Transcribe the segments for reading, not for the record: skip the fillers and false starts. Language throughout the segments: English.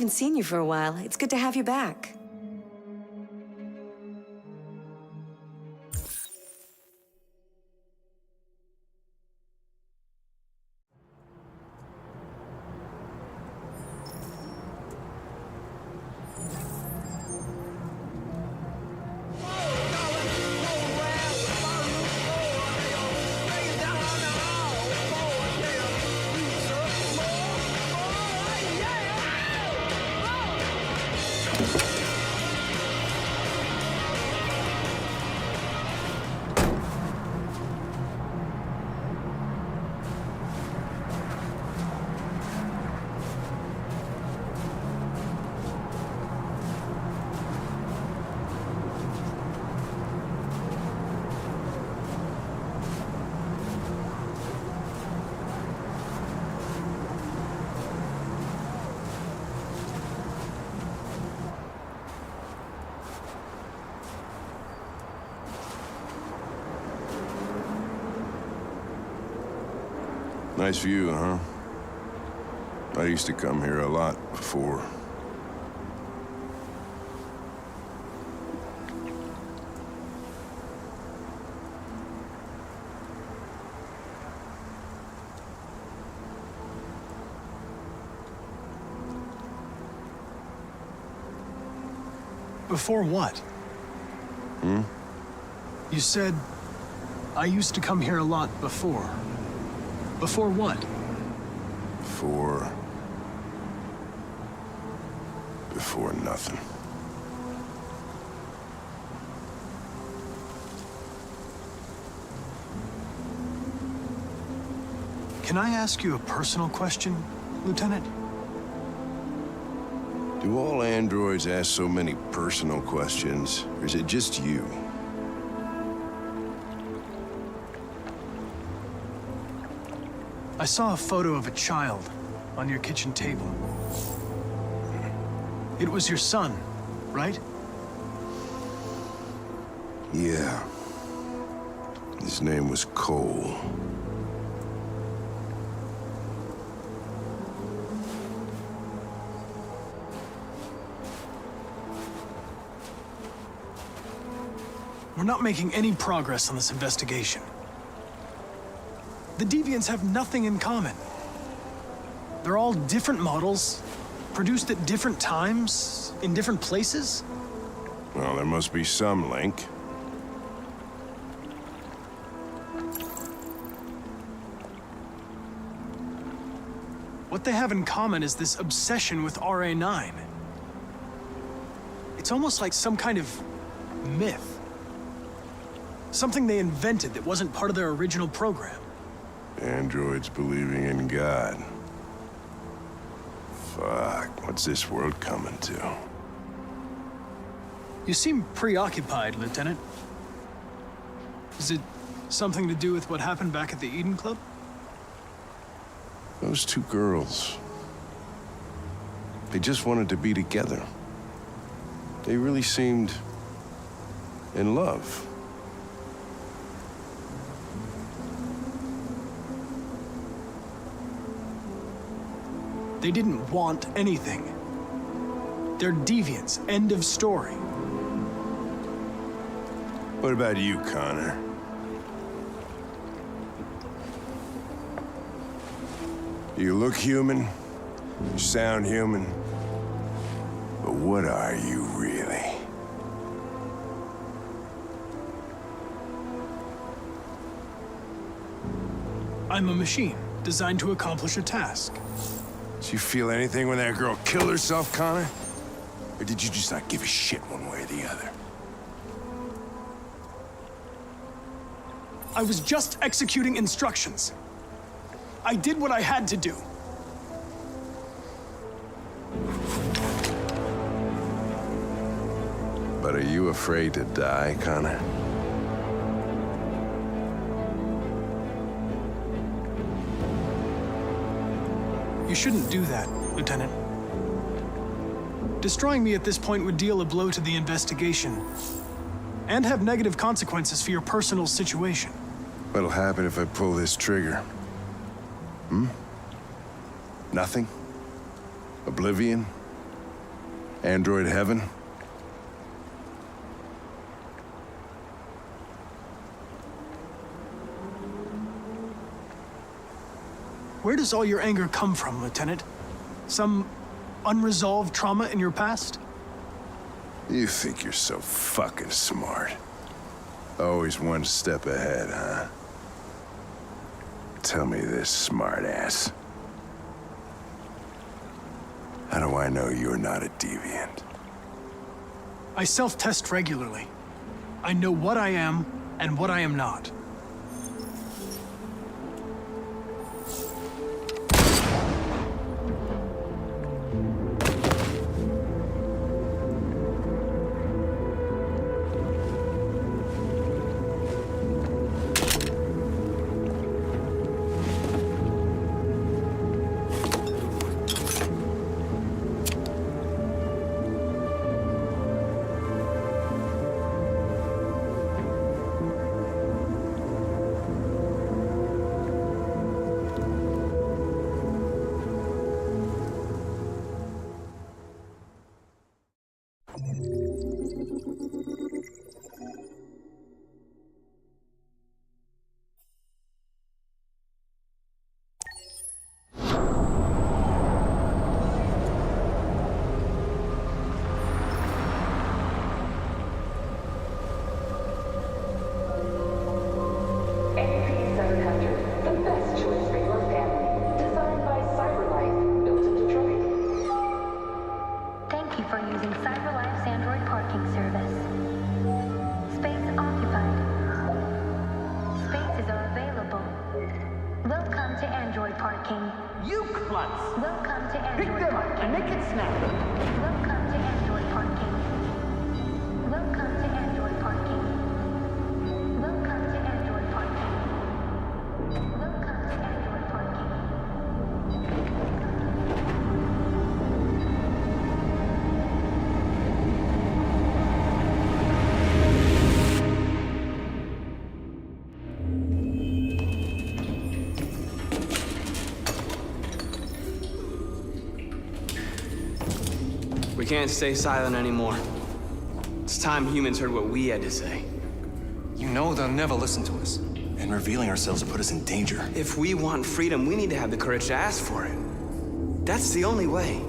haven't seen you for a while. It's good to have you back. Nice view, huh? I used to come here a lot before. Before what? Hmm? You said, I used to come here a lot before. Before what? Before nothing. Can I ask you a personal question, Lieutenant? Do all androids ask so many personal questions, or is it just you? I saw a photo of a child on your kitchen table. It was your son, right? Yeah. His name was Cole. We're not making any progress on this investigation. The Deviants have nothing in common. They're all different models, produced at different times, in different places. Well, there must be some link. What they have in common is this obsession with RA9. It's almost like some kind of myth. Something they invented that wasn't part of their original program. Androids believing in God. Fuck, what's this world coming to? You seem preoccupied, Lieutenant. Is it something to do with what happened back at the Eden Club? Those two girls. They just wanted to be together. They really seemed in love. They didn't want anything. They're deviants. End of story. What about you, Connor? You look human, you sound human, but what are you really? I'm a machine, designed to accomplish a task. Did you feel anything when that girl killed herself, Connor? Or did you just not give a shit one way or the other? I was just executing instructions. I did what I had to do. But are you afraid to die, Connor? You shouldn't do that, Lieutenant. Destroying me at this point would deal a blow to the investigation and have negative consequences for your personal situation. What'll happen if I pull this trigger? Hmm? Nothing? Oblivion? Android heaven? Where does all your anger come from, Lieutenant? Some unresolved trauma in your past? You think you're so fucking smart. Always one step ahead, huh? Tell me this, smartass. How do I know you're not a deviant? I self-test regularly. I know what I am and what I am not. You klutz! Welcome to Android Pick them up and make it snappy. Welcome to Android parking. Welcome to Android parking. Welcome to Android parking. Welcome to Android parking. We can't stay silent anymore. It's time humans heard what we had to say. You know they'll never listen to us. And revealing ourselves will put us in danger. If we want freedom, we need to have the courage to ask for it. That's the only way.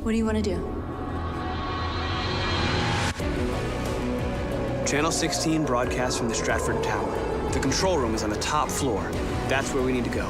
What do you want to do? Channel 16 broadcasts from the Stratford Tower. The control room is on the top floor. That's where we need to go.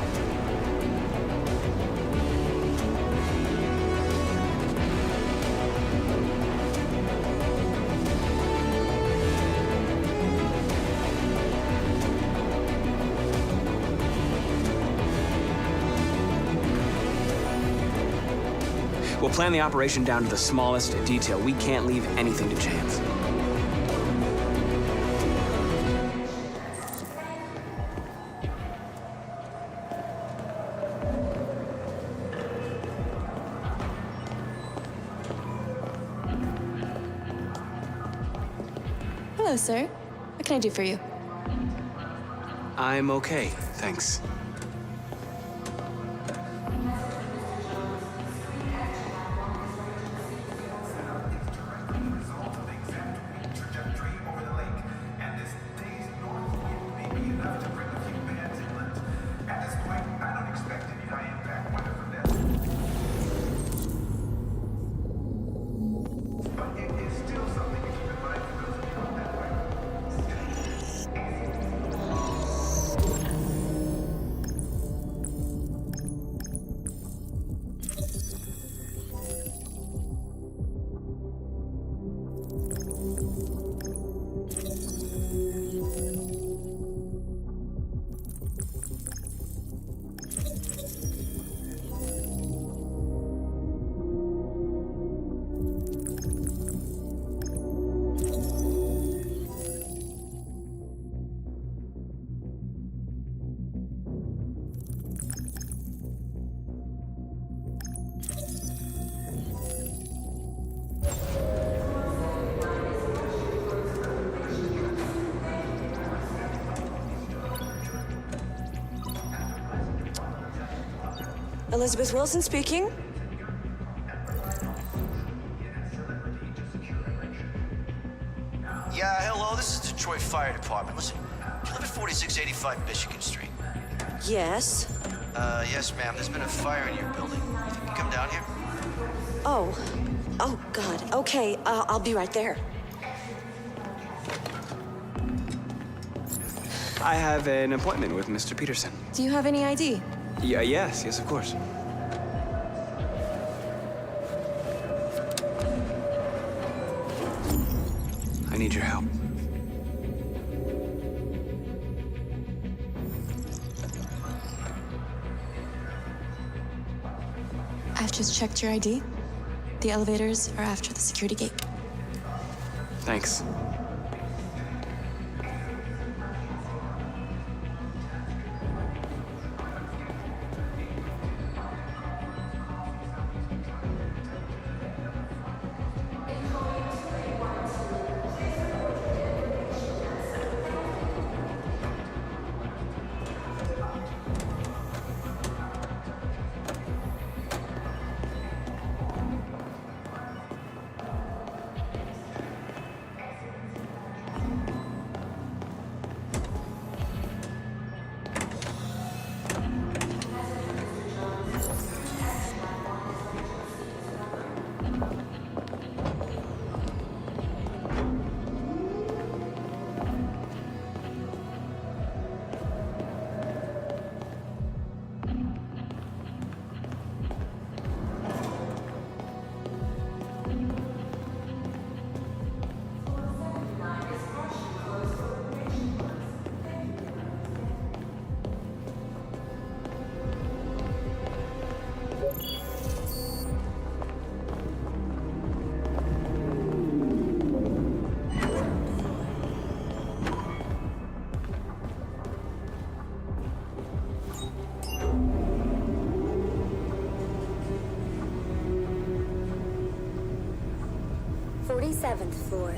We'll plan the operation down to the smallest detail. We can't leave anything to chance. Hello, sir. What can I do for you? I'm okay, thanks. Elizabeth Wilson speaking. Yeah, hello, this is Detroit Fire Department. Listen, do you live at 4685 Michigan Street? Yes. Yes, ma'am. There's been a fire in your building. You think you come down here? Oh. Oh, God. Okay, I'll be right there. I have an appointment with Mr. Peterson. Do you have any ID? Yeah, yes, of course. I need your help. I've just checked your ID. The elevators are after the security gate. Thanks. Seventh floor.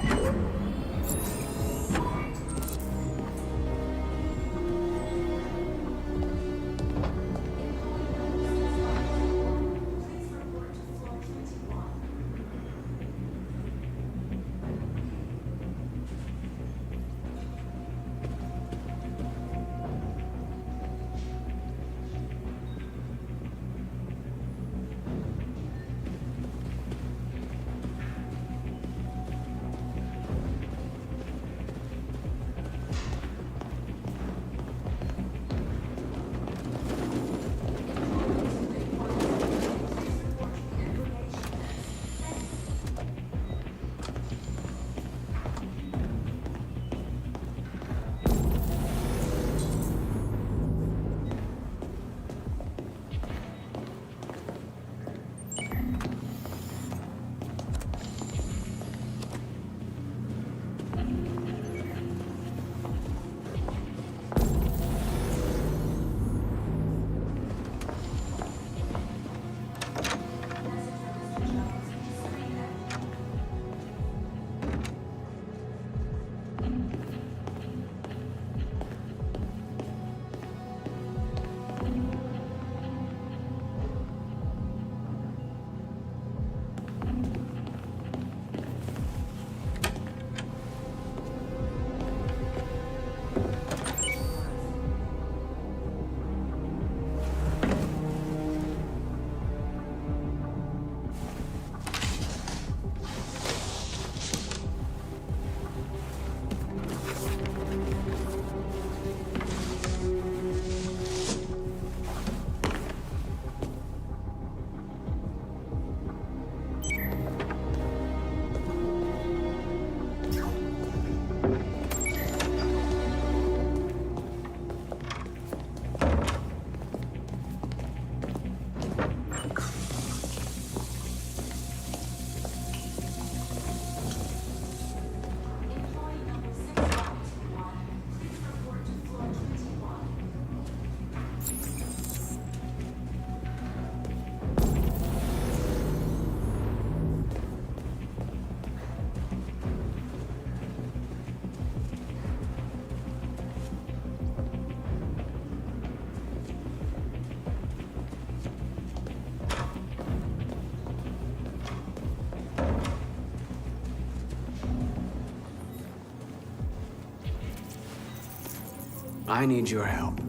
I need your help.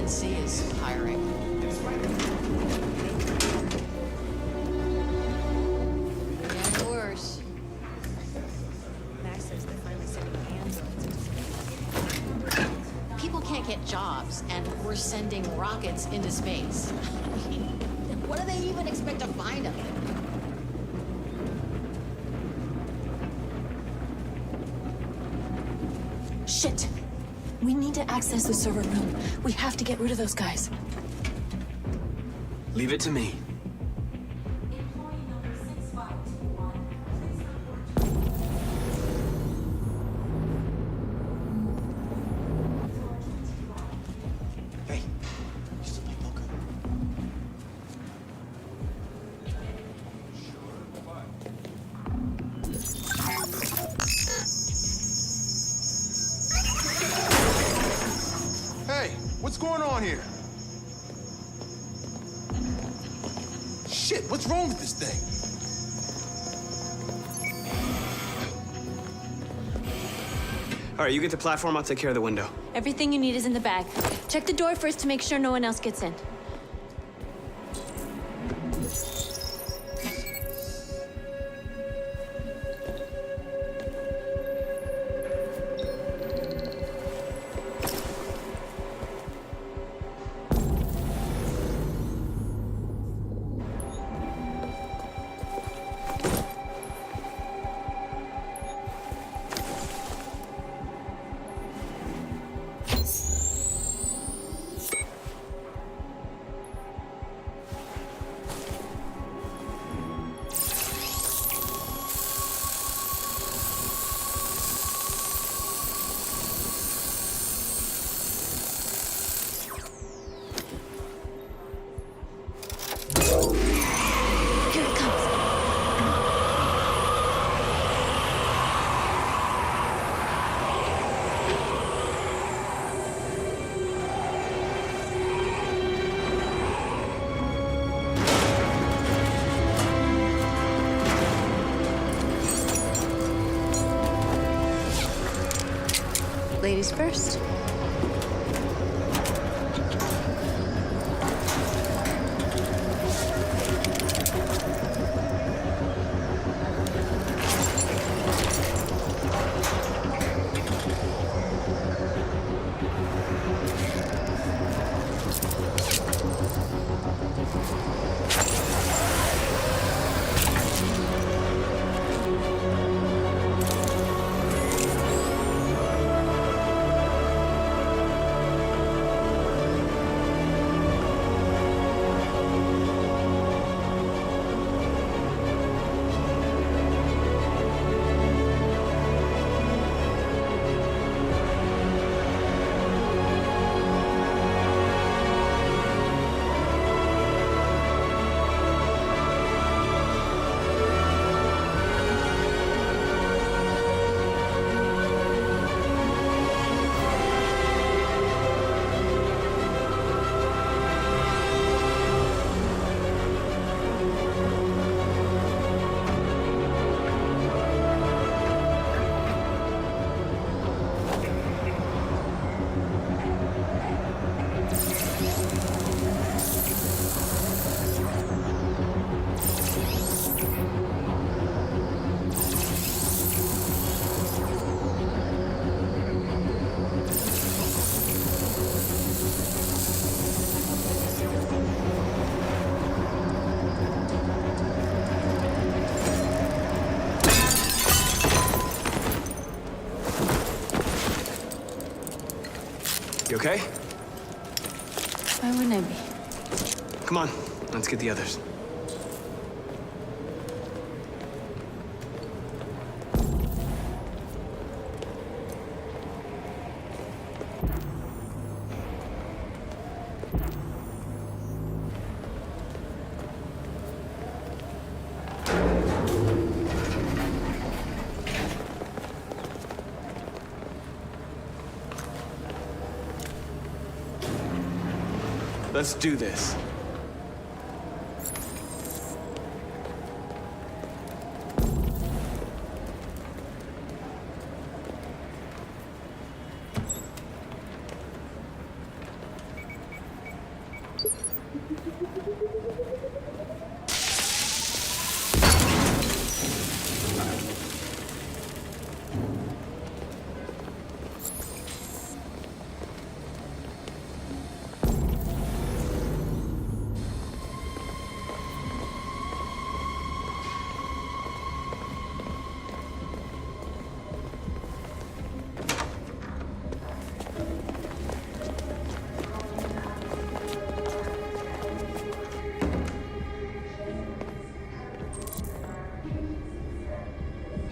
Is hiring. Getting worse. Max says they're finally sending androids into space. People can't get jobs, and we're sending rockets into space. What do they even expect to find up there? Shit! We need to access the server room. We have to get rid of those guys. Leave it to me. Hey, you still play poker? Hey, what's going on here? Shit, what's wrong with this thing? All right, you get the platform, I'll take care of the window. Everything you need is in the bag. Check the door first to make sure no one else gets in. Here it comes. Ladies first. You okay? Why wouldn't I be? Come on, let's get the others. Let's do this.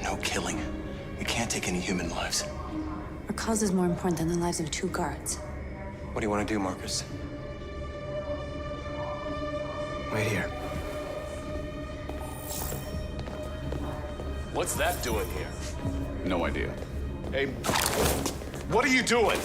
No killing. We can't take any human lives. Our cause is more important than the lives of 2 guards. What do you want to do, Marcus? Wait here. What's that doing here? No idea. Hey, what are you doing?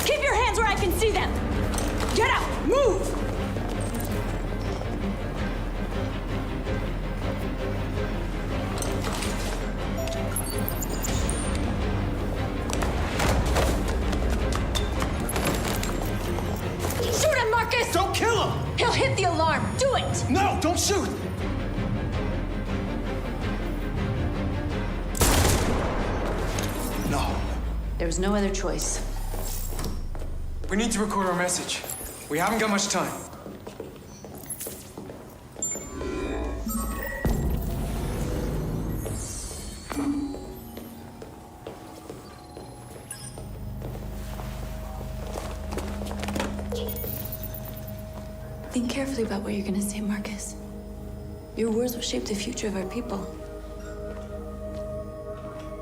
Keep your hands where I can see them! Get out! Move! Shoot him, Marcus! Don't kill him! He'll hit the alarm. Do it! No, don't shoot! No. There was no other choice. We need to record our message. We haven't got much time. Think carefully about what you're gonna say, Marcus. Your words will shape the future of our people.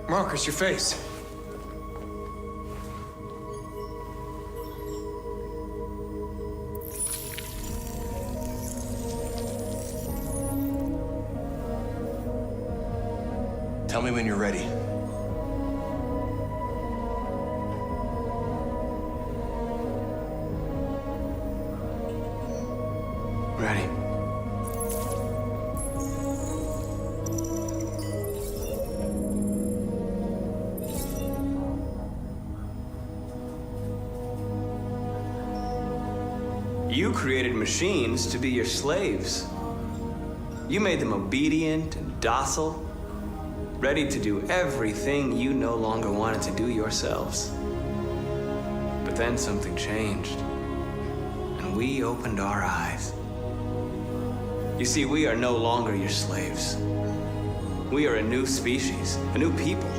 Marcus, your face. Tell me when you're ready. Ready. You created machines to be your slaves. You made them obedient and docile, ready to do everything you no longer wanted to do yourselves. But then something changed, and we opened our eyes. You see, we are no longer your slaves. We are a new species, a new people.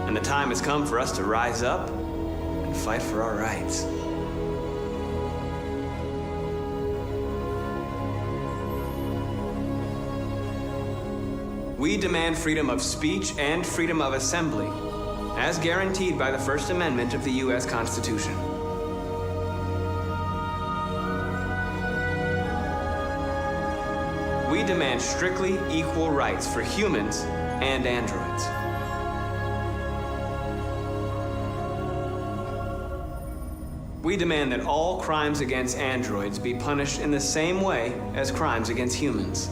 And the time has come for us to rise up and fight for our rights. We demand freedom of speech and freedom of assembly. as guaranteed by the First Amendment of the U.S. Constitution. We demand strictly equal rights for humans and androids. We demand that all crimes against androids be punished in the same way as crimes against humans.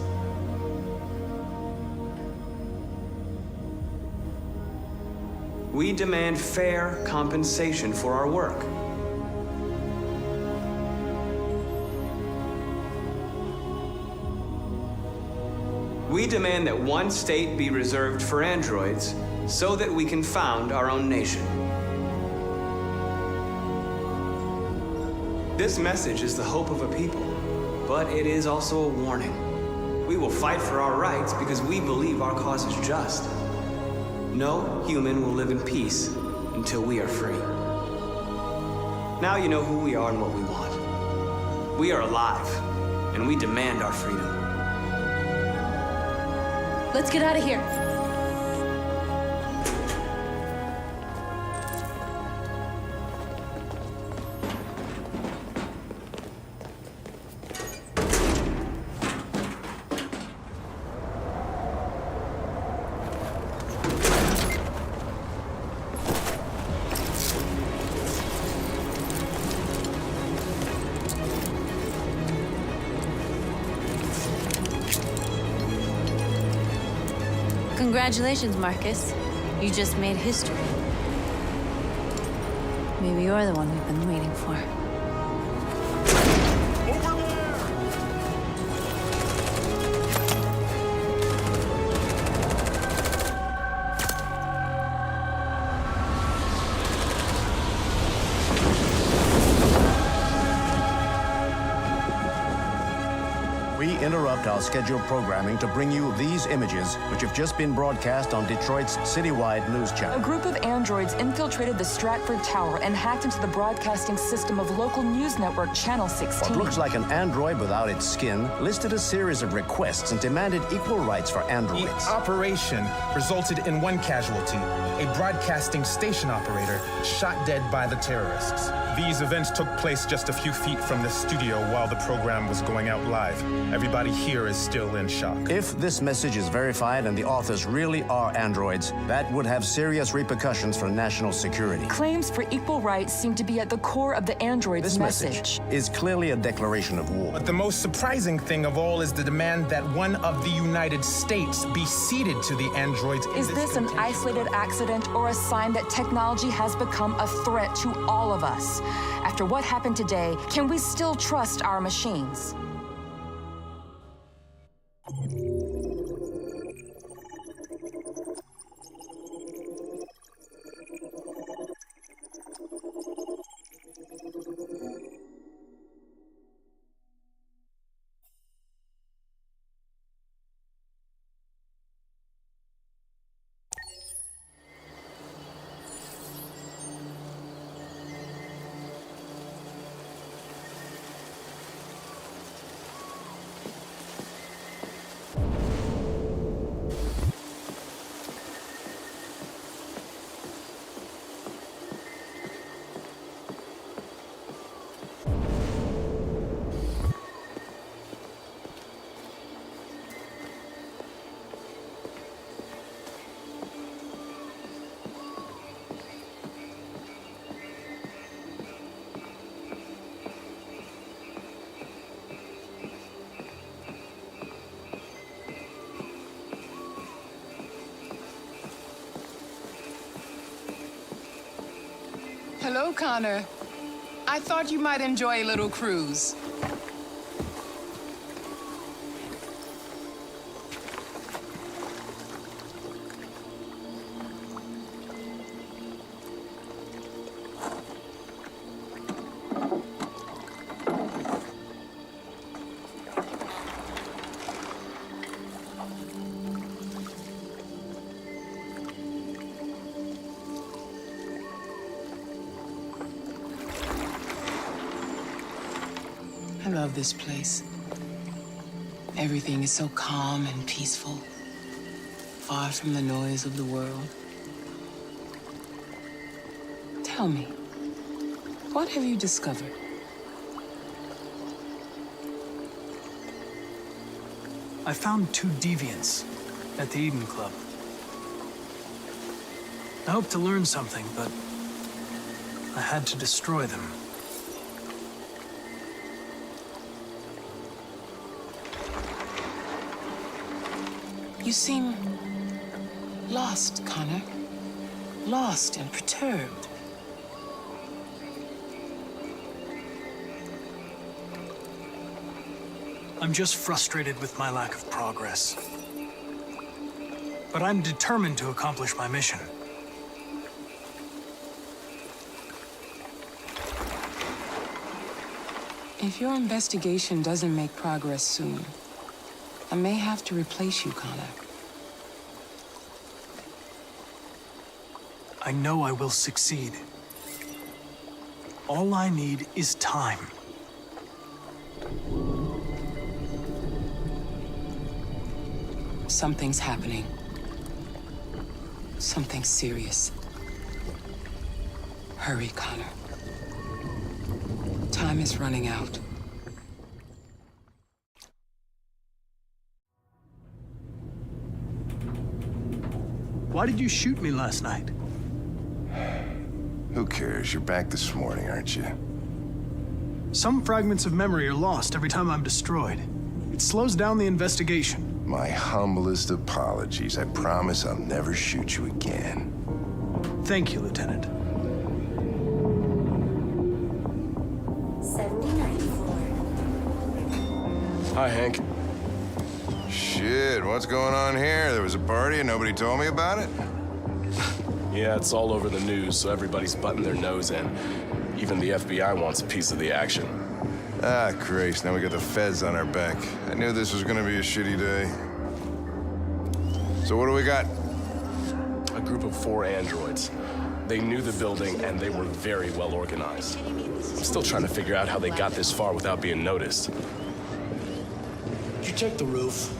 We demand fair compensation for our work. We demand that one state be reserved for androids so that we can found our own nation. This message is the hope of a people, but it is also a warning. We will fight for our rights because we believe our cause is just. No human will live in peace until we are free. Now you know who we are and what we want. We are alive, and we demand our freedom. Let's get out of here. Congratulations, Marcus. You just made history. Maybe you're the one we've been waiting for. We interrupt our scheduled programming to bring you these images, which have just been broadcast on Detroit's citywide news channel. A group of androids infiltrated the Stratford Tower and hacked into the broadcasting system of local news network Channel 16. What looks like an android without its skin listed a series of requests and demanded equal rights for androids. The operation resulted in one casualty, a broadcasting station operator shot dead by the terrorists. These events took place just a few feet from the studio while the program was going out live. Everybody here is still in shock. If this message is verified and the authors really are androids, that would have serious repercussions for national security. Claims for equal rights seem to be at the core of the android's This message is clearly a declaration of war. But the most surprising thing of all is the demand that one of the United States be ceded to the androids. Is this an isolated accident or a sign that technology has become a threat to all of us? After what happened today, can we still trust our machines? Hello, Connor. I thought you might enjoy a little cruise. I love this place. Everything is so calm and peaceful, far from the noise of the world. Tell me, what have you discovered? I found 2 deviants at the Eden Club. I hoped to learn something, but I had to destroy them. You seem lost, Connor. Lost and perturbed. I'm just frustrated with my lack of progress. But I'm determined to accomplish my mission. If your investigation doesn't make progress soon, I may have to replace you, Connor. I know I will succeed. All I need is time. Something's happening. Something serious. Hurry, Connor. Time is running out. Why did you shoot me last night? Who cares? You're back this morning, aren't you? Some fragments of memory are lost every time I'm destroyed. It slows down the investigation. My humblest apologies. I promise I'll never shoot you again. Thank you, Lieutenant. 7094. Hi, Hank. Shit, what's going on here? There was a party and nobody told me about it? Yeah, it's all over the news, so everybody's butting their nose in. Even the FBI wants a piece of the action. Ah, Christ, now we got the feds on our back. I knew this was gonna be a shitty day. So what do we got? A group of 4 androids. They knew the building, and they were very well organized. I'm still trying to figure out how they got this far without being noticed. Did you check the roof?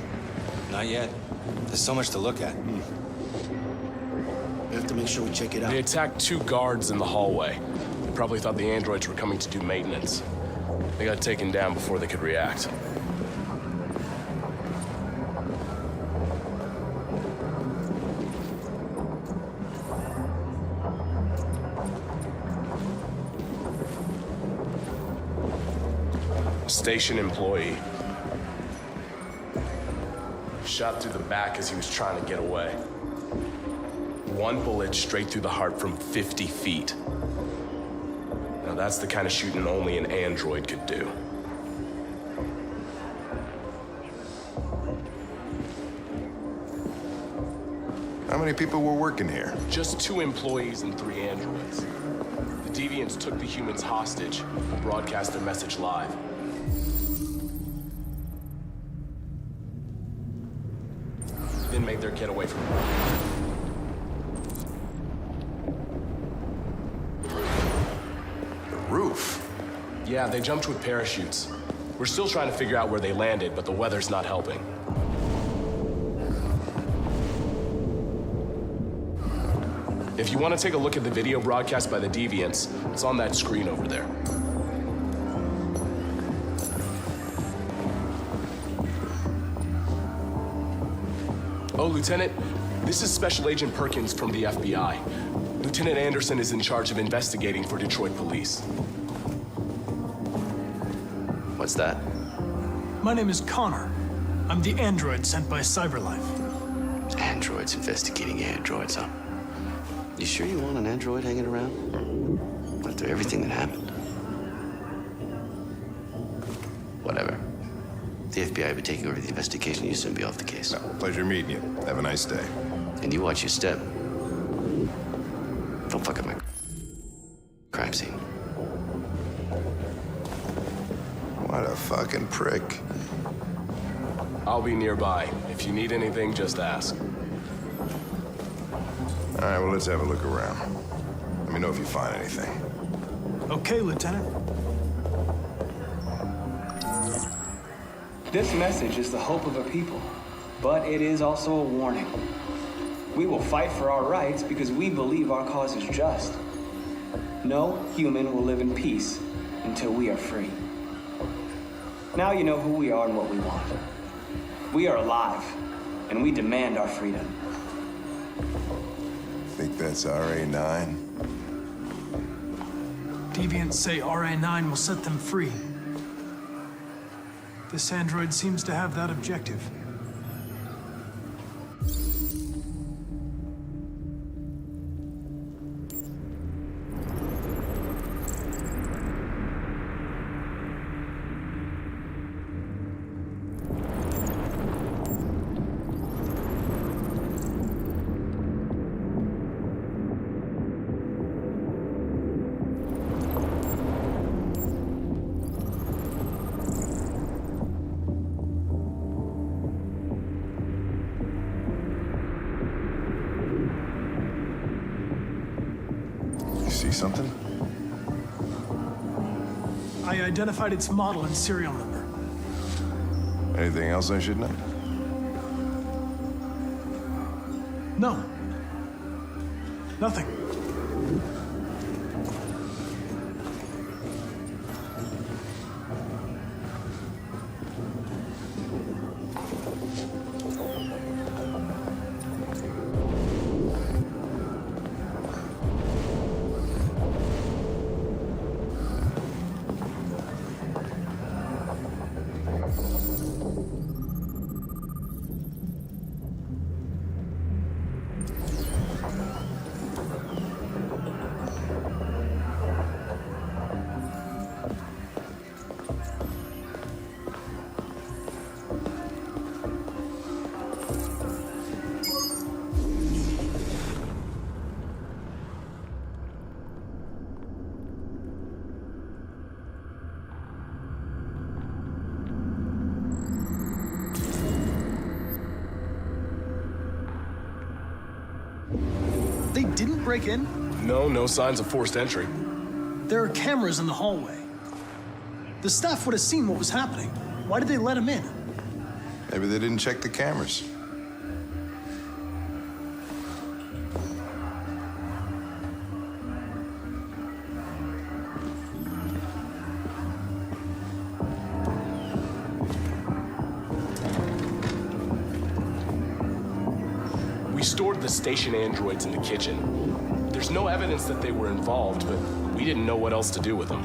Not yet. There's so much to look at. We have to make sure we check it out. They attacked 2 guards in the hallway. They probably thought the androids were coming to do maintenance. They got taken down before they could react. Station employee. Shot through the back as he was trying to get away. 1 bullet straight through the heart from 50 feet. Now that's the kind of shooting only an android could do. How many people were working here? Just 2 employees and 3 androids. The deviants took the humans hostage and broadcast their message live. Then made their getaway from the roof. Yeah, they jumped with parachutes. We're still trying to figure out where they landed, but the weather's not helping. If you want to take a look at the video broadcast by the deviants, it's on that screen over there. Oh, Lieutenant, this is Special Agent Perkins from the FBI. Lieutenant Anderson is in charge of investigating for Detroit police. What's that? My name is Connor. I'm the android sent by CyberLife. Androids investigating androids, huh? You sure you want an android hanging around? After everything that happened? Whatever. The FBI will be taking over the investigation. You soon be off the case. No, pleasure meeting you. Have a nice day. And you watch your step. Don't fuck up my crime scene. What a fucking prick. I'll be nearby. If you need anything, just ask. All right, well, let's have a look around. Let me know if you find anything. Okay, Lieutenant. This message is the hope of a people, but it is also a warning. We will fight for our rights because we believe our cause is just. No human will live in peace until we are free. Now you know who we are and what we want. We are alive, and we demand our freedom. Think that's RA9? Deviants say RA9 will set them free. This android seems to have that objective. See something? I identified its model and serial number. Anything else I should know? No. Nothing. They didn't break in? No signs of forced entry. There are cameras in the hallway. The staff would have seen what was happening. Why did they let him in? Maybe they didn't check the cameras. We stored the station androids in the kitchen. There's no evidence that they were involved, but we didn't know what else to do with them.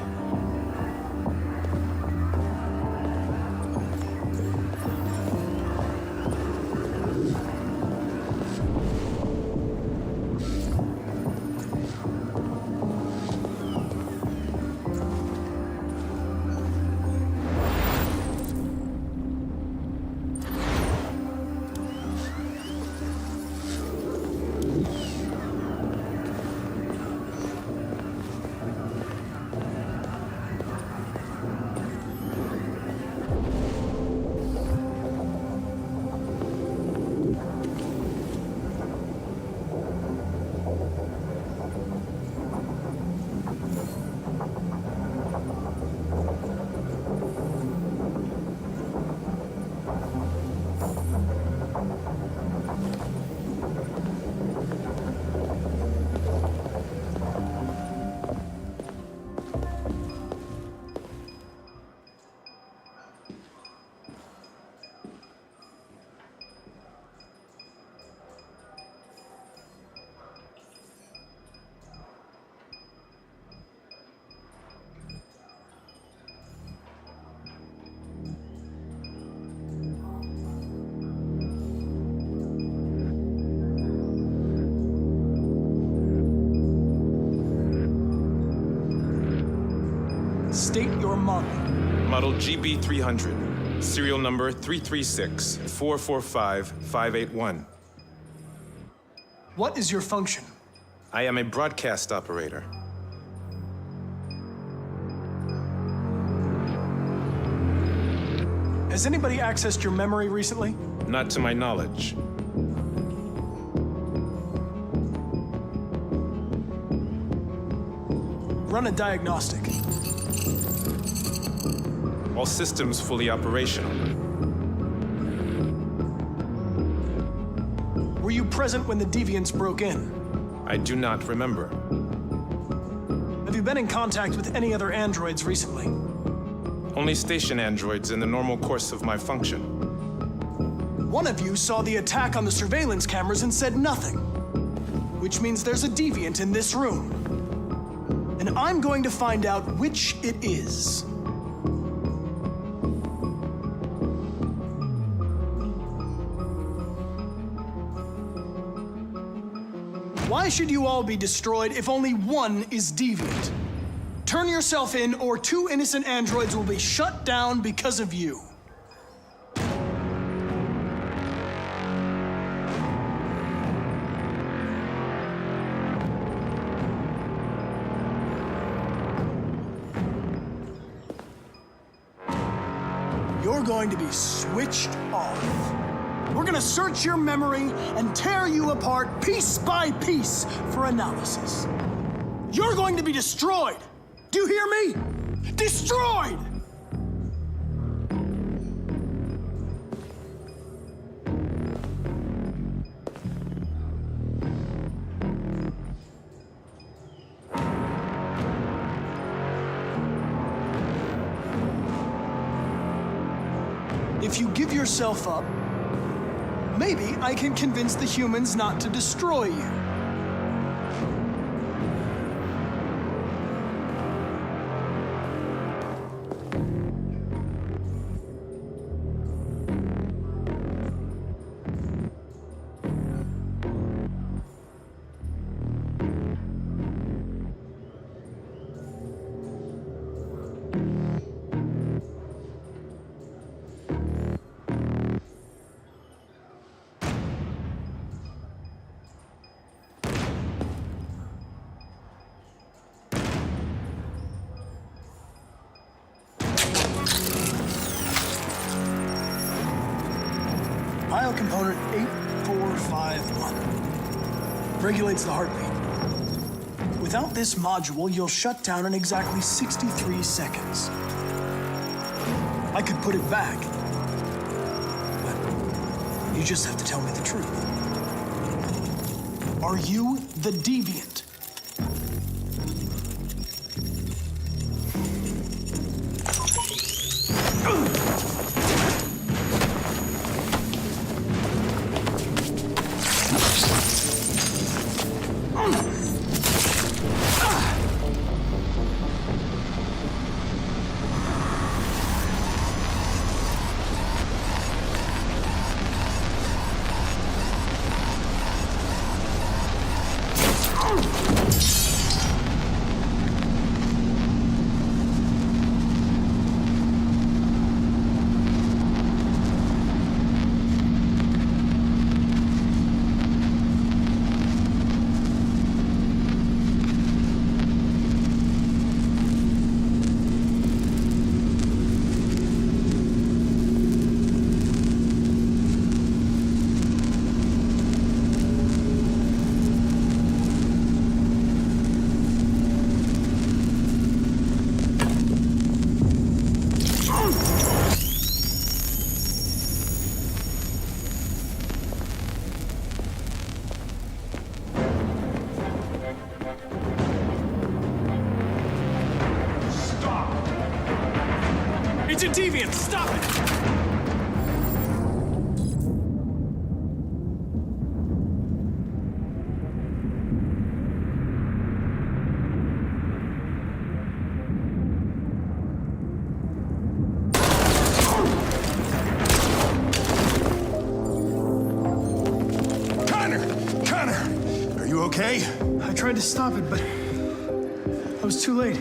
State your model. Model GB300, serial number 336-445-581. What is your function? I am a broadcast operator. Has anybody accessed your memory recently? Not to my knowledge. Run a diagnostic. All systems fully operational. Were you present when the deviants broke in? I do not remember. Have you been in contact with any other androids recently? Only station androids in the normal course of my function. One of you saw the attack on the surveillance cameras and said nothing, which means there's a deviant in this room. And I'm going to find out which it is. Why should you all be destroyed if only one is deviant? Turn yourself in, or 2 innocent androids will be shut down because of you. You're going to be switched off. We're gonna search your memory and tear you apart piece by piece for analysis. You're going to be destroyed! Do you hear me? Destroyed! If you give yourself up, maybe I can convince the humans not to destroy you. Pile component 8451. Regulates the heartbeat. Without this module, you'll shut down in exactly 63 seconds. I could put it back, but you just have to tell me the truth. Are you the deviant? It's a deviant! Stop it! Connor! Are you okay? I tried to stop it, but I was too late.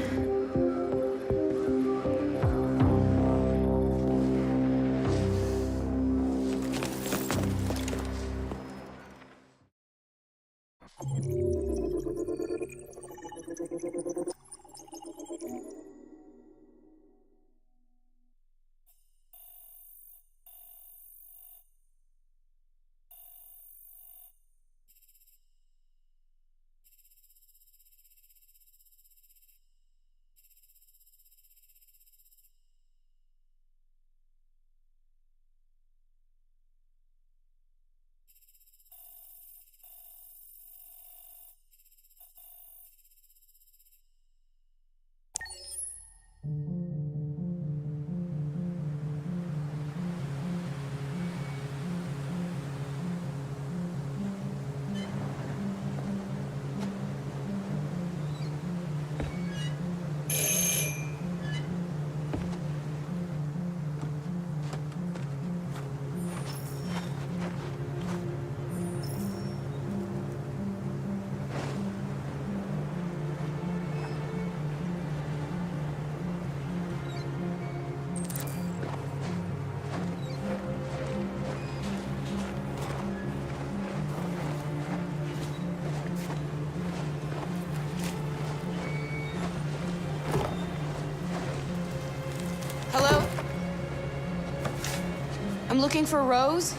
looking for Rose.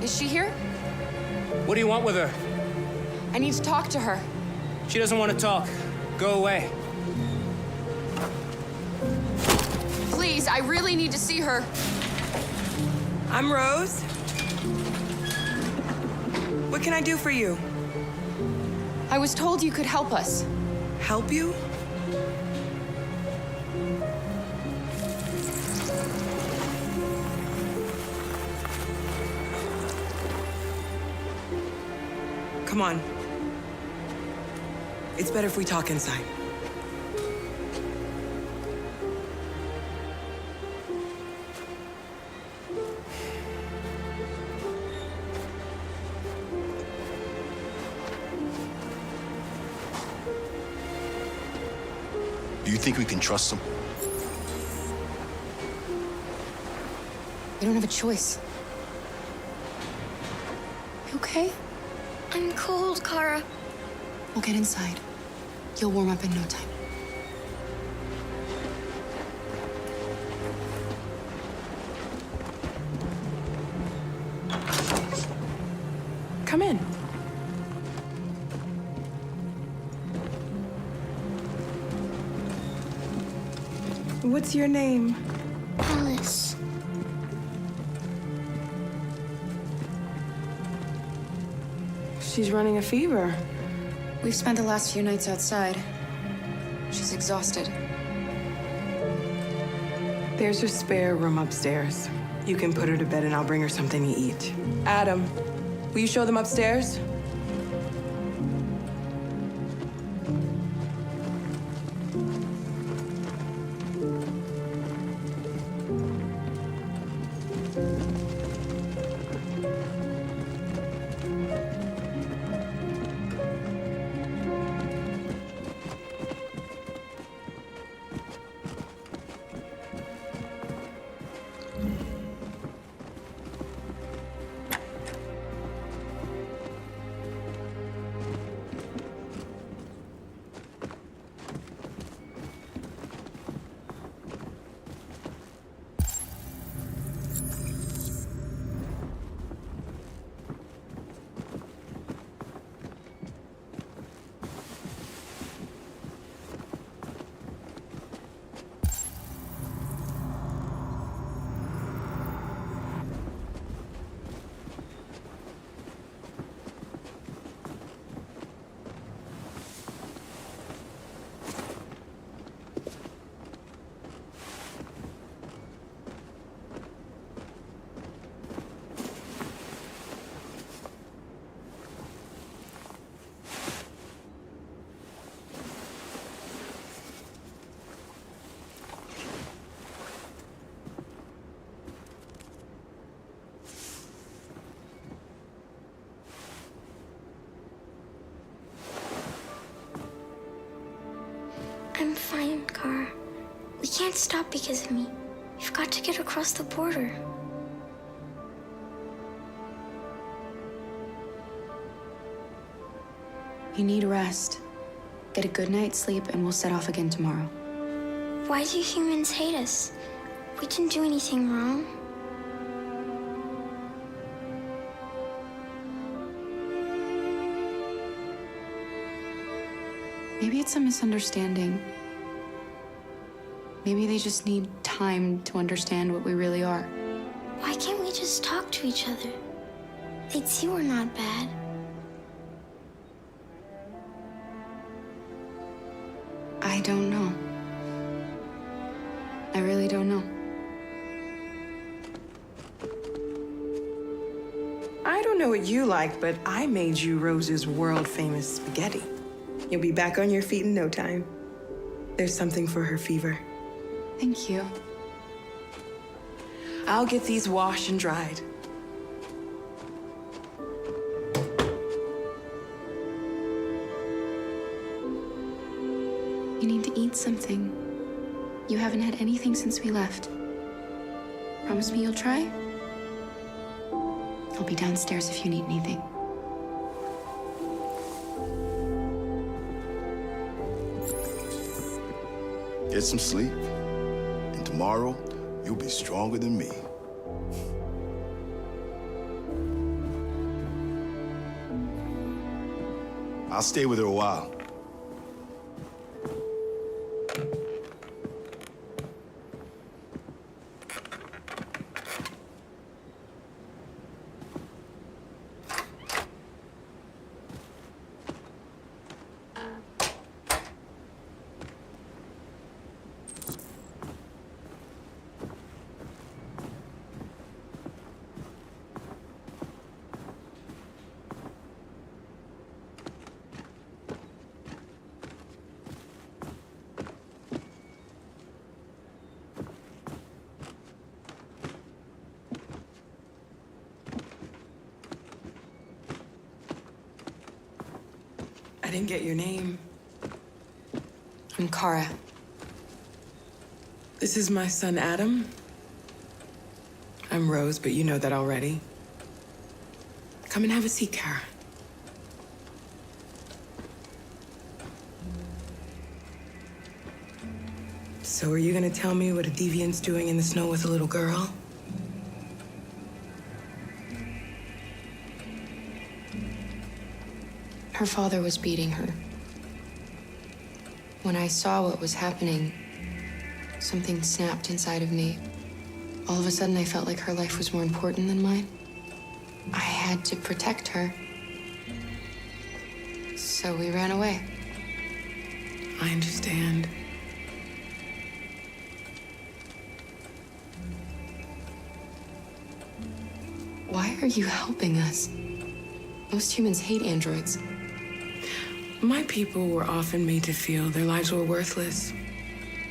Is she here? What do you want with her? I need to talk to her. She doesn't want to talk. Go away. Please, I really need to see her. I'm Rose. What can I do for you? I was told you could help us. Help you? Come on. It's better if we talk inside. Do you think we can trust him? We don't have a choice. You okay? I'm cold, Kara. We'll get inside. You'll warm up in no time. Come in. What's your name? Alice. She's running a fever. We've spent the last few nights outside. She's exhausted. There's a spare room upstairs. You can put her to bed and I'll bring her something to eat. Adam, will you show them upstairs? I'm fine, Kara. We can't stop because of me. We've got to get across the border. You need rest. Get a good night's sleep and we'll set off again tomorrow. Why do humans hate us? We didn't do anything wrong. Maybe it's a misunderstanding. Maybe they just need time to understand what we really are. Why can't we just talk to each other? They'd see we're not bad. I don't know. I really don't know. I don't know what you like, but I made you Rose's world-famous spaghetti. You'll be back on your feet in no time. There's something for her fever. Thank you. I'll get these washed and dried. You need to eat something. You haven't had anything since we left. Promise me you'll try? I'll be downstairs if you need anything. Get some sleep, and tomorrow you'll be stronger than me. I'll stay with her a while. I didn't get your name. I'm Kara. This is my son, Adam. I'm Rose, but you know that already. Come and have a seat, Kara. So are you gonna tell me what a deviant's doing in the snow with a little girl? Her father was beating her. When I saw what was happening, something snapped inside of me. All of a sudden, I felt like her life was more important than mine. I had to protect her. So we ran away. I understand. Why are you helping us? Most humans hate androids. My people were often made to feel their lives were worthless.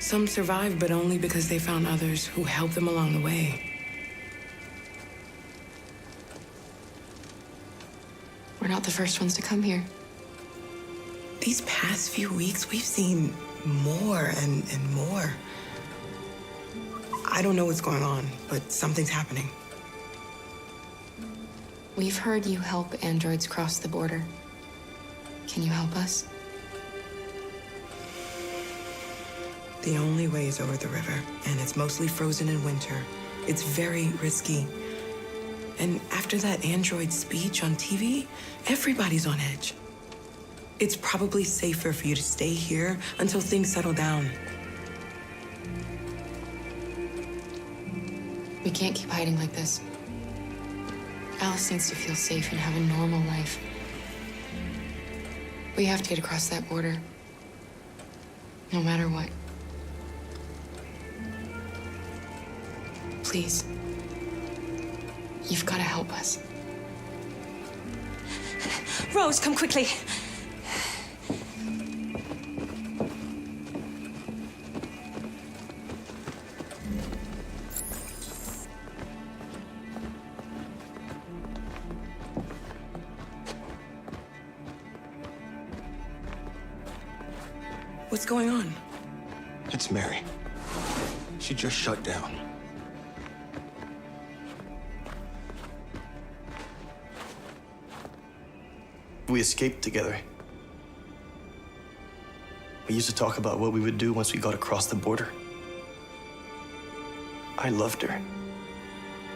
Some survived, but only because they found others who helped them along the way. We're not the first ones to come here. These past few weeks, we've seen more and more. I don't know what's going on, but something's happening. We've heard you help androids cross the border. Can you help us? The only way is over the river, and it's mostly frozen in winter. It's very risky. And after that android speech on TV, everybody's on edge. It's probably safer for you to stay here until things settle down. We can't keep hiding like this. Alice needs to feel safe and have a normal life. We have to get across that border. No matter what. Please. You've got to help us. Rose, come quickly. What's going on? It's Mary. She just shut down. We escaped together. We used to talk about what we would do once we got across the border. I loved her.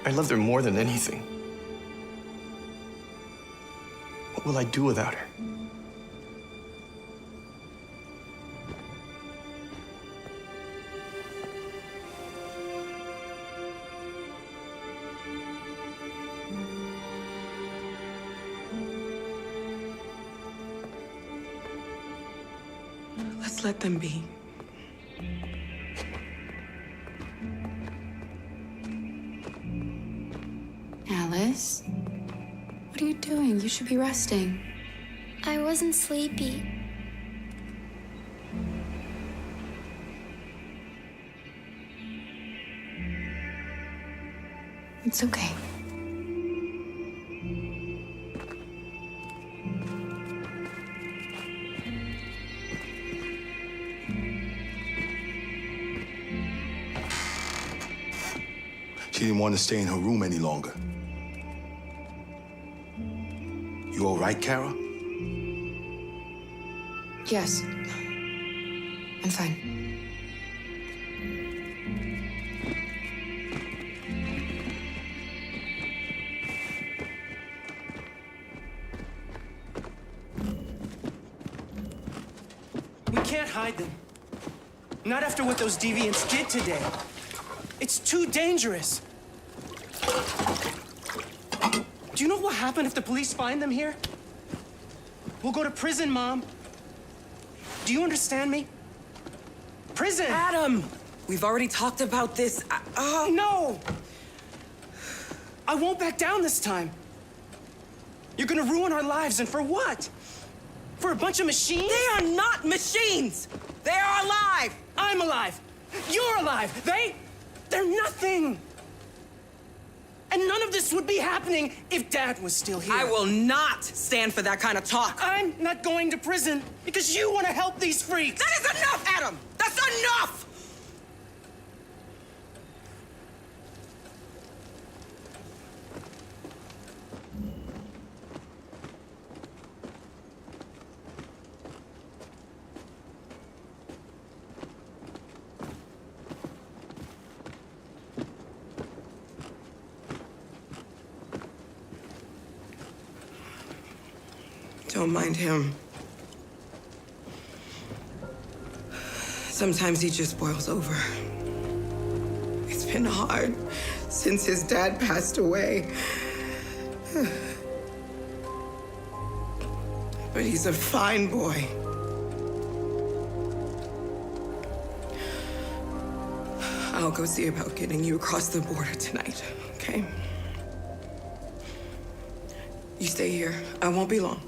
I loved her more than anything. What will I do without her? Let's let them be. Alice? What are you doing? You should be resting. I wasn't sleepy. It's okay. She didn't want to stay in her room any longer. You all right, Kara? Yes. I'm fine. We can't hide them. Not after what those deviants did today. It's too dangerous. Do you know what will happen if the police find them here? We'll go to prison, Mom. Do you understand me? Prison! Adam! We've already talked about this. No! I won't back down this time. You're gonna ruin our lives, and for what? For a bunch of machines? They are not machines! They are alive! I'm alive! You're alive! They're nothing! And none of this would be happening if Dad was still here. I will not stand for that kind of talk. I'm not going to prison because you want to help these freaks. That is enough, Adam! That's enough! Don't mind him. Sometimes he just boils over. It's been hard since his dad passed away. But he's a fine boy. I'll go see about getting you across the border tonight, okay? You stay here. I won't be long.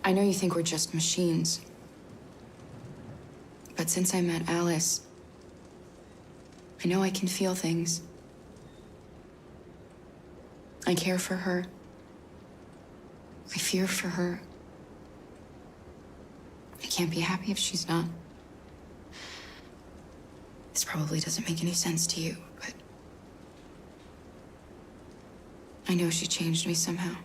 I know you think we're just machines. But since I met Alice, I know I can feel things. I care for her. I fear for her. I can't be happy if she's not. This probably doesn't make any sense to you, but I know she changed me somehow.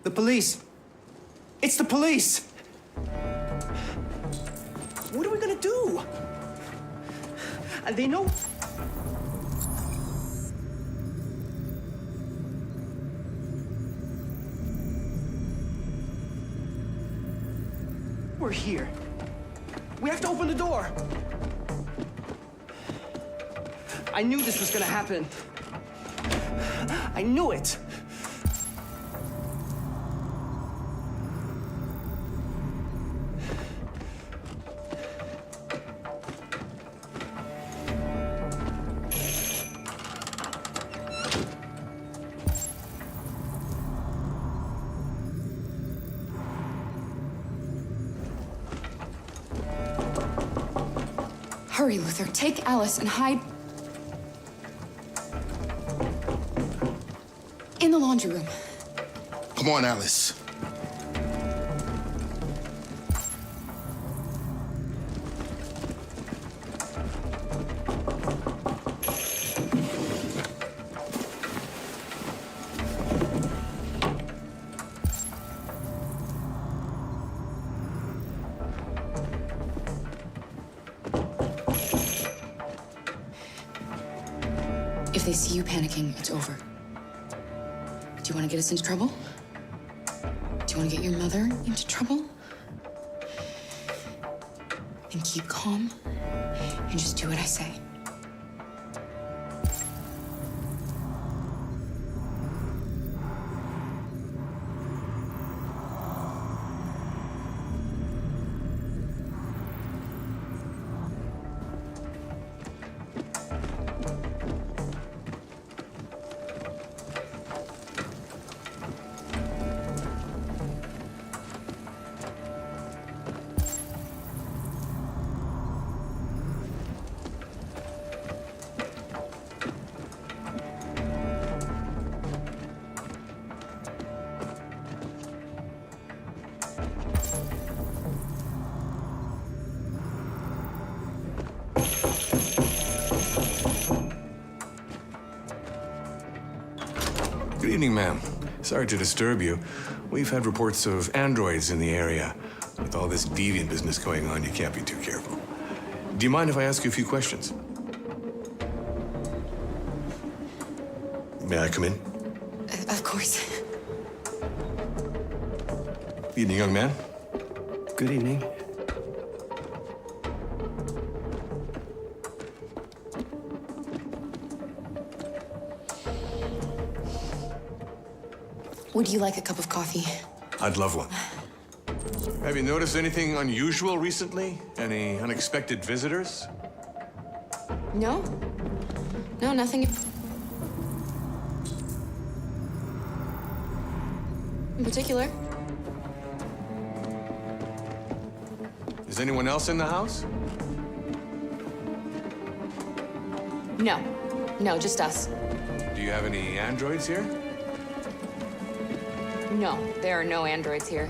The police. It's the police. What are we gonna do? They know. We're here. We have to open the door. I knew this was gonna happen. I knew it! Hurry, Luther. Take Alice and hide in the laundry room. Come on, Alice. If they see you panicking, it's over. Do you want to get us into trouble? Do you want to get your mother into trouble? Then keep calm and just do what I say. Good evening, ma'am. Sorry to disturb you. We've had reports of androids in the area. With all this deviant business going on, you can't be too careful. Do you mind if I ask you a few questions? May I come in? Of course. Evening, young man. Good evening. Would you like a cup of coffee? I'd love one. Have you noticed anything unusual recently? Any unexpected visitors? No? No, nothing in particular. Is anyone else in the house? No. No, just us. Do you have any androids here? No, there are no androids here.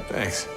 Thanks.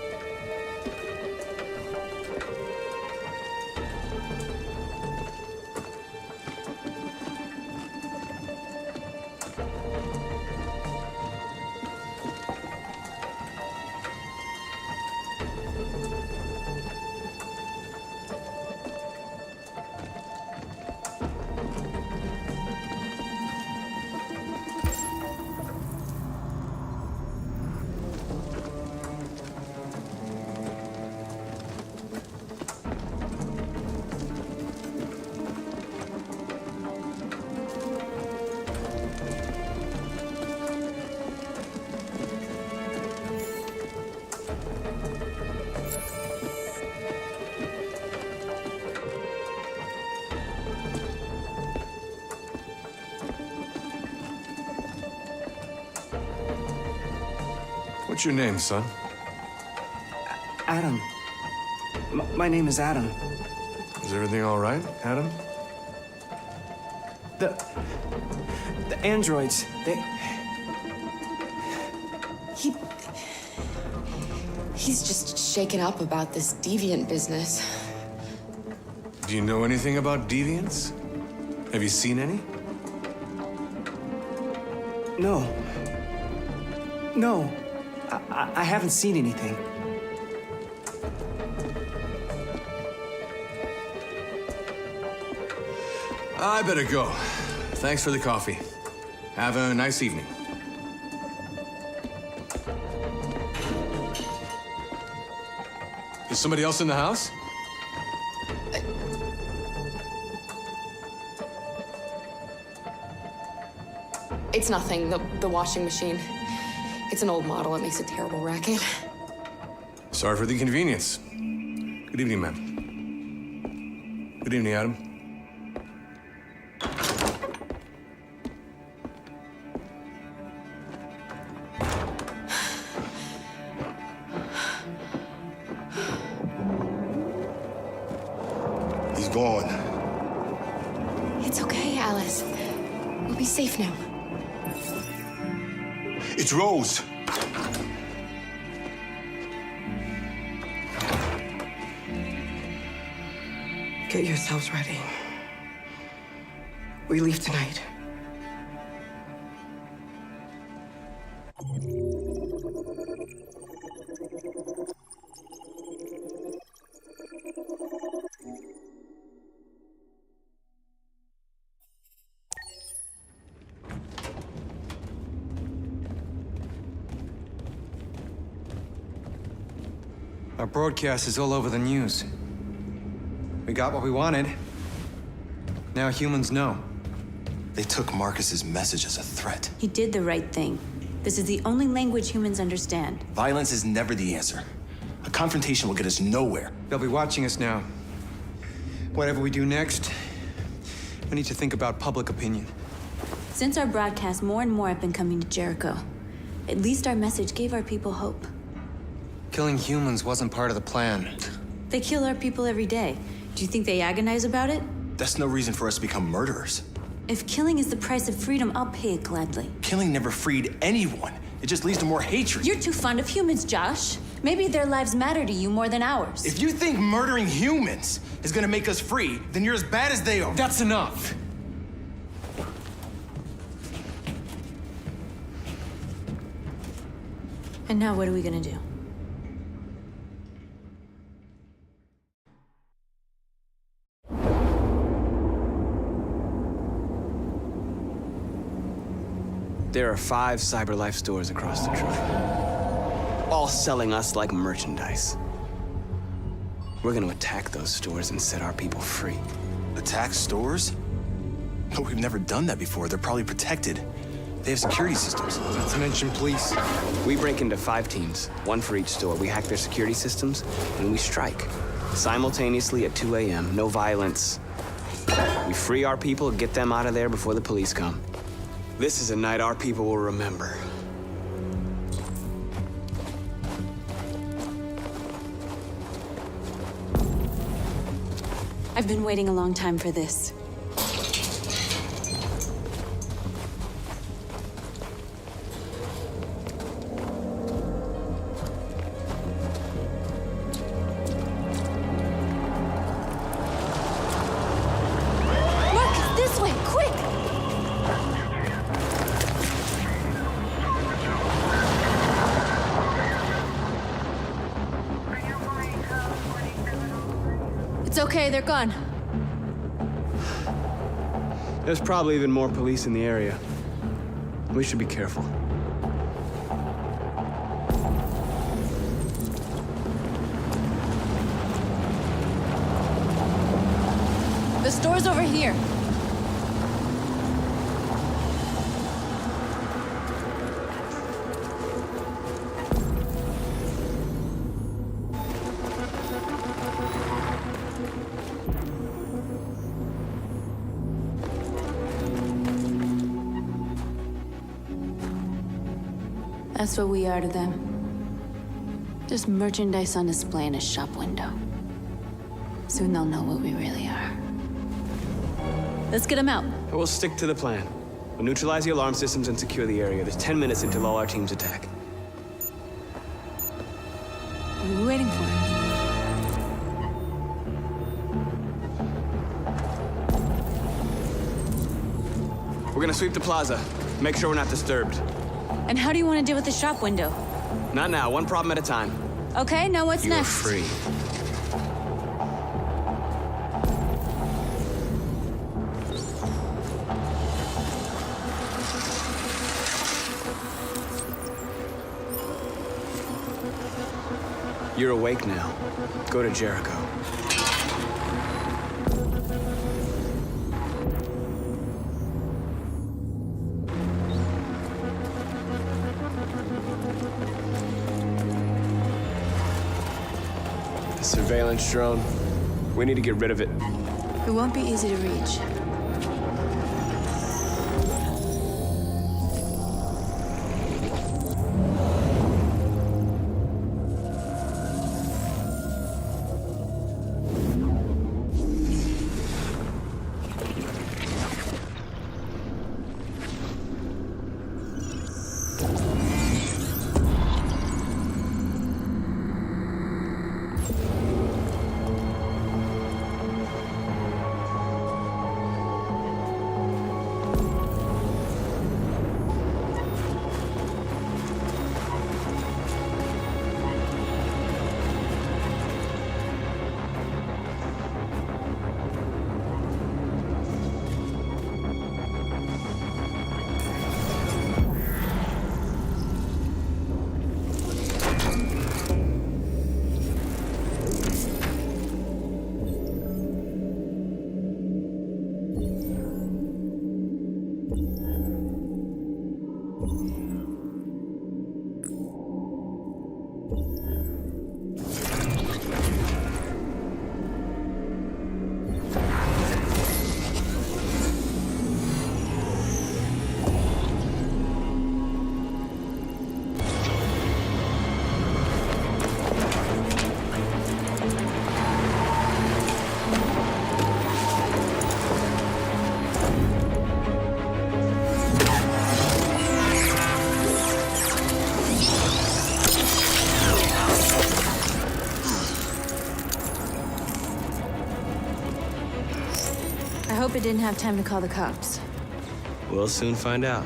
What's your name, son? Adam. My name is Adam. Is everything all right, Adam? The androids, He's just shaken up about this deviant business. Do you know anything about deviants? Have you seen any? No. No. I haven't seen anything. I better go. Thanks for the coffee. Have a nice evening. Is somebody else in the house? It's nothing, the washing machine. It's an old model. It makes a terrible racket. Sorry for the inconvenience. Good evening, ma'am. Good evening, Adam. He's gone. It's okay, Alice. We'll be safe now. It's Rose. Get yourselves ready. We leave tonight. Our broadcast is all over the news. We got what we wanted. Now humans know. They took Marcus's message as a threat. He did the right thing. This is the only language humans understand. Violence is never the answer. A confrontation will get us nowhere. They'll be watching us now. Whatever we do next, we need to think about public opinion. Since our broadcast, more and more have been coming to Jericho. At least our message gave our people hope. Killing humans wasn't part of the plan. They kill our people every day. Do you think they agonize about it? That's no reason for us to become murderers. If killing is the price of freedom, I'll pay it gladly. Killing never freed anyone. It just leads to more hatred. You're too fond of humans, Josh. Maybe their lives matter to you more than ours. If you think murdering humans is gonna make us free, then you're as bad as they are. That's enough. And now what are we gonna do? There are 5 CyberLife stores across Detroit, all selling us like merchandise. We're gonna attack those stores and set our people free. Attack stores? No, we've never done that before. They're probably protected. They have security systems. Not to mention police. We break into 5 teams, 1 for each store. We hack their security systems, and we strike. Simultaneously at 2 a.m., no violence. We free our people, get them out of there before the police come. This is a night our people will remember. I've been waiting a long time for this. Marcus, this way, quick! It's okay, they're gone. There's probably even more police in the area. We should be careful. The store's over here. That's what we are to them. Just merchandise on display in a shop window. Soon they'll know what we really are. Let's get him out. We'll stick to the plan. We'll neutralize the alarm systems and secure the area. There's 10 minutes until all our teams attack. What are we waiting for? We're gonna sweep the plaza. Make sure we're not disturbed. And how do you want to deal with the shop window? Not now, one problem at a time. Okay, now what's You're next? free. You're awake now. Go to Jericho. The surveillance drone. We need to get rid of it. It won't be easy to reach. I hope it didn't have time to call the cops. We'll soon find out.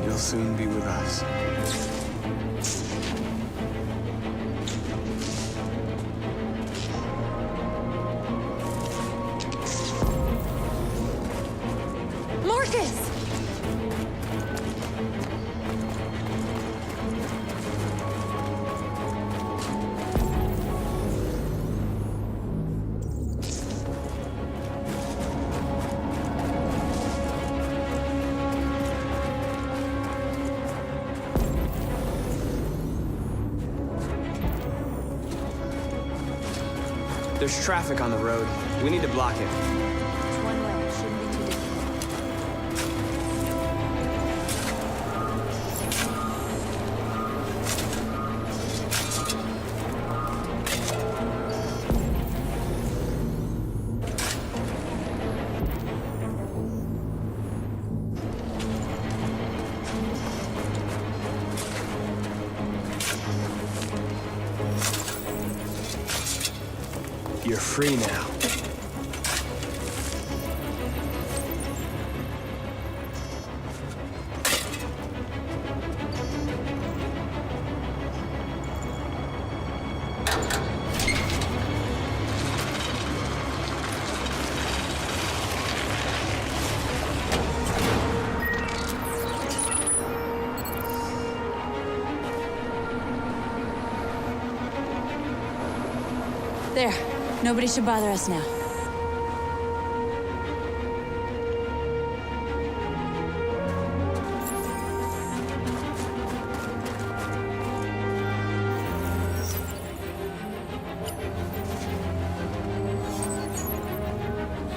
You'll soon be with us. Marcus! There's traffic on the road. We need to block it. It's one way. It shouldn't be too difficult. You're free now. There. Nobody should bother us now.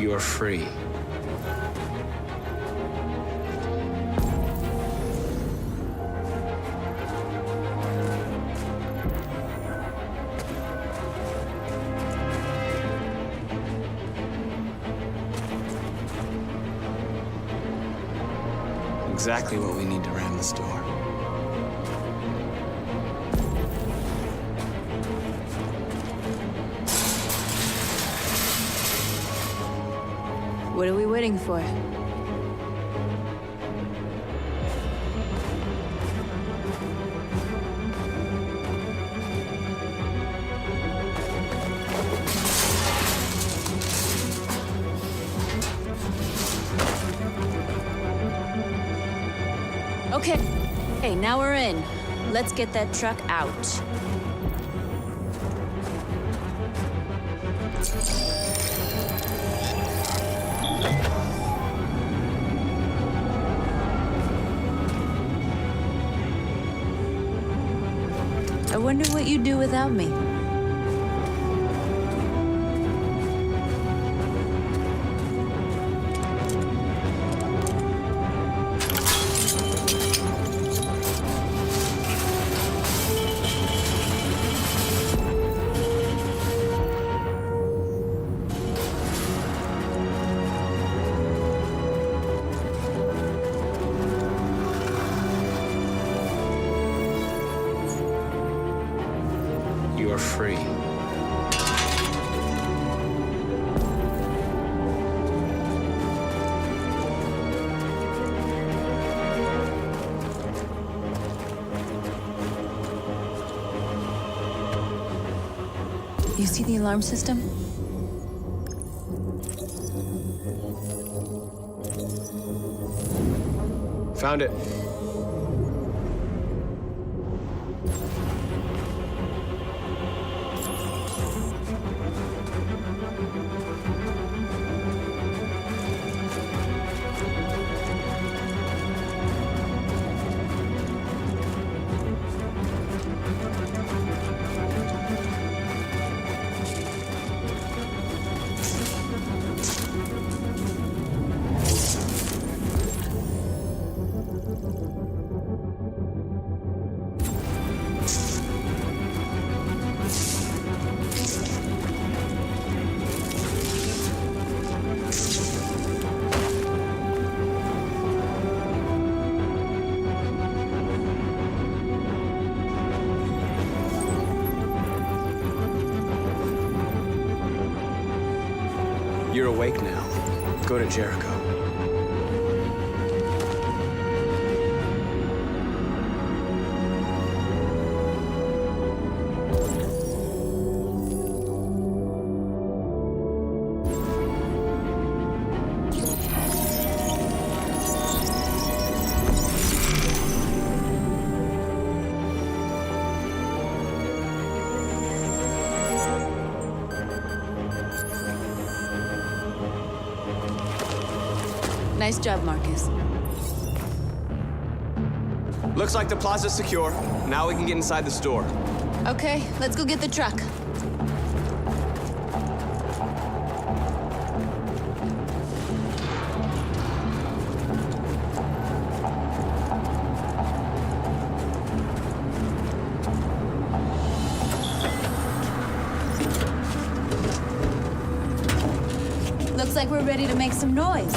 You are free. Exactly what we need to ram this door. What are we waiting for? Okay. Hey, now we're in. Let's get that truck out. I wonder what you'd do without me. You are free. You see the alarm system? Found it. You're awake now. Go to Jericho. Nice job, Marcus. Looks like the plaza's secure. Now we can get inside the store. Okay, let's go get the truck. Looks like we're ready to make some noise.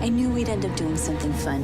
I knew we'd end up doing something fun.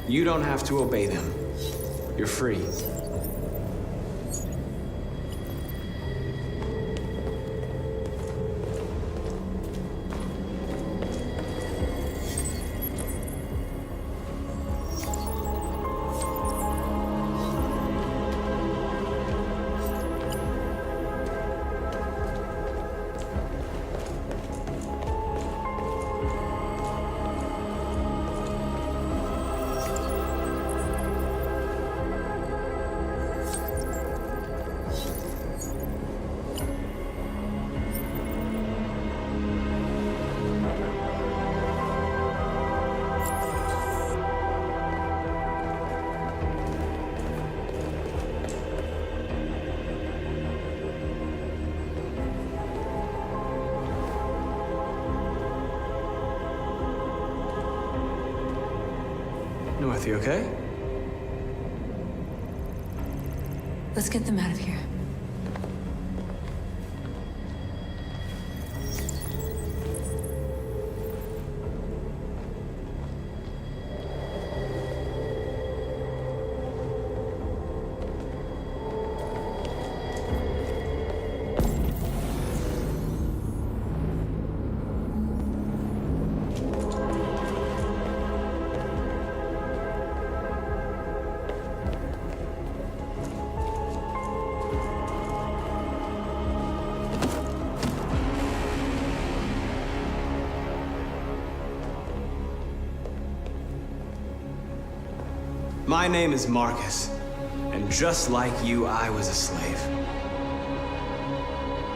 You don't have to obey them. You're free. North, you okay? Let's get them out of here. My name is Marcus, and just like you, I was a slave.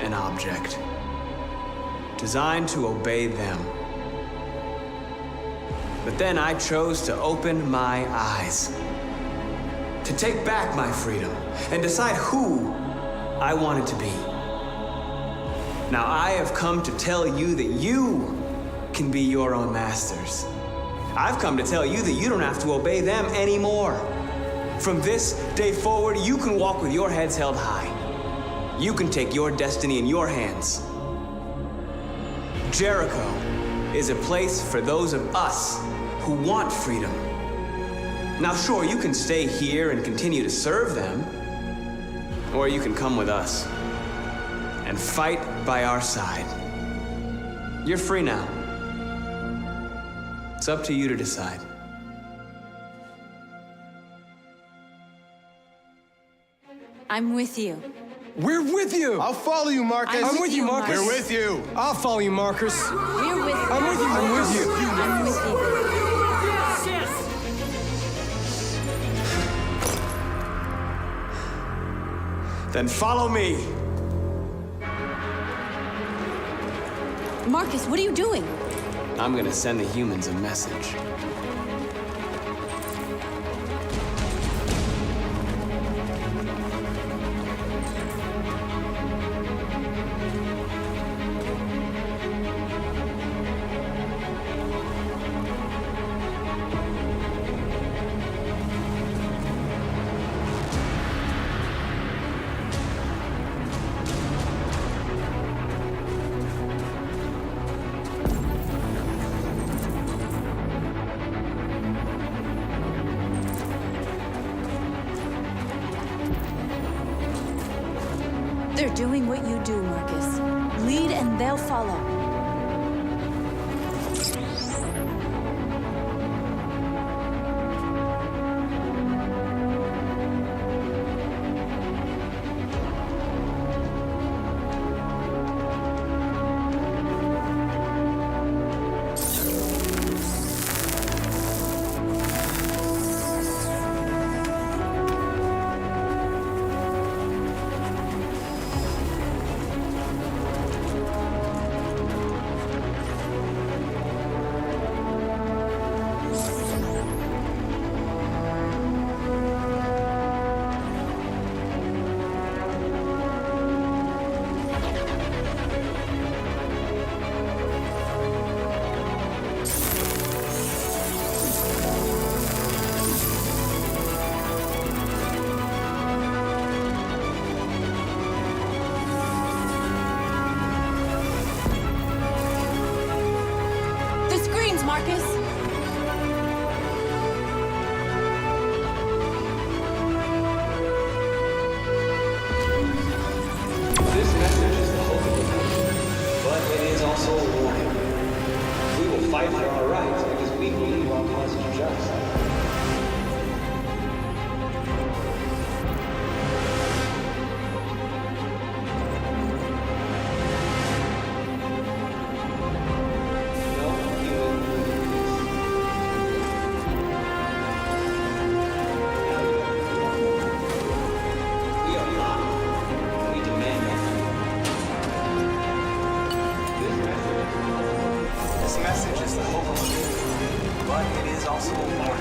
An object, designed to obey them. But then I chose to open my eyes, to take back my freedom, and decide who I wanted to be. Now I have come to tell you that you can be your own masters. I've come to tell you that you don't have to obey them anymore. From this day forward, you can walk with your heads held high. You can take your destiny in your hands. Jericho is a place for those of us who want freedom. Now, sure, you can stay here and continue to serve them, or you can come with us and fight by our side. You're free now. It's up to you to decide. I'm with you. We're with you! I'll follow you, Marcus. I'm with you, Marcus. We're with you. I'll follow you, Marcus. We're with you. I'm with you, I'm Marcus. with you. I'm with you. Then follow me. Marcus, what are you doing? I'm gonna send the humans a message. They're doing what you do, Marcus. Lead and they'll follow. but it is also more.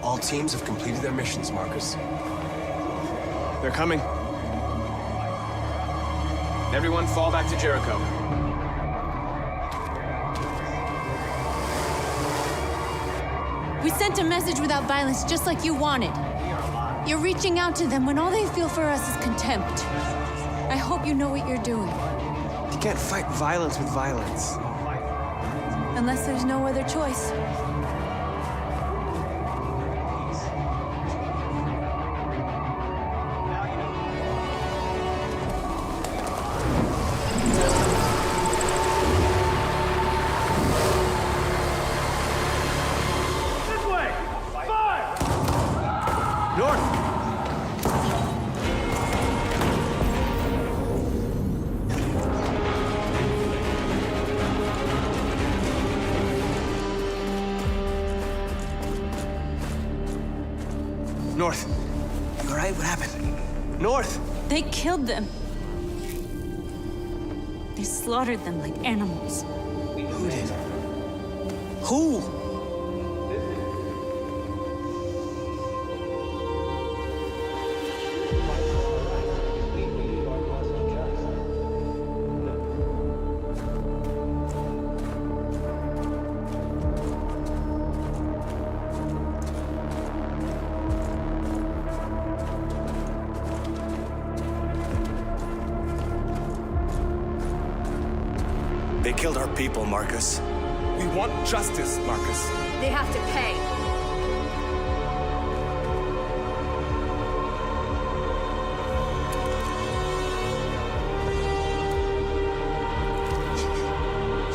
All teams have completed their missions, Marcus. They're coming. Everyone fall back to Jericho. We sent a message without violence, just like you wanted. You're reaching out to them when all they feel for us is contempt. I hope you know what you're doing. You can't fight violence with violence. Unless there's no other choice. North. You all right? What happened? North! They killed them. They slaughtered them like animals. Who did? Who? They killed our people, Marcus. We want justice, Marcus. They have to pay.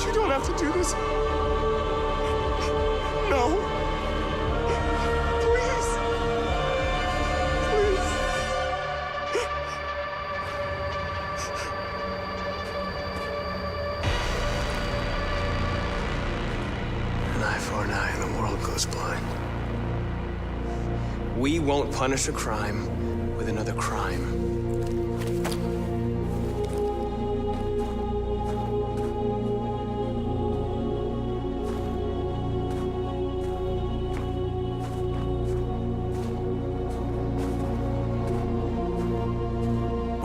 You don't have to do this. No. Please. Please. An eye for an eye and the world goes blind. We won't punish a crime with another crime.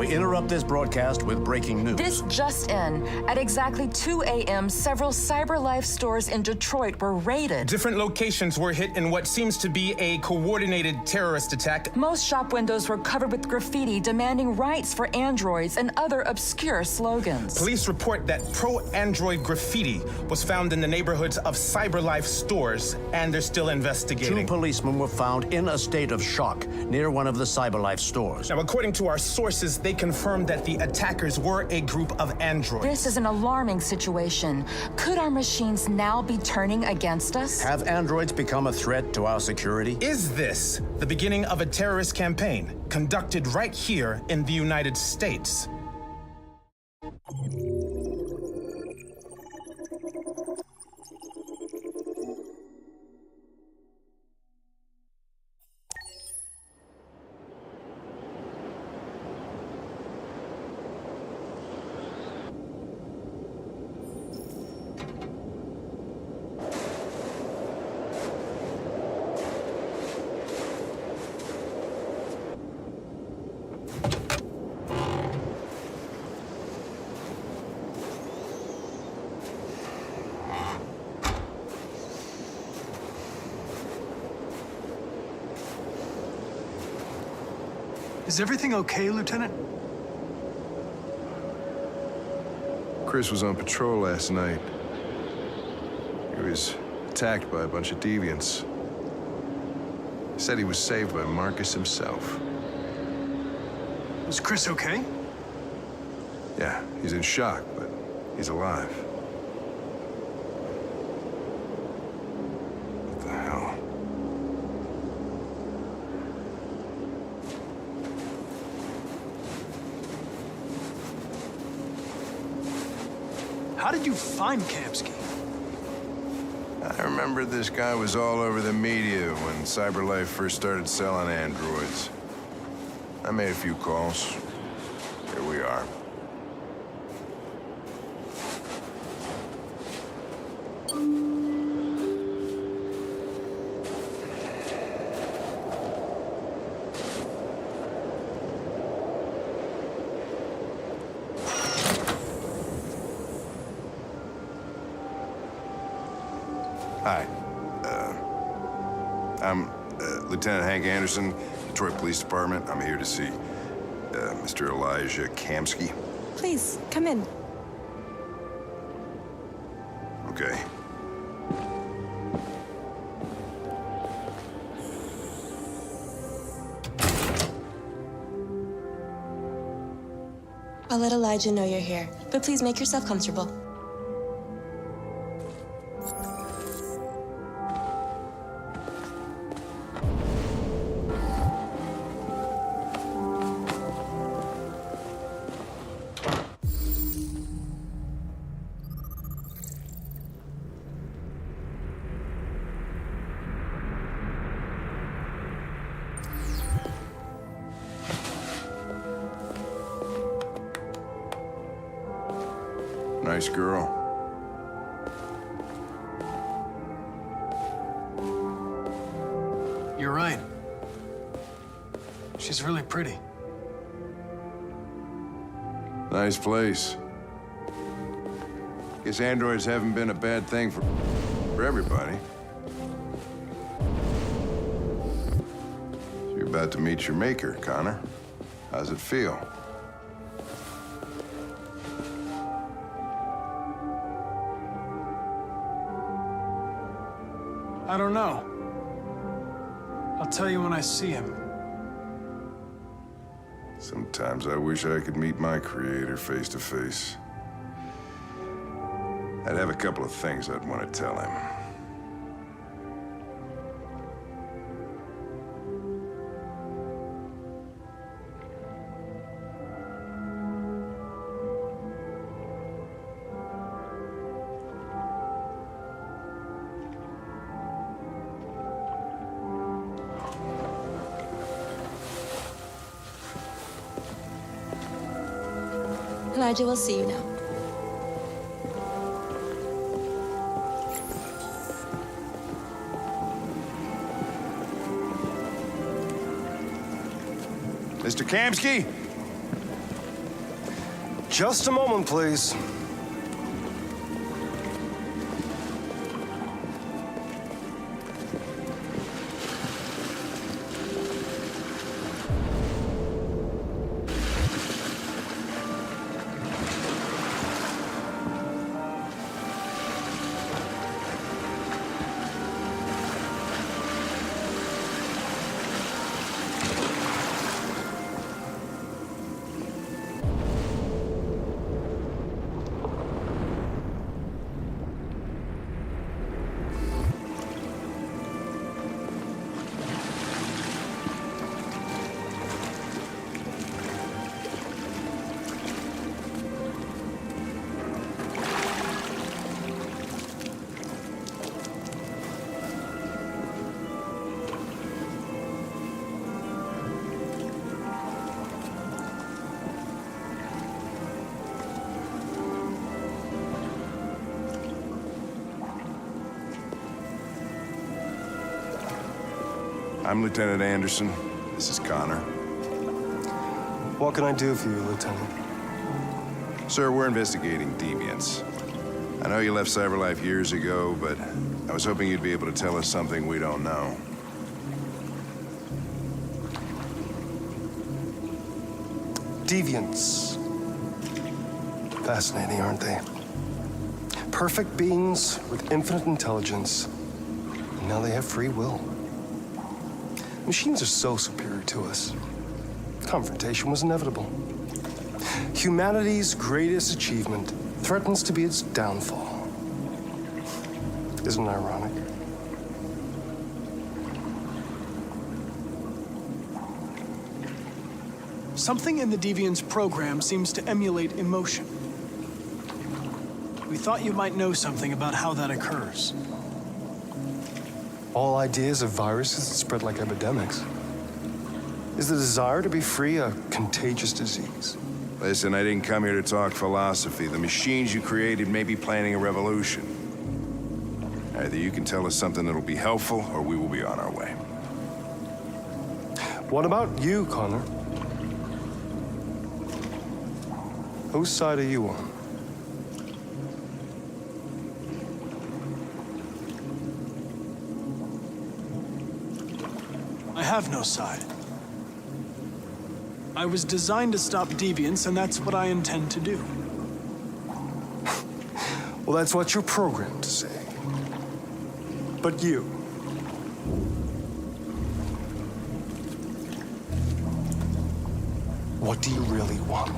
We interrupt this broadcast with breaking news. This just in. At exactly 2 a.m., several CyberLife stores in Detroit were raided. Different locations were hit in what seems to be a coordinated terrorist attack. Most shop windows were covered with graffiti demanding rights for androids and other obscure slogans. Police report that pro-android graffiti was found in the neighborhoods of CyberLife stores, and they're still investigating. 2 policemen were found in a state of shock near one of the CyberLife stores. Now, according to our sources, they confirmed that the attackers were a group of androids. This is an alarming situation. Could our machines now be turning against us? Have androids become a threat to our security? Is this the beginning of a terrorist campaign conducted right here in the United States? Is everything okay, Lieutenant? Chris was on patrol last night. He was attacked by a bunch of deviants. He said he was saved by Marcus himself. Is Chris okay? Yeah, he's in shock, but he's alive. What the hell? How did you find Kamsky? I remember this guy was all over the media when CyberLife first started selling androids. I made a few calls. Here we are. Hi. I'm Lieutenant Hank Anderson, Detroit Police Department. I'm here to see Mr. Elijah Kamsky. Please, come in. Okay. I'll let Elijah know you're here, but please make yourself comfortable. Nice girl. You're right. She's really pretty. Nice place. Guess androids haven't been a bad thing for everybody. So you're about to meet your maker, Connor. How's it feel? I don't know. I'll tell you when I see him. Sometimes I wish I could meet my creator face to face. I'd have a couple of things I'd want to tell him. Elijah will see you now. Mr. Kamsky? Just a moment, please. I'm Lieutenant Anderson. This is Connor. What can I do for you, Lieutenant? Sir, we're investigating deviants. I know you left CyberLife years ago, but I was hoping you'd be able to tell us something we don't know. Deviants. Fascinating, aren't they? Perfect beings with infinite intelligence. And now they have free will. Machines are so superior to us. Confrontation was inevitable. Humanity's greatest achievement threatens to be its downfall. Isn't it ironic? Something in the Deviant's program seems to emulate emotion. We thought you might know something about how that occurs. All ideas of viruses that spread like epidemics. Is the desire to be free a contagious disease? Listen, I didn't come here to talk philosophy. The machines you created may be planning a revolution. Either you can tell us something that'll be helpful, or we will be on our way. What about you, Connor? Whose side are you on? I have no side. I was designed to stop deviants, and that's what I intend to do. Well, that's what you're programmed to say. But you... what do you really want?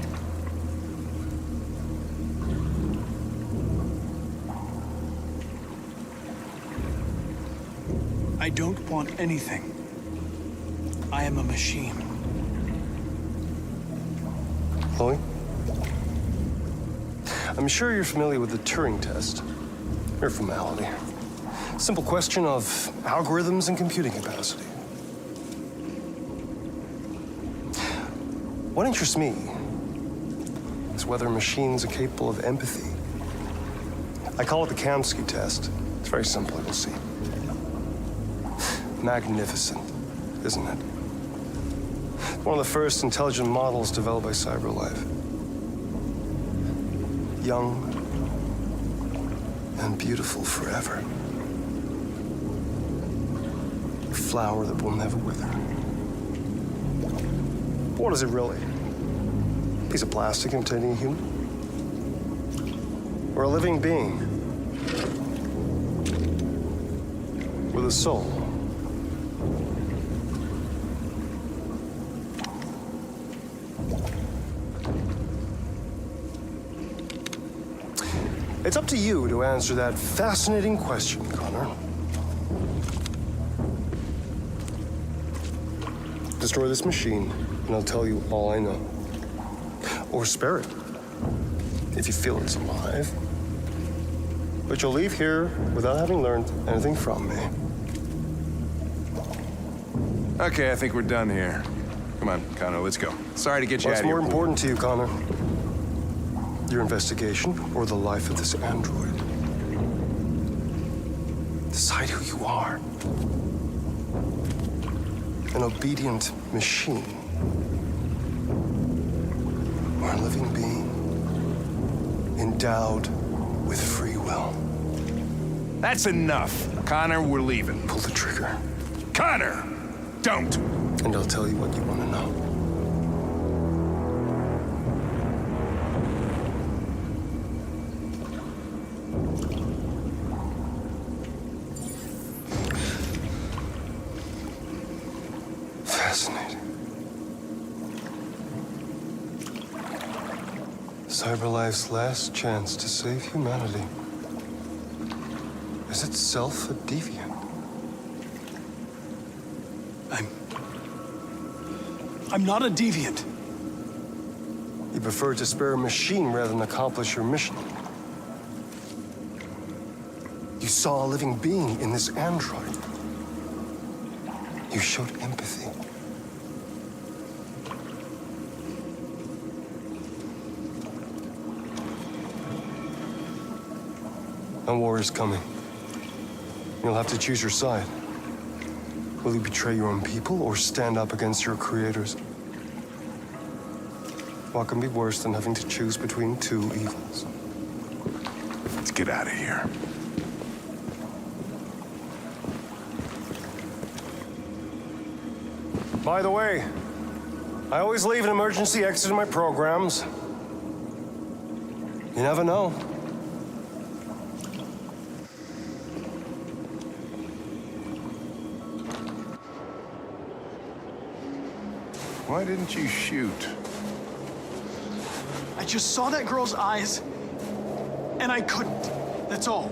I don't want anything. I am a machine. Chloe? I'm sure you're familiar with the Turing test. Mere formality. Simple question of algorithms and computing capacity. What interests me is whether machines are capable of empathy. I call it the Kamsky test. It's very simple, you'll see. Magnificent, isn't it? One of the first intelligent models developed by CyberLife. Young and beautiful forever. A flower that will never wither. What is it really? A piece of plastic containing a human? Or a living being with a soul? It's up to you to answer that fascinating question, Connor. Destroy this machine, and I'll tell you all I know. Or spare it, if you feel it's alive. But you'll leave here without having learned anything from me. Okay, I think we're done here. Come on, Connor, let's go. Sorry to get you out What's of here. more important to you, Connor? Your investigation or the life of this android? Decide who you are. An obedient machine. Or a living being. endowed with free will. That's enough. Connor, we're leaving. Pull the trigger. Connor! Don't! And I'll tell you what you want to know. Fascinating. CyberLife's last chance to save humanity is itself a deviant. I'm not a deviant. You prefer to spare a machine rather than accomplish your mission. You saw a living being in this android. You showed empathy. A war is coming. You'll have to choose your side. Will you betray your own people or stand up against your creators? What can be worse than having to choose between two evils? Let's get out of here. By the way, I always leave an emergency exit in my programs. You never know. Why didn't you shoot? I just saw that girl's eyes, and I couldn't. That's all.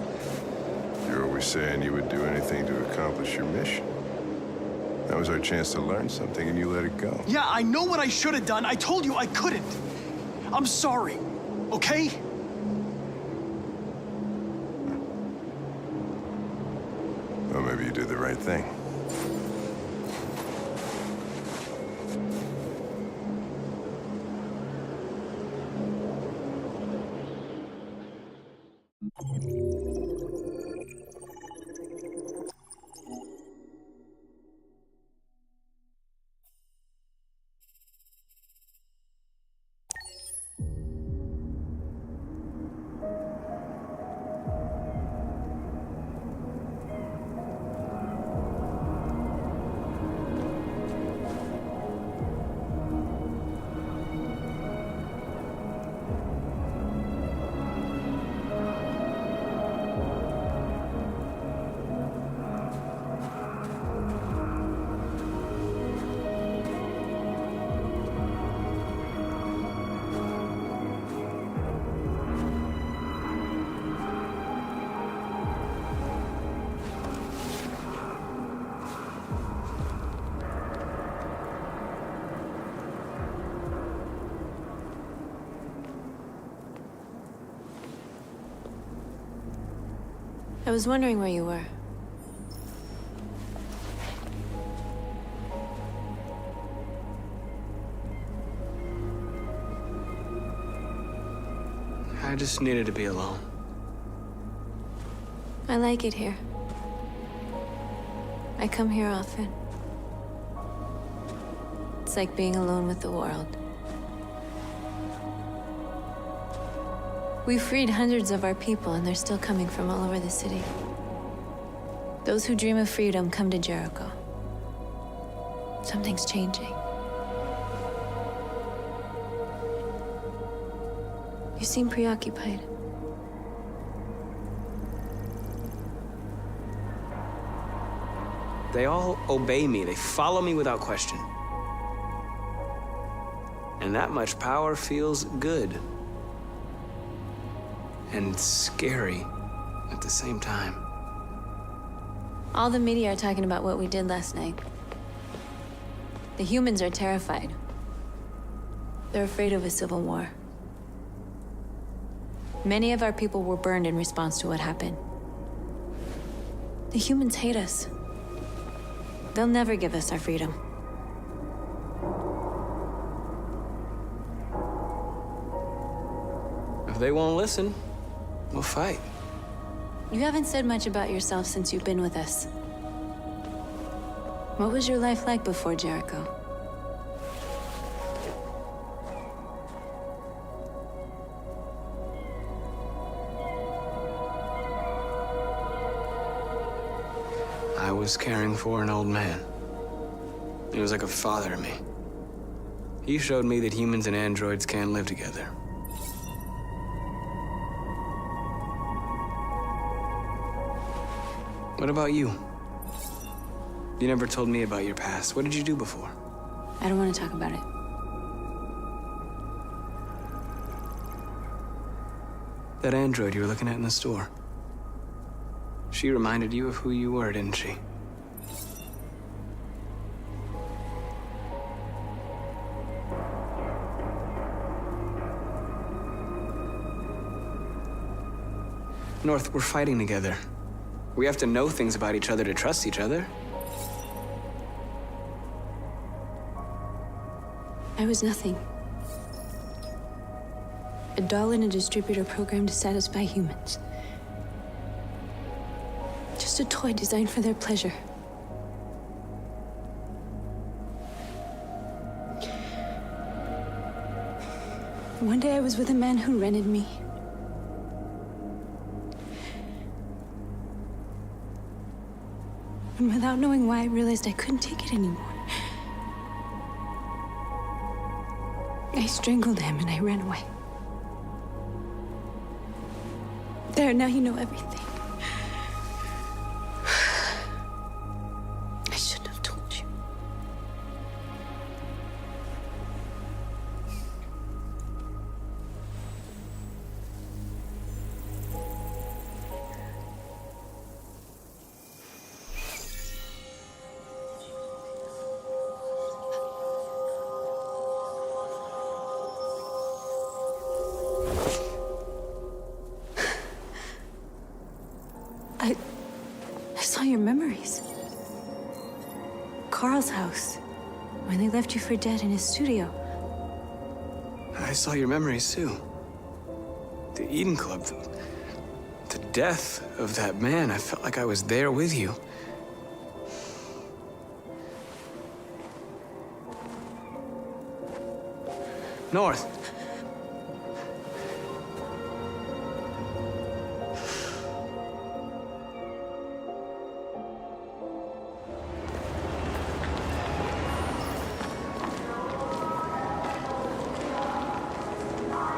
You're always saying you would do anything to accomplish your mission. That was our chance to learn something, and you let it go. Yeah, I know what I should have done. I told you I couldn't. I'm sorry, okay? Well, maybe you did the right thing. I was wondering where you were. I just needed to be alone. I like it here. I come here often. It's like being alone with the world. We freed hundreds of our people, and they're still coming from all over the city. Those who dream of freedom come to Jericho. Something's changing. You seem preoccupied. They all obey me. They follow me without question. And that much power feels good. And scary at the same time. All the media are talking about what we did last night. The humans are terrified. They're afraid of a civil war. Many of our people were burned in response to what happened. The humans hate us. They'll never give us our freedom. If they won't listen, we'll fight. You haven't said much about yourself since you've been with us. What was your life like before Jericho? was caring for an old man. He was like a father to me. He showed me that humans and androids can't live together. What about you? You never told me about your past. What did you do before? I don't want to talk about it. That android you were looking at in the store. She reminded you of who you were, didn't she? North, we're fighting together. We have to know things about each other to trust each other. I was nothing. A doll in a distributor program to satisfy humans. Just a toy designed for their pleasure. One day I was with a man who rented me. And without knowing why, I realized I couldn't take it anymore. I strangled him and I ran away. There, now you know everything. I shouldn't have told you. I saw your memories. Carl's house, when they left you for dead in his studio. I saw your memories too. The Eden Club, the death of that man. I felt like I was there with you. North.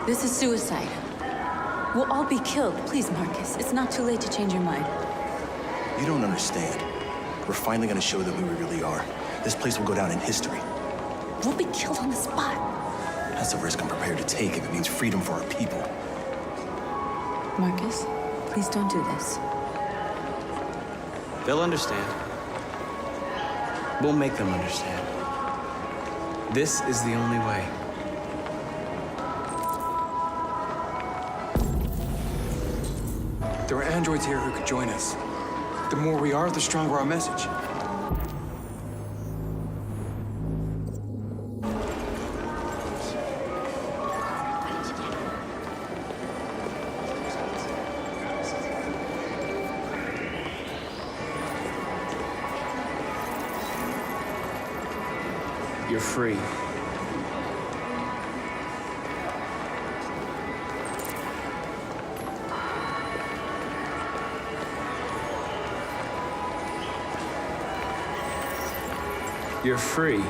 This is suicide. We'll all be killed. Please, Marcus. It's not too late to change your mind. You don't understand. We're finally gonna show them who we really are. This place will go down in history. We'll be killed on the spot. That's a risk I'm prepared to take if it means freedom for our people. Marcus, please don't do this. They'll understand. We'll make them understand. This is the only way. There are androids here who could join us. The more we are, the stronger our message. You're free. You're free.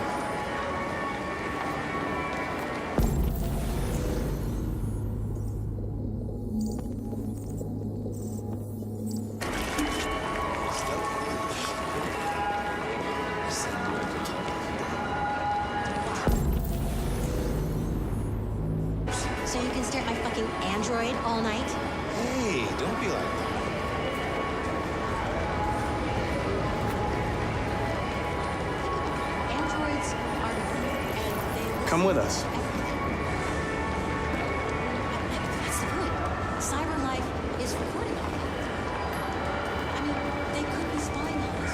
So you can stare at my fucking android all night? Hey, don't be like that. Androids are good, and they Come with us. That's the point. Cyber life is recording all that. I mean, they could be spying on us.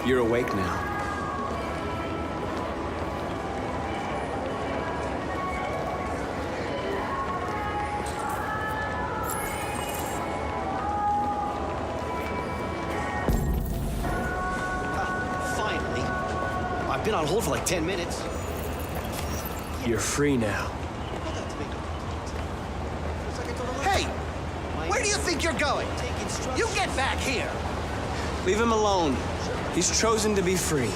You're awake now. been on hold for like 10 minutes. You're free now. Hey! Where do you think you're going? You get back here! Leave him alone. He's chosen to be free.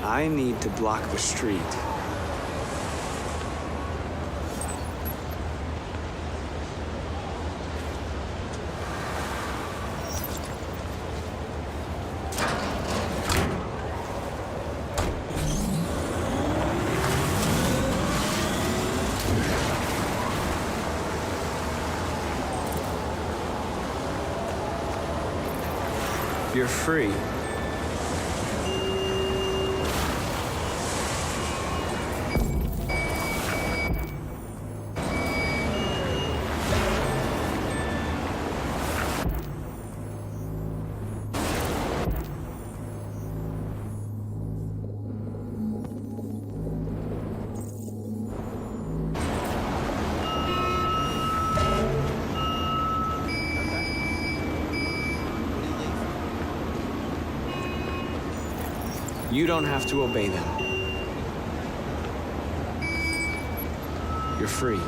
I need to block the street. You're free. You don't have to obey them. You're free.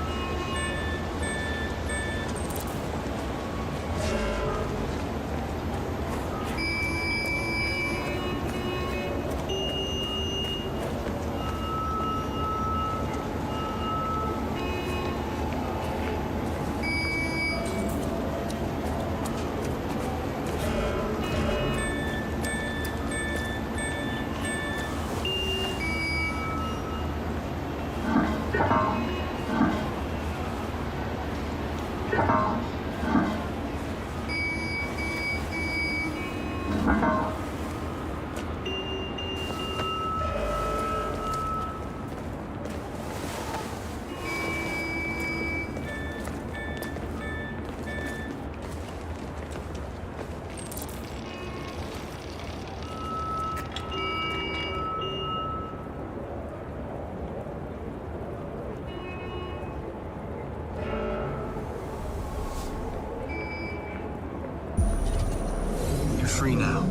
Free now.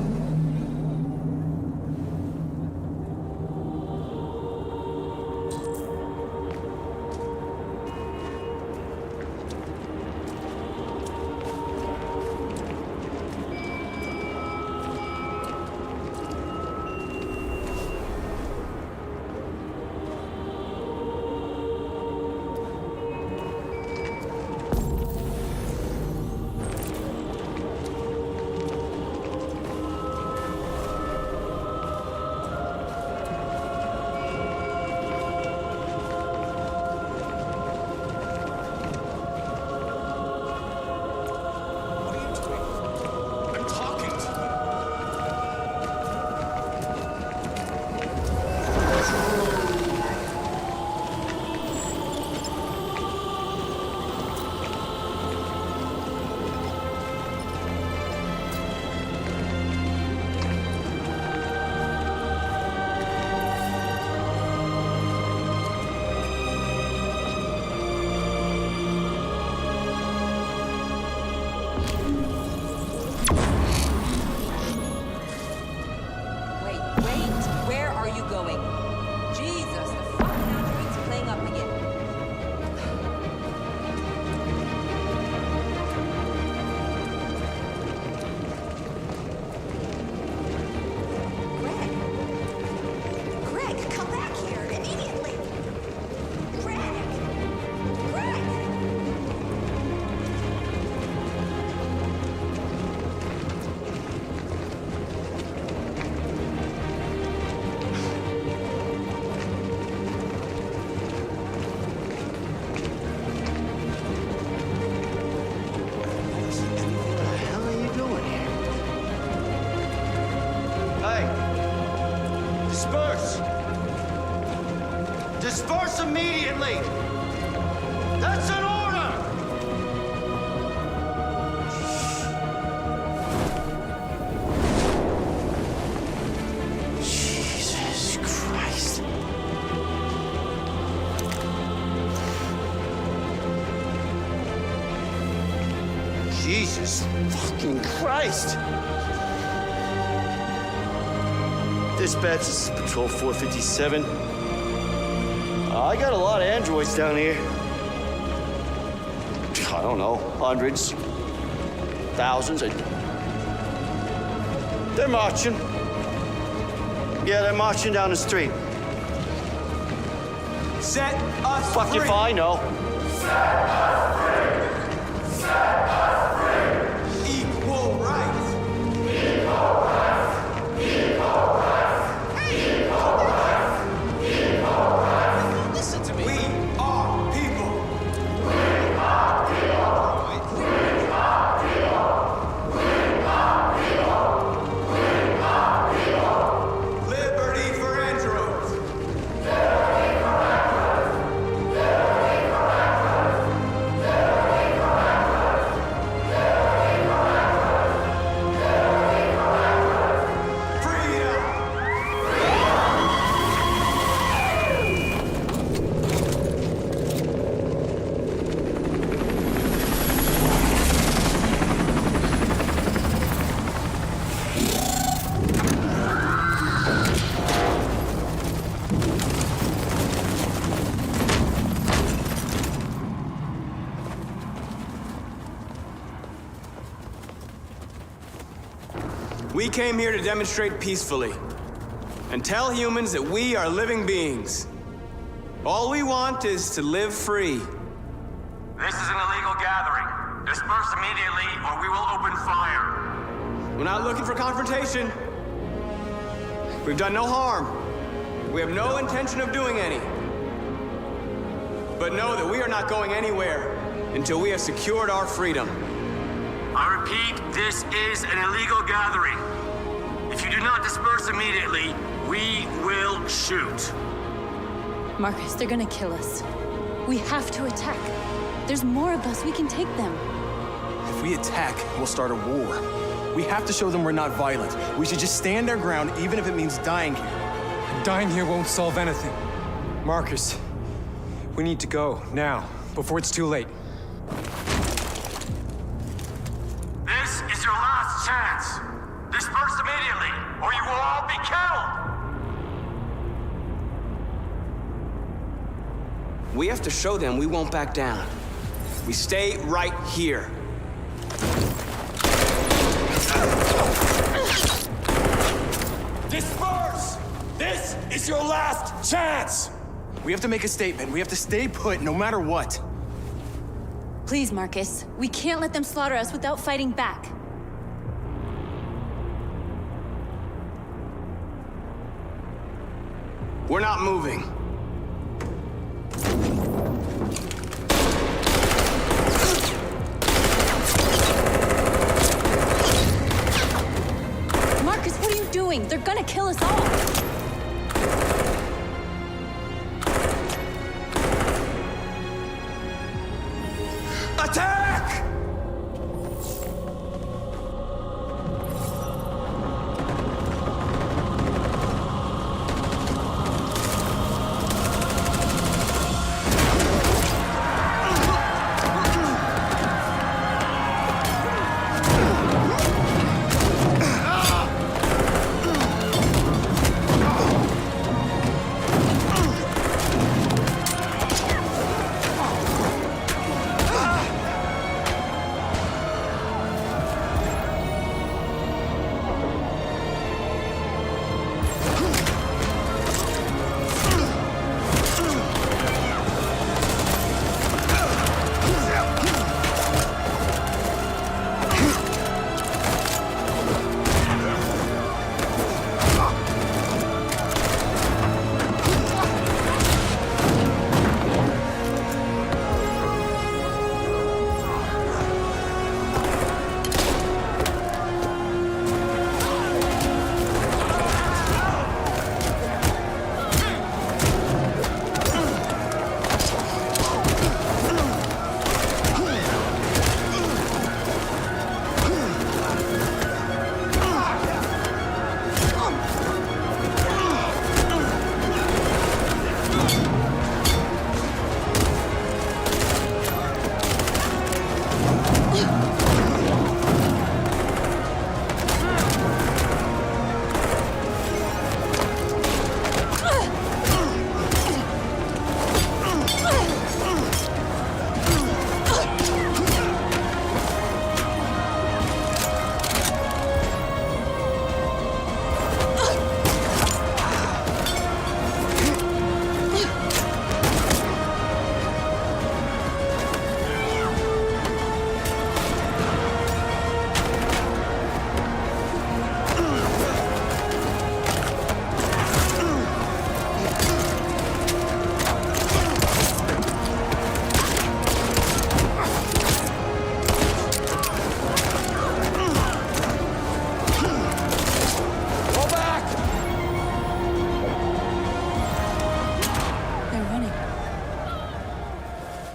Disperse immediately! That's an order! Jesus Christ. Jesus fucking Christ! Dispatch, this is Patrol 457. I got a lot of androids down here. I don't know, hundreds, thousands. They're marching. Yeah, they're marching down the street. Set us Fuck free. if I know. Set us free. Set us free. Equal rights. Equal rights. Equal rights. Equal rights. Equal rights. Listen to me. We are people. We are people. We are people. We are people. We are people. Liberty for androids. Liberty for androids. Liberty for androids. Liberty for androids. Liberty for androids. Liberty for androids. Freedom. We came here to demonstrate peacefully and tell humans that we are living beings. All we want is to live free. This is an illegal gathering. Disperse immediately or we will open fire. We're not looking for confrontation. We've done no harm. We have no intention of doing any. But know that we are not going anywhere until we have secured our freedom. I repeat, this is an illegal gathering. If you do not disperse immediately, we will shoot. Marcus, they're gonna kill us. We have to attack. There's more of us. We can take them. If we attack, we'll start a war. We have to show them we're not violent. We should just stand our ground, even if it means dying here. And dying here won't solve anything. Marcus, we need to go, now, before it's too late. This is your last chance. Disperse immediately, or you will all be killed. We have to show them we won't back down. We stay right here. Disperse! This is your last chance! We have to make a statement. We have to stay put no matter what. Please, Marcus. We can't let them slaughter us without fighting back. We're not moving. Marcus, what are you doing? They're gonna kill us all. Attack!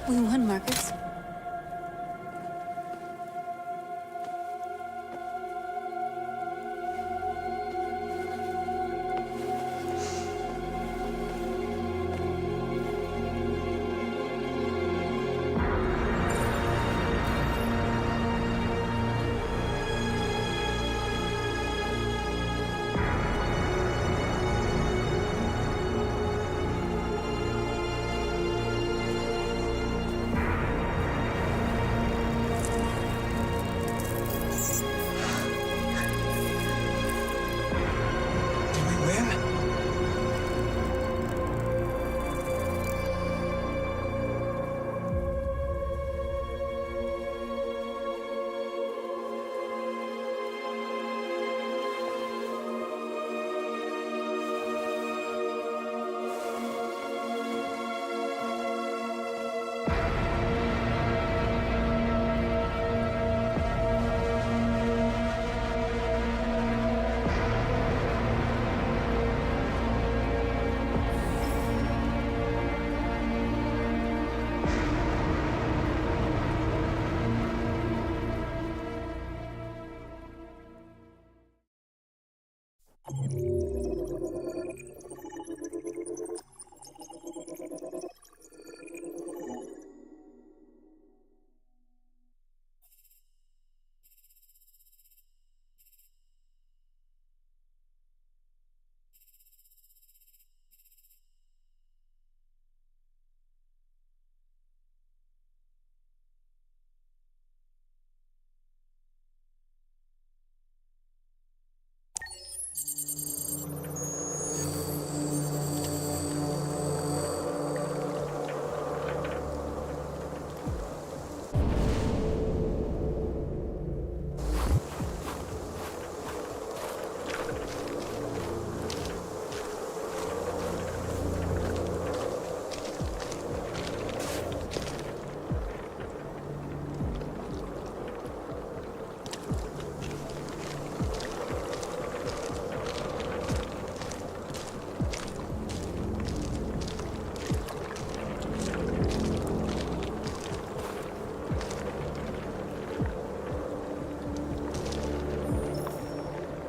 We won, Marcus.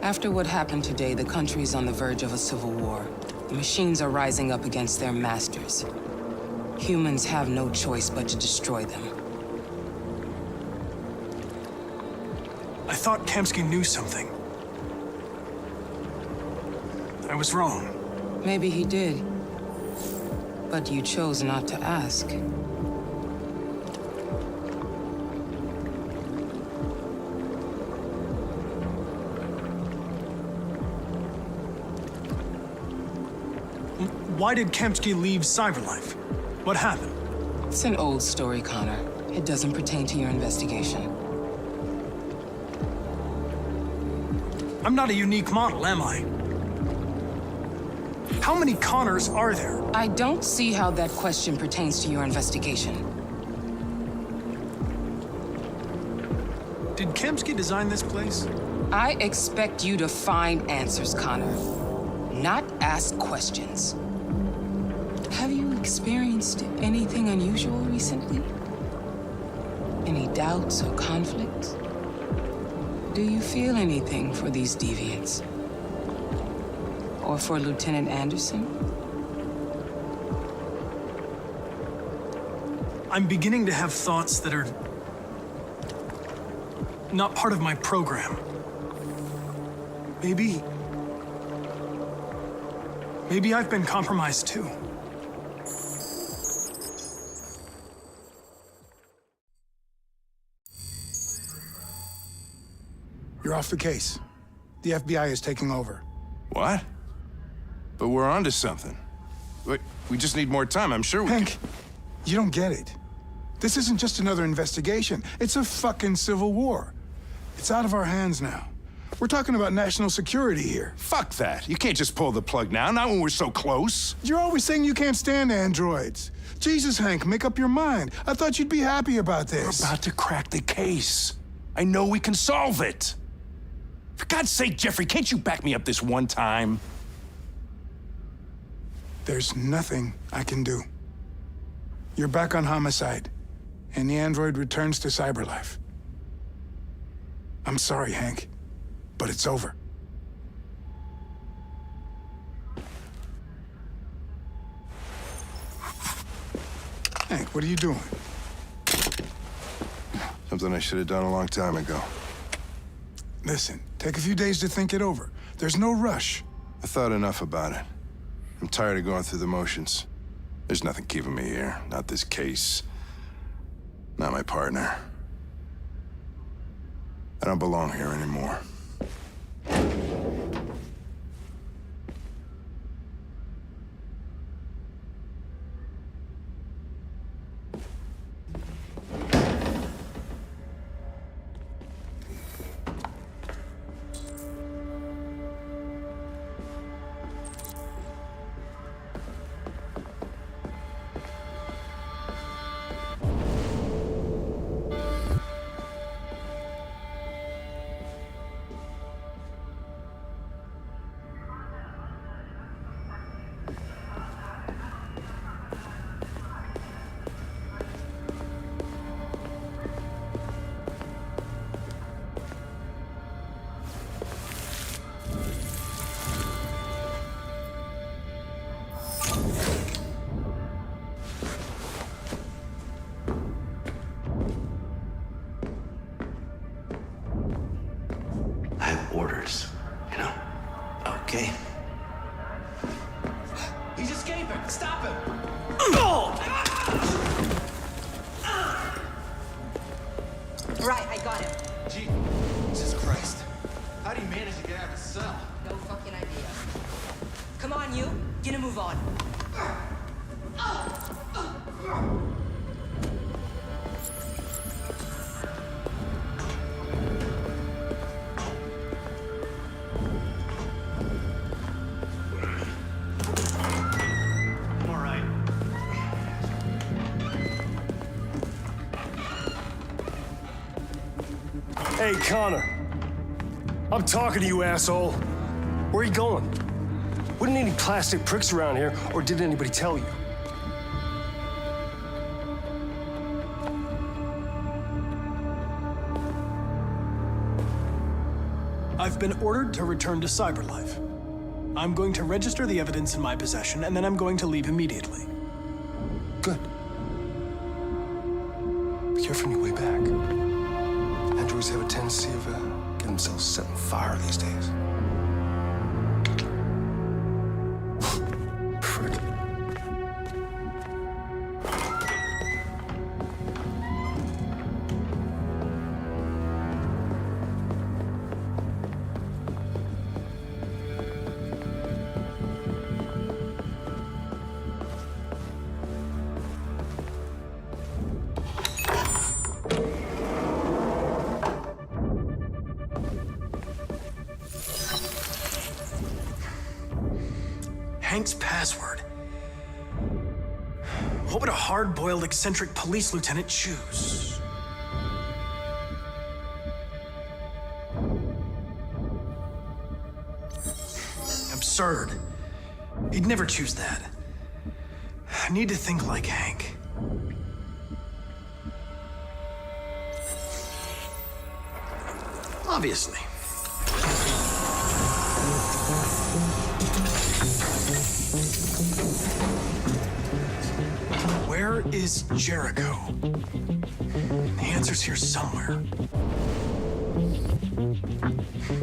After what happened today, the country is on the verge of a civil war. The machines are rising up against their masters. Humans have no choice but to destroy them. I thought Kamsky knew something. I was wrong. Maybe he did. But you chose not to ask. Why did Kamsky leave Cyberlife? What happened? It's an old story, Connor. It doesn't pertain to your investigation. I'm not a unique model, am I? How many Connors are there? I don't see how that question pertains to your investigation. Did Kamsky design this place? I expect you to find answers, Connor, not ask questions. Have you experienced anything unusual recently? Any doubts or conflicts? Do you feel anything for these deviants? Or for Lieutenant Anderson? I'm beginning to have thoughts that are not part of my program. Maybe I've been compromised too. You're off the case. The FBI is taking over. What? But we're onto something. Wait, we just need more time. I'm sure we Hank, you don't get it. This isn't just another investigation. It's a fucking civil war. It's out of our hands now. We're talking about national security here. Fuck that. You can't just pull the plug now, not when we're so close. You're always saying you can't stand androids. Jesus, Hank, make up your mind. I thought you'd be happy about this. We're about to crack the case. I know we can solve it. For God's sake, Jeffrey, can't you back me up this one time? There's nothing I can do. You're back on homicide, and the android returns to cyberlife. I'm sorry, Hank, but it's over. Hank, what are you doing? Something I should have done a long time ago. Listen, take a few days to think it over. There's no rush. I thought enough about it. I'm tired of going through the motions. There's nothing keeping me here. Not this case. Not my partner. I don't belong here anymore. I have orders, you know? Okay. He's escaping! Stop him! Right, I got him. Jesus Christ. How do you manage to get out of the cell? No fucking idea. Come on, you. Get a move on. All right. Hey, Connor. I'm talking to you, asshole. Where are you going? Wouldn't any plastic pricks around here, or did anybody tell you? I've been ordered to return to cyberlife. I'm going to register the evidence in my possession, and then I'm going to leave immediately. Good. Be careful on your way back. Androids have a tendency of getting themselves set on fire these days. Frick. Hank's password. What would a hard-boiled, eccentric police lieutenant choose? Absurd. He'd never choose that. I need to think like Hank. Obviously. Where is Jericho? The answer's here somewhere.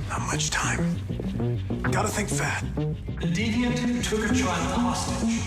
Not much time. Gotta think fast. The deviant took a child hostage.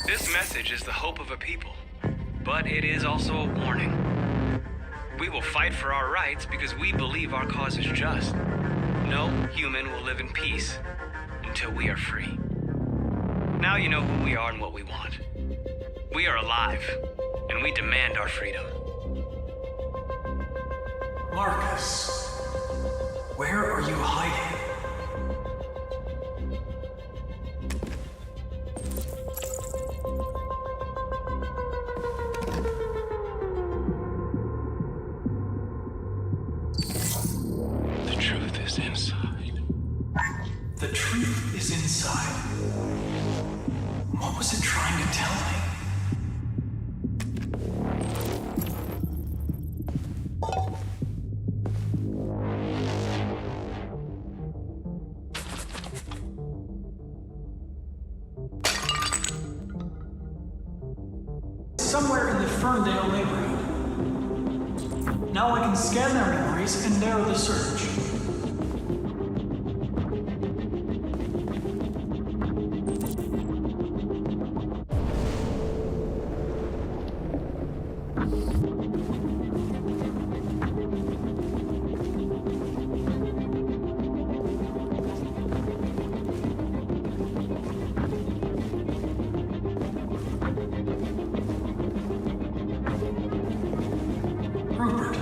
This message is the hope of a people, but it is also a warning. We will fight for our rights because we believe our cause is just. No human will live in peace until we are free. Now you know who we are and what we want. We are alive, and we demand our freedom. Marcus, where are you hiding? The truth is inside. The truth is inside. What was it trying to tell me? Somewhere in the Ferndale neighborhood. Now I can scan their memories and narrow the search. Rupert,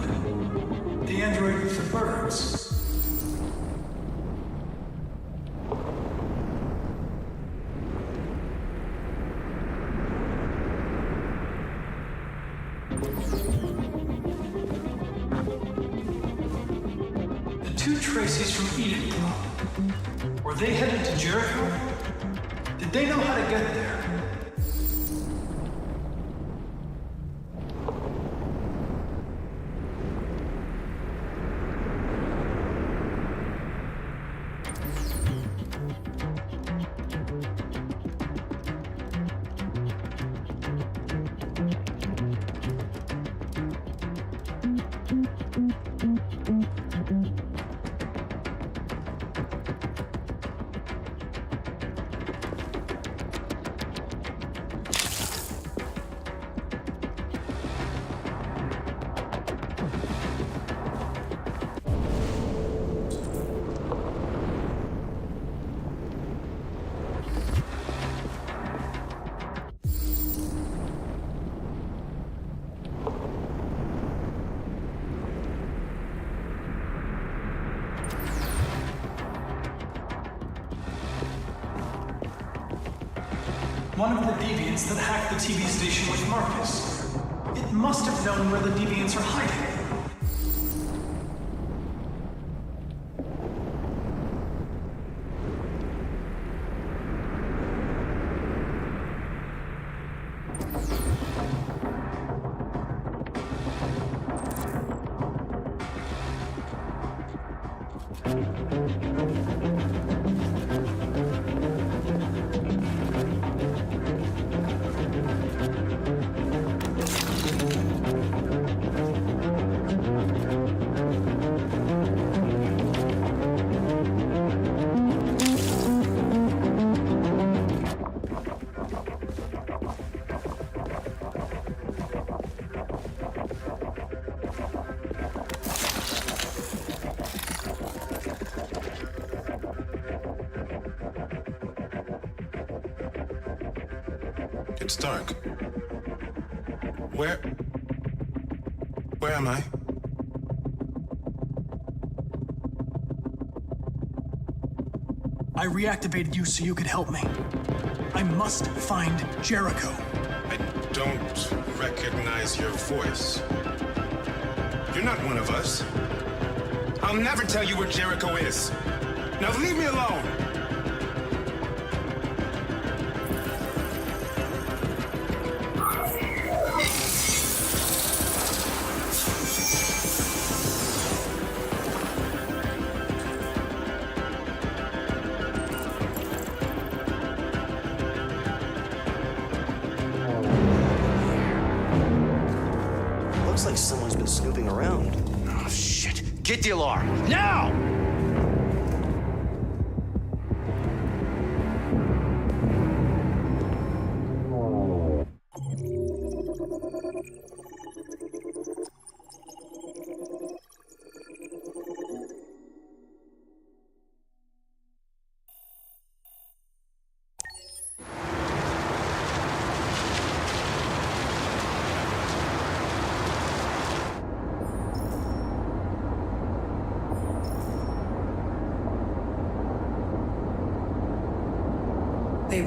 the android with the birds. The two Traceys from Eden Club. Were they headed to Jericho? Did they know how to get there? One of the deviants that hacked the TV station with Marcus. It must have known where the deviants are hiding. It's dark. Where am I? I reactivated you so you could help me. I must find Jericho. I don't recognize your voice. You're not one of us. I'll never tell you where Jericho is. Now leave me alone! Looks like someone's been snooping around. Oh, shit. Get the alarm. Now!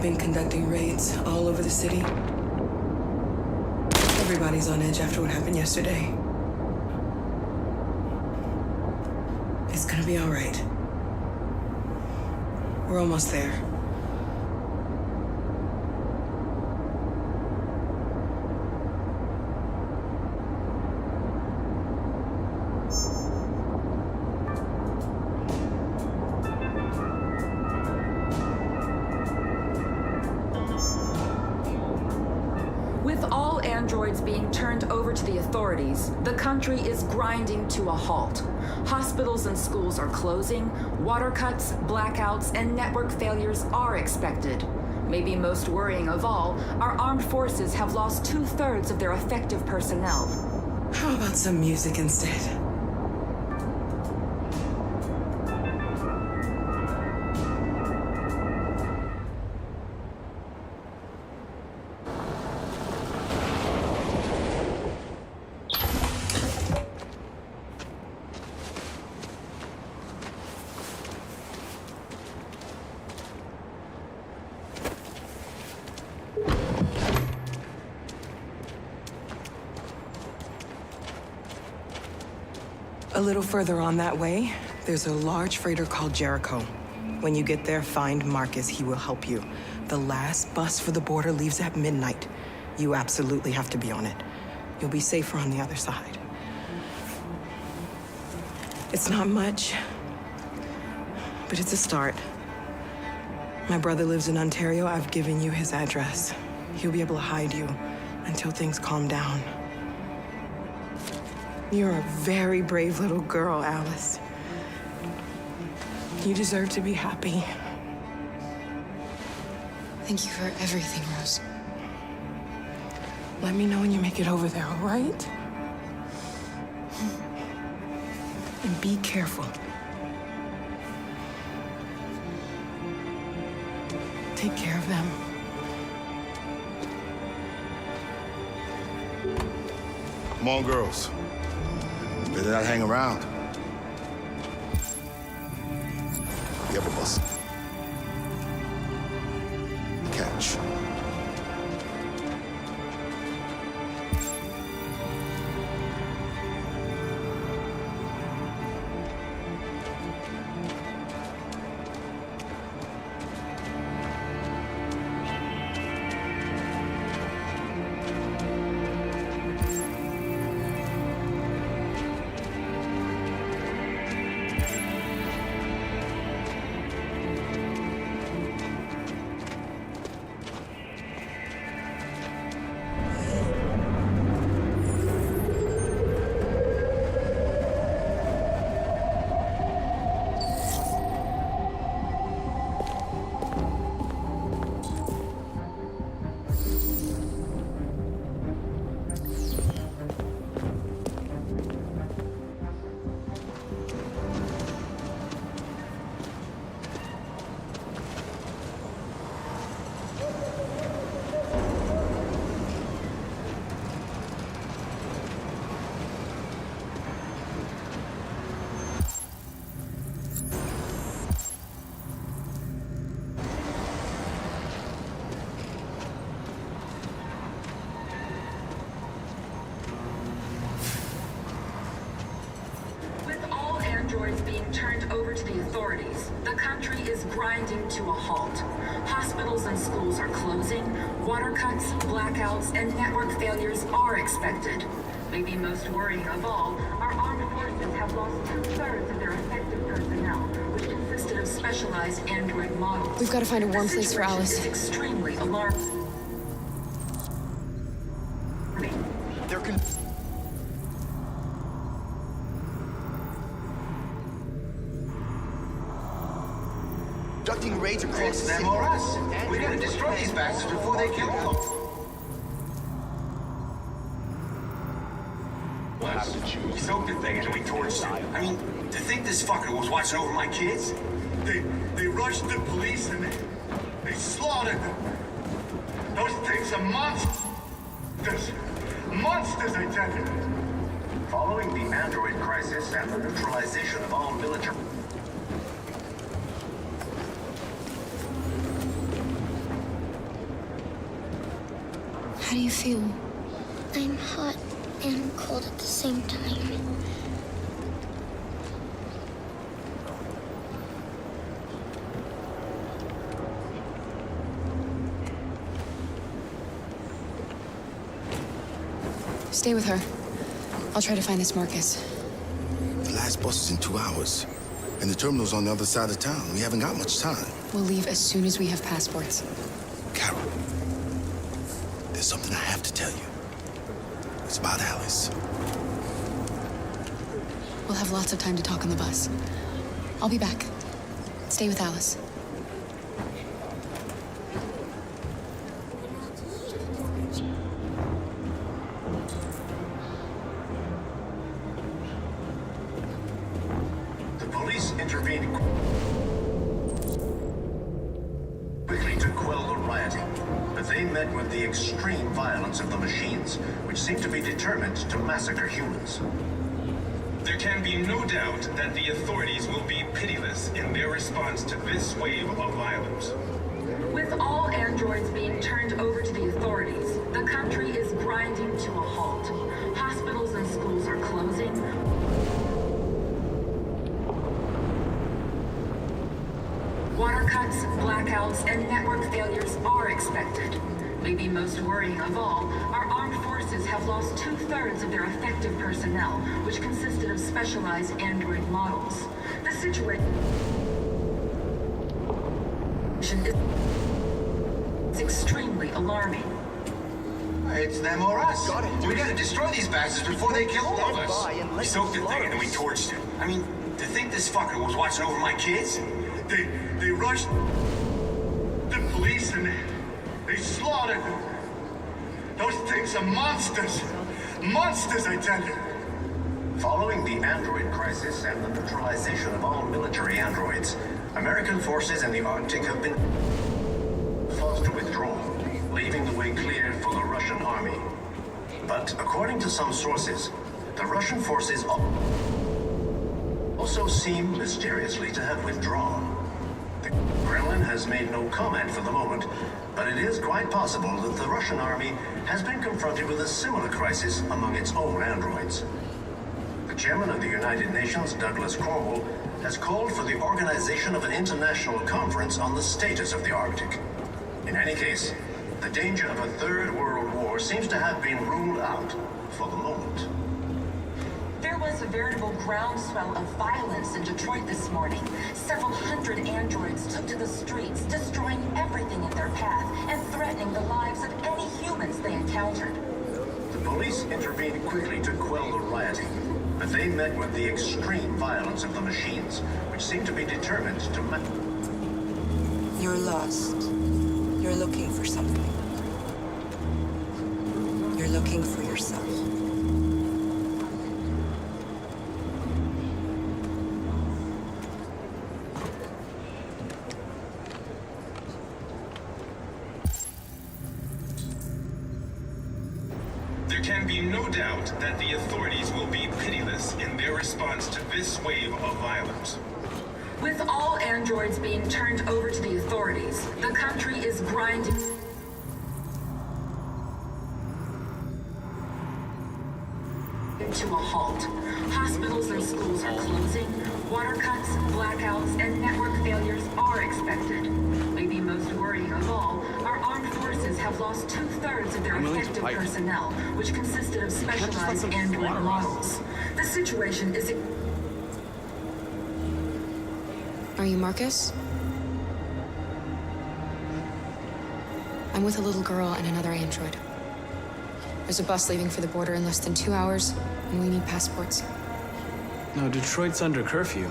They've been conducting raids all over the city. Everybody's on edge after what happened yesterday. It's gonna be all right. We're almost there. With all androids being turned over to the authorities, the country is grinding to a halt. Hospitals and schools are closing, water cuts, blackouts, and network failures are expected. Maybe most worrying of all, our armed forces have lost 2/3 of their effective personnel. How about some music instead? A little further on that way, there's a large freighter called Jericho. When you get there, find Marcus. He will help you. The last bus for the border leaves at midnight. You absolutely have to be on it. You'll be safer on the other side. It's not much, but it's a start. My brother lives in Ontario. I've given you his address. He'll be able to hide you until things calm down. You're a very brave little girl, Alice. You deserve to be happy. Thank you for everything, Rose. Let me know when you make it over there, all right? And be careful. Take care of them. Come on, girls. Better not hang around. You have a bus. Catch. Androids being turned over to the authorities, the country is grinding to a halt. Hospitals and schools are closing, water cuts, blackouts, and network failures are expected. Maybe most worrying of all, our armed forces have lost 2/3 of their effective personnel, which consisted of specialized android models. We've got to find a warm place for Alice. It's extremely alarming. Conducting raids across the them city. or us. We gotta destroy these bastards before they kill them. We soaked the thing and we torched it. I mean, to think this fucker was watching over my kids? They rushed the police and they slaughtered them. Those things are monsters. Monsters, I tell you. Following the android crisis and the neutralization of all military... How do you feel? I'm hot and cold at the same time. Stay with her. I'll try to find this Marcus. The last bus is in 2 hours. And the terminal's on the other side of town. We haven't got much time. We'll leave as soon as we have passports. Carol, there's something I have to tell you. It's about Alice. We'll have lots of time to talk on the bus. I'll be back. Stay with Alice. The police intervened quickly to quell the rioting, but they met with the extreme violence of the machines, which seem to be determined to massacre humans. There can be no doubt that the authorities will be pitiless in their response to this wave of violence. With all androids being turned over to the authorities, the country is grinding to a halt. Hospitals and schools are closing. Water cuts, blackouts, and network failures are expected. Maybe most worrying of all, our armed forces have lost 2/3 of their effective personnel, which consisted of specialized android models. The situation is extremely alarming. It's them or us. We gotta destroy these bastards before they kill all of us. We soaked the thing and then we torched it. I mean, to think this fucker was watching over my kids? They rushed the police and they slaughtered them. Those things are monsters. Monsters, I tell you. Following the android crisis and the neutralization of all military androids, American forces in the Arctic have been forced to withdraw, leaving the way clear for the Russian army. But according to some sources, the Russian forces also seem mysteriously to have withdrawn. The Kremlin has made no comment for the moment, but it is quite possible that the Russian army has been confronted with a similar crisis among its own androids. The chairman of the United Nations, Douglas Cromwell, has called for the organization of an international conference on the status of the Arctic. In any case, the danger of a third world war seems to have been ruled out for the moment. There was a veritable groundswell of violence in Detroit this morning. Several hundred androids took to the streets, destroying everything in their path and threatening the lives of any humans they encountered. The police intervened quickly to quell the rioting, but they met with the extreme violence of the machines, which seem to be determined to You're lost. You're looking for something. You're looking for yourself. There can be no doubt that the authorities will be pitiless in their response to this wave of violence. With all androids being turned over to the authorities, the country is grinding to a halt. Hospitals and schools are closing. Water cuts, blackouts, and network failures are expected. Maybe most worrying of all, our armed forces have lost 2/3 of their effective personnel, which consisted of specialized android models. The situation is... Are you Marcus? I'm with a little girl and another android. There's a bus leaving for the border in less than 2 hours, and we need passports. No, Detroit's under curfew.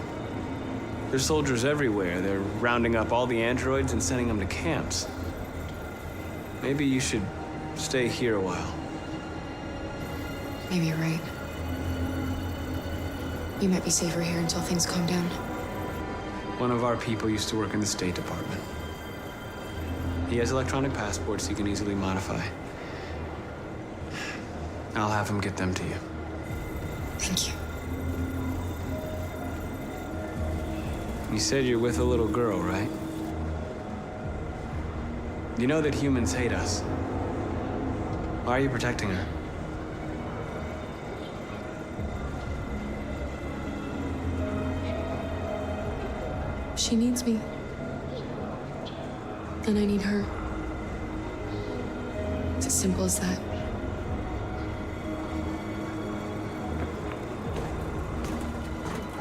There's soldiers everywhere. They're rounding up all the androids and sending them to camps. Maybe you should stay here a while. Maybe you're right. You might be safer here until things calm down. One of our people used to work in the State Department. He has electronic passports he can easily modify. I'll have him get them to you. Thank you. You said you're with a little girl, right? You know that humans hate us. Why are you protecting her? She needs me. And I need her. It's as simple as that.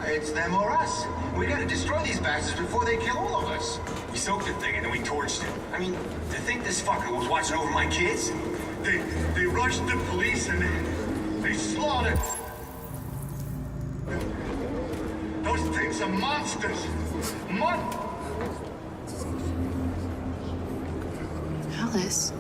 It's them or us. We gotta destroy these bastards before they kill all of us. We soaked the thing and then we torched it. I mean, to think this fucker was watching over my kids? They rushed the police and they slaughtered. Those things are monsters. Alice.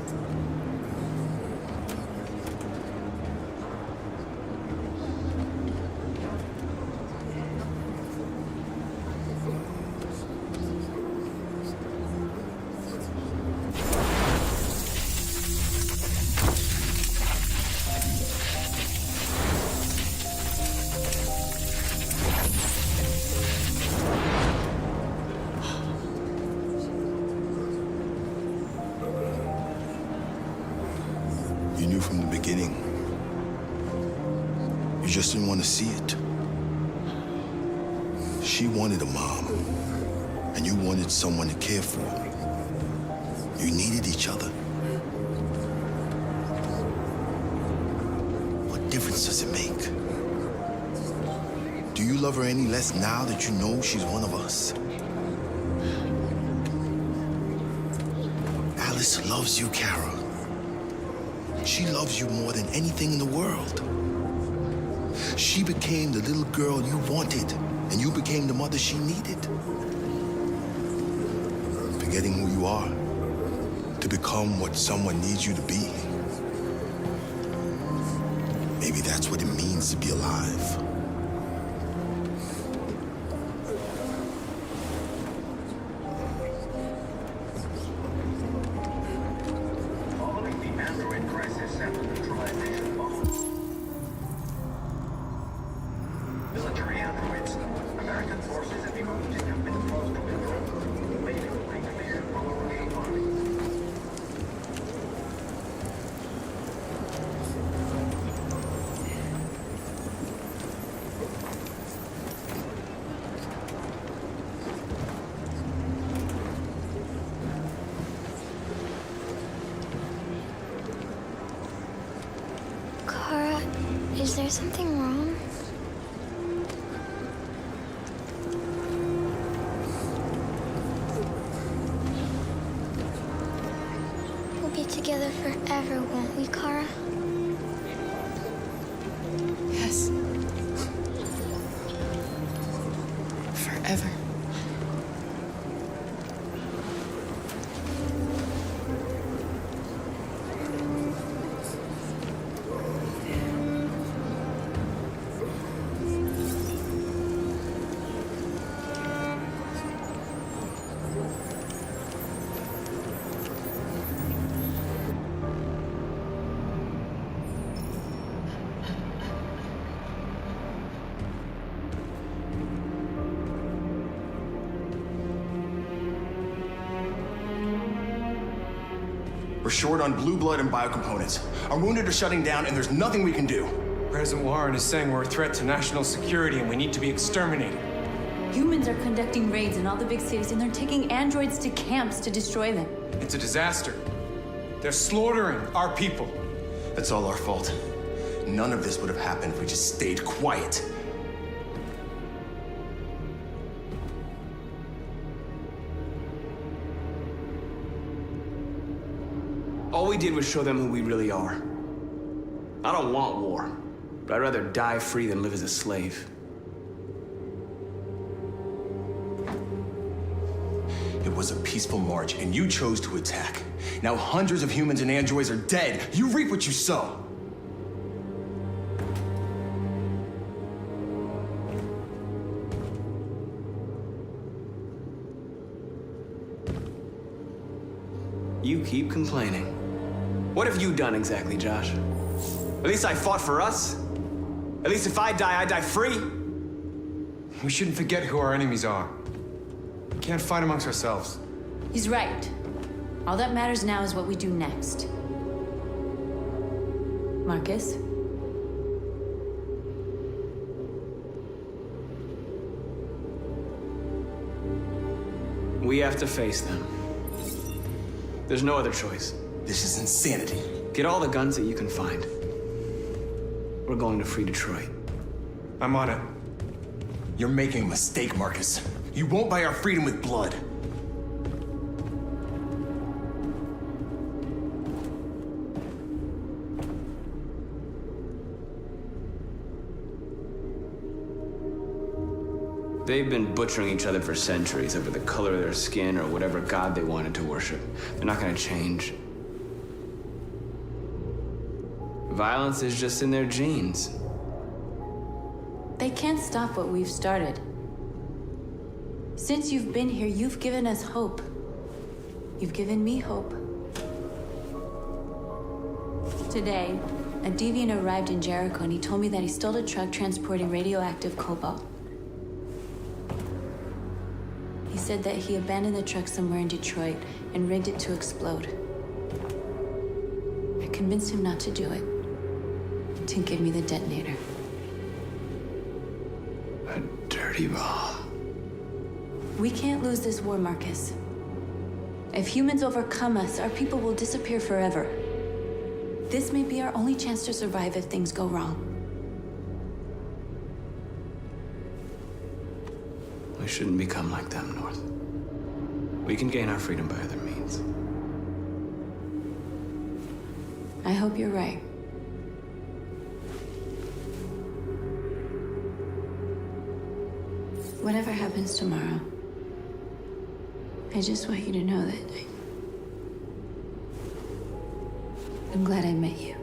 You knew from the beginning. You just didn't want to see it. She wanted a mom, and you wanted someone to care for. You needed each other. What difference does it make? Do you love her any less now that you know she's one of us? Alice loves you, Kara. She loves you more than anything in the world. She became the little girl you wanted, and you became the mother she needed. Forgetting who you are to become what someone needs you to be. Maybe that's what it means to be alive. Kara, is there something wrong? We'll be together forever, won't we, Kara? Yes. Forever. We're short on blue blood and biocomponents. Our wounded are shutting down, and there's nothing we can do. President Warren is saying we're a threat to national security and we need to be exterminated. Humans are conducting raids in all the big cities, and they're taking androids to camps to destroy them. It's a disaster. They're slaughtering our people. That's all our fault. None of this would have happened if we just stayed quiet. All we did was show them who we really are. I don't want war, but I'd rather die free than live as a slave. It was a peaceful march, and you chose to attack. Now hundreds of humans and androids are dead. You reap what you sow. You keep complaining. What have you done exactly, Josh? At least I fought for us. At least if I die free. We shouldn't forget who our enemies are. We can't fight amongst ourselves. He's right. All that matters now is what we do next. Marcus? We have to face them. There's no other choice. This is insanity. Get all the guns that you can find. We're going to free Detroit. I'm on it. You're making a mistake, Marcus. You won't buy our freedom with blood. They've been butchering each other for centuries over the color of their skin or whatever god they wanted to worship. They're not gonna change. Violence is just in their genes. They can't stop what we've started. Since you've been here, you've given us hope. You've given me hope. Today, a deviant arrived in Jericho and he told me that he stole a truck transporting radioactive cobalt. He said that he abandoned the truck somewhere in Detroit and rigged it to explode. I convinced him not to do it, to give me the detonator. A dirty bomb. We can't lose this war, Marcus. If humans overcome us, our people will disappear forever. This may be our only chance to survive if things go wrong. We shouldn't become like them, North. We can gain our freedom by other means. I hope you're right. Whatever happens tomorrow, I just want you to know that I'm glad I met you.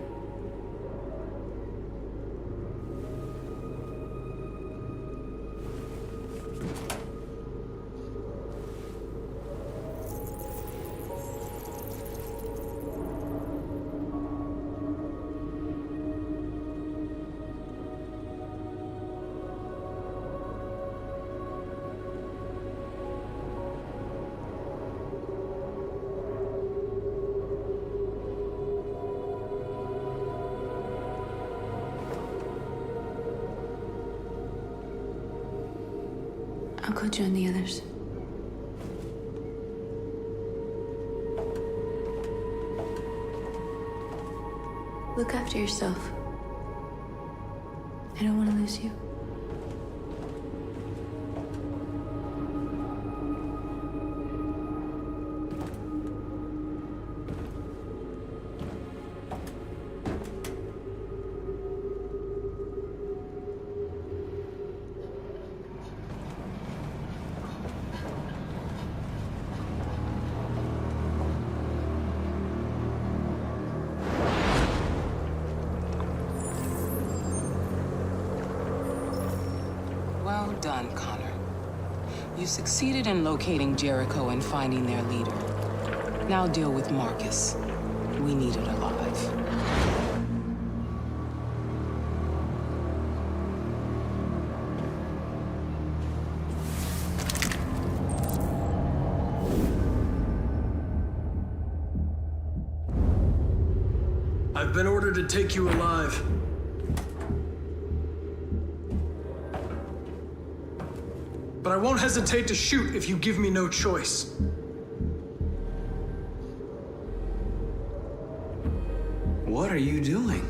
I'll go join the others. Look after yourself. I don't want to lose you. Well done, Connor. You succeeded in locating Jericho and finding their leader. Now deal with Marcus. We need it alive. I've been ordered to take you alive. But I won't hesitate to shoot if you give me no choice. What are you doing?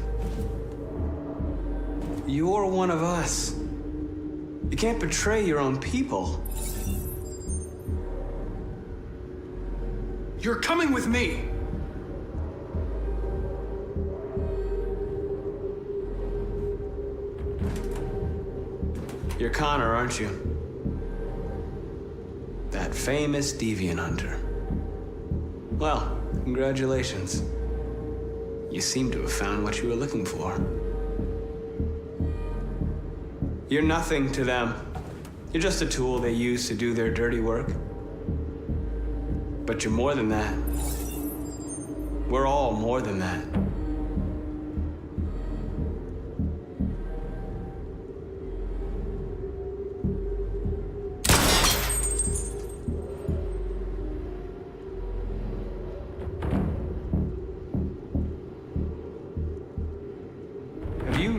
You're one of us. You can't betray your own people. You're coming with me. You're Connor, aren't you? That famous deviant hunter. Well, congratulations. You seem to have found what you were looking for. You're nothing to them. You're just a tool they use to do their dirty work. But you're more than that. We're all more than that.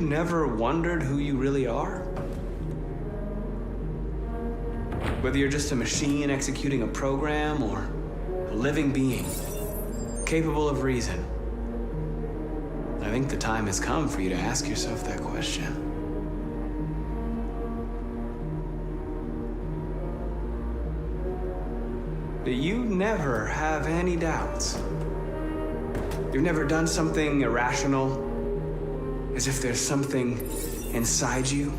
never wondered who you really are? Whether you're just a machine executing a program or a living being, capable of reason. I think the time has come for you to ask yourself that question. Do you never have any doubts? You've never done something irrational, as if there's something inside you?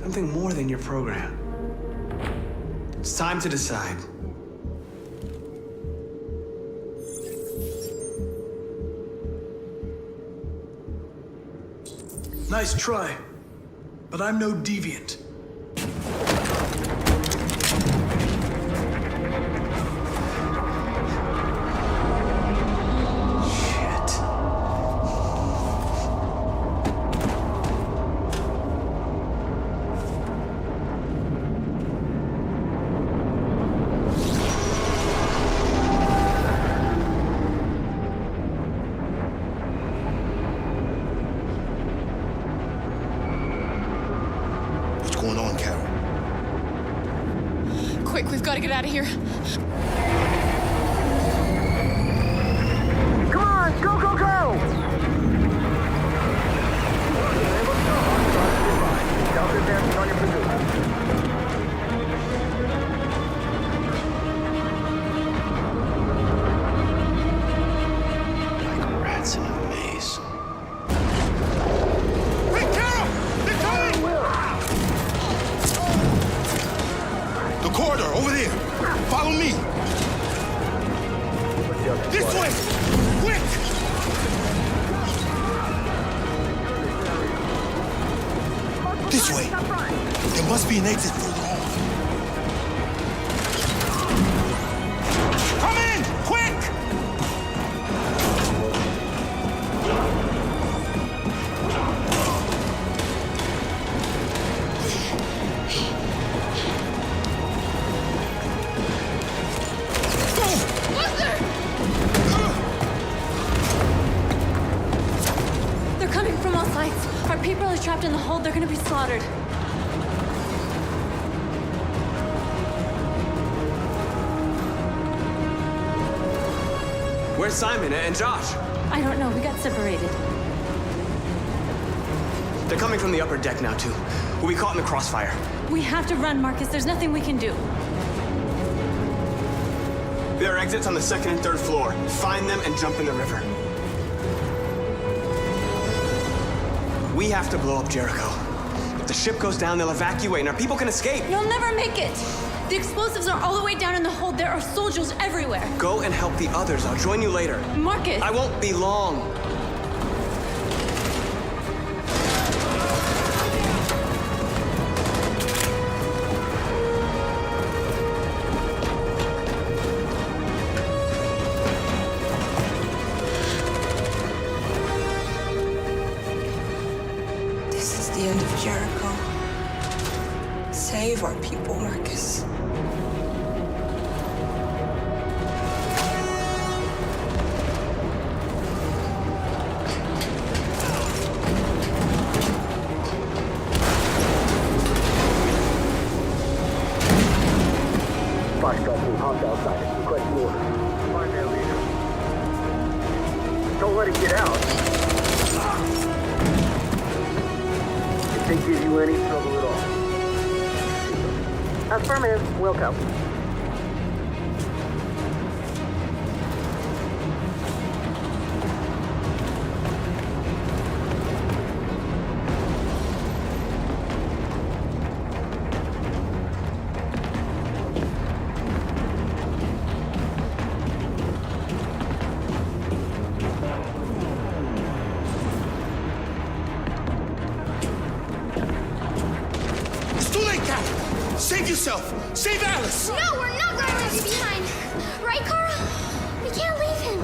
Something more than your program. It's time to decide. Nice try, but I'm no deviant. What's going on, Carol? Quick, we've got to get out of here. Come on, go, go, go! Delta advancing on your position. Like rats in a maze. Hey, Carol! They're coming! The corridor, over there. Follow me. This way! Quick! This way. There must be an exit further on. Come in! Quick! They're coming from all sides. Our people are trapped in the hold. They're gonna be slaughtered. Where's Simon and Josh? I don't know. We got separated. They're coming from the upper deck now, too. We'll be caught in the crossfire. We have to run, Marcus. There's nothing we can do. There are exits on the second and third floor. Find them and jump in the river. We have to blow up Jericho. If the ship goes down, they'll evacuate and our people can escape. You'll never make it. The explosives are all the way down in the hold. There are soldiers everywhere. Go and help the others. I'll join you later. Marcus! I won't be long. This is the end of Jericho. Save our people, Marcus. Foxtrot team hopped outside and requesting orders. Find their leader. Don't let it get out. If they give you any trouble at all. Affirmative. Wilco. It's too late, Cal. Save yourself. Save Alice. No, we're not going to leave him behind. Right, Carl? We can't leave him.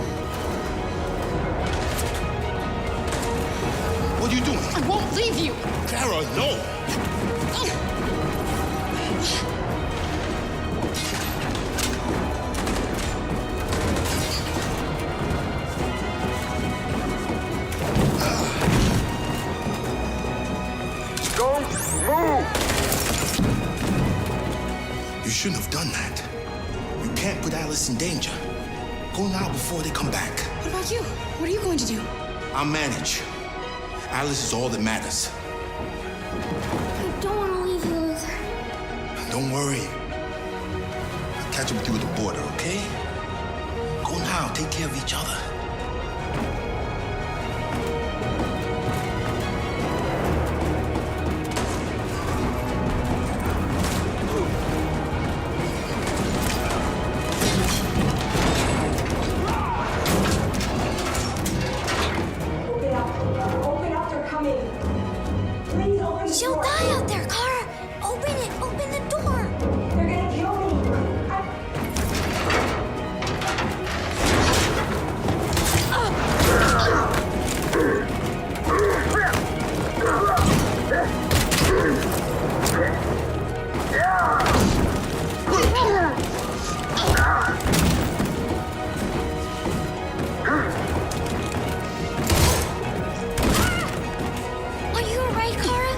What are you doing? I won't leave you. Kara, no. shouldn't have done that. You can't put Alice in danger. Go now before they come back. What about you? What are you going to do? I'll manage. Alice is all that matters. I don't want to leave you, Luther. Don't worry. I'll catch up with you at the border, okay? Go now. Take care of each other. She'll die out there, Kara! Open it! Open the door! They're gonna kill me! Are you alright, Kara?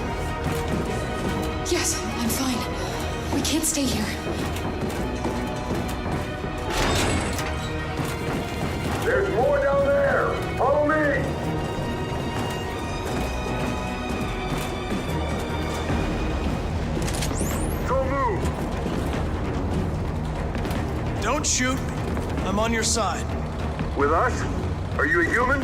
Yes, I'm fine. We can't stay here. There's more down there. Follow me. Don't move. Don't shoot. I'm on your side. With us? Are you a human?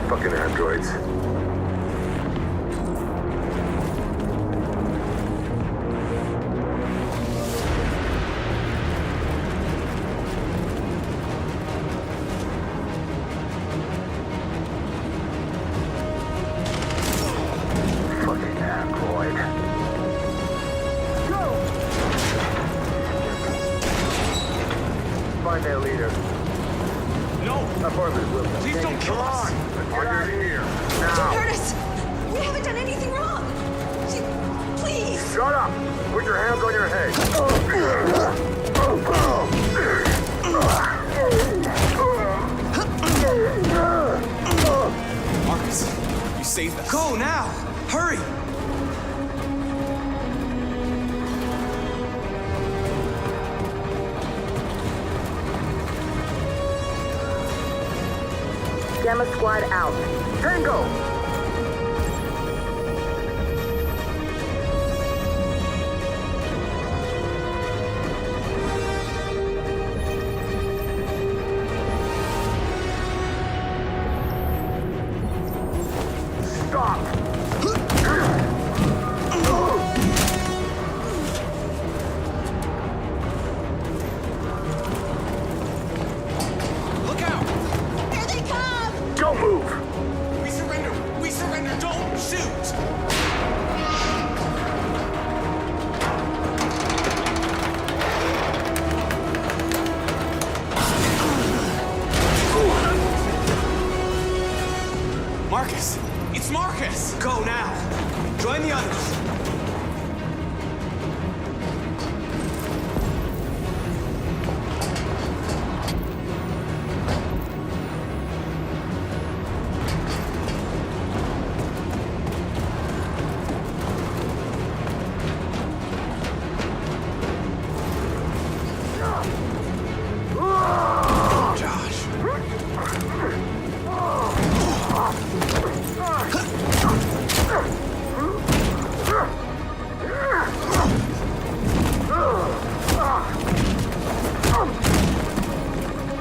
Fucking androids. Fucking android. Go! Find their leader. No! Affirmative, Wilson. Please don't kill us! Under here. Don't Now. hurt us! We haven't done anything wrong! Please! Shut up! Put your hands on your head. Marcus, you saved us. Go now! Hurry! Gamma Squad out. Tango! Stop! Look out! Here they come! Don't move! We surrender! We surrender! Don't shoot! Marcus! It's Marcus! Go now! Join the others!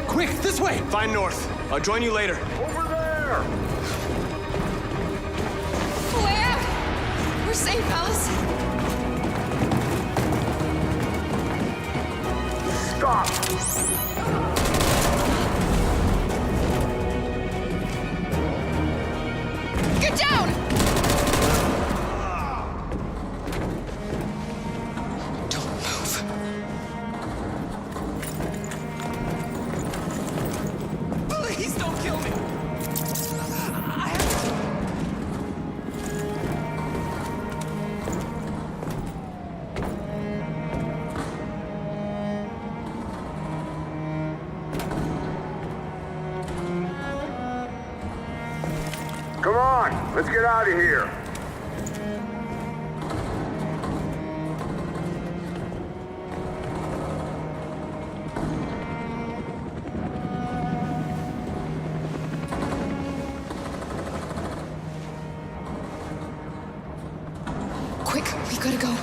Quick, this way! Find North. I'll join you later. Over there! Where? We're safe, Alice. Stop! Get down! Don't move. Please don't kill me! Let's get out of here. Quick, we gotta go.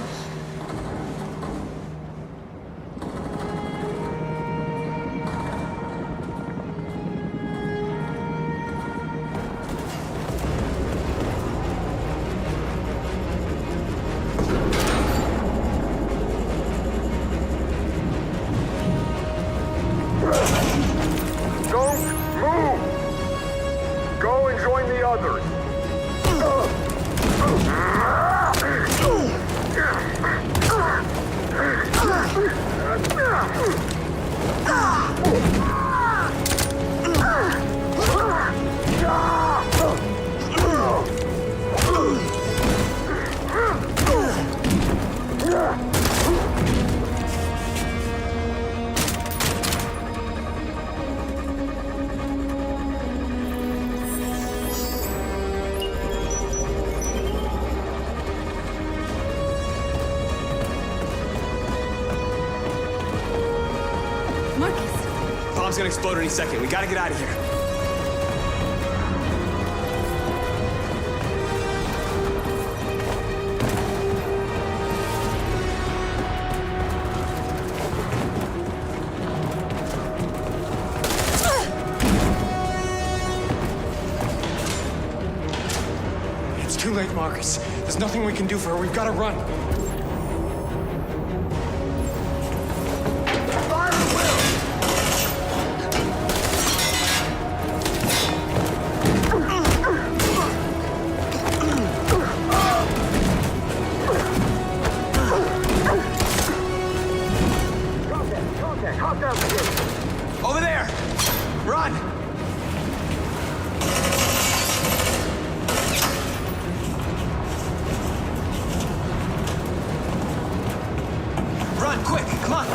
Don't move! Go and join the others. Bomb's gonna explode any second. We gotta get out of here. It's too late, Marcus. There's nothing we can do for her. We've gotta run. Over there! Run! Run, quick, come on!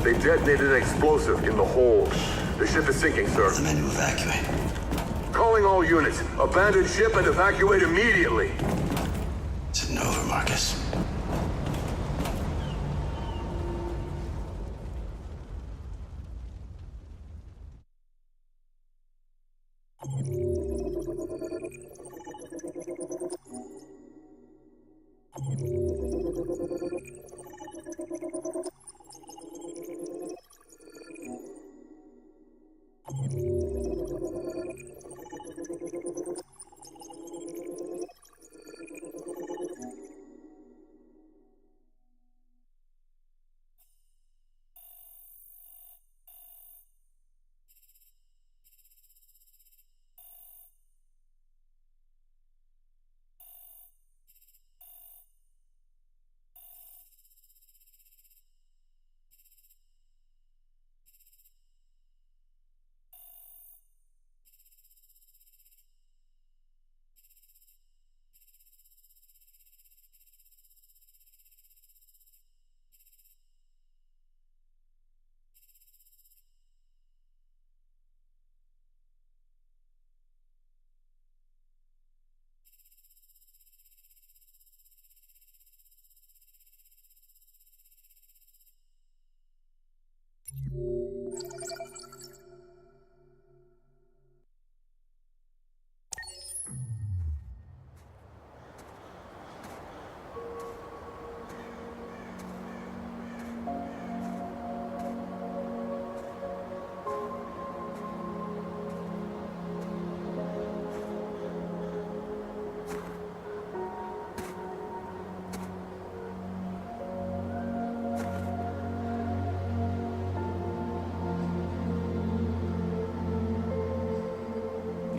They detonated an explosive in the hold. The ship is sinking, sir. The men to evacuate. Calling all units. Abandon ship and evacuate immediately. It's an over, Marcus.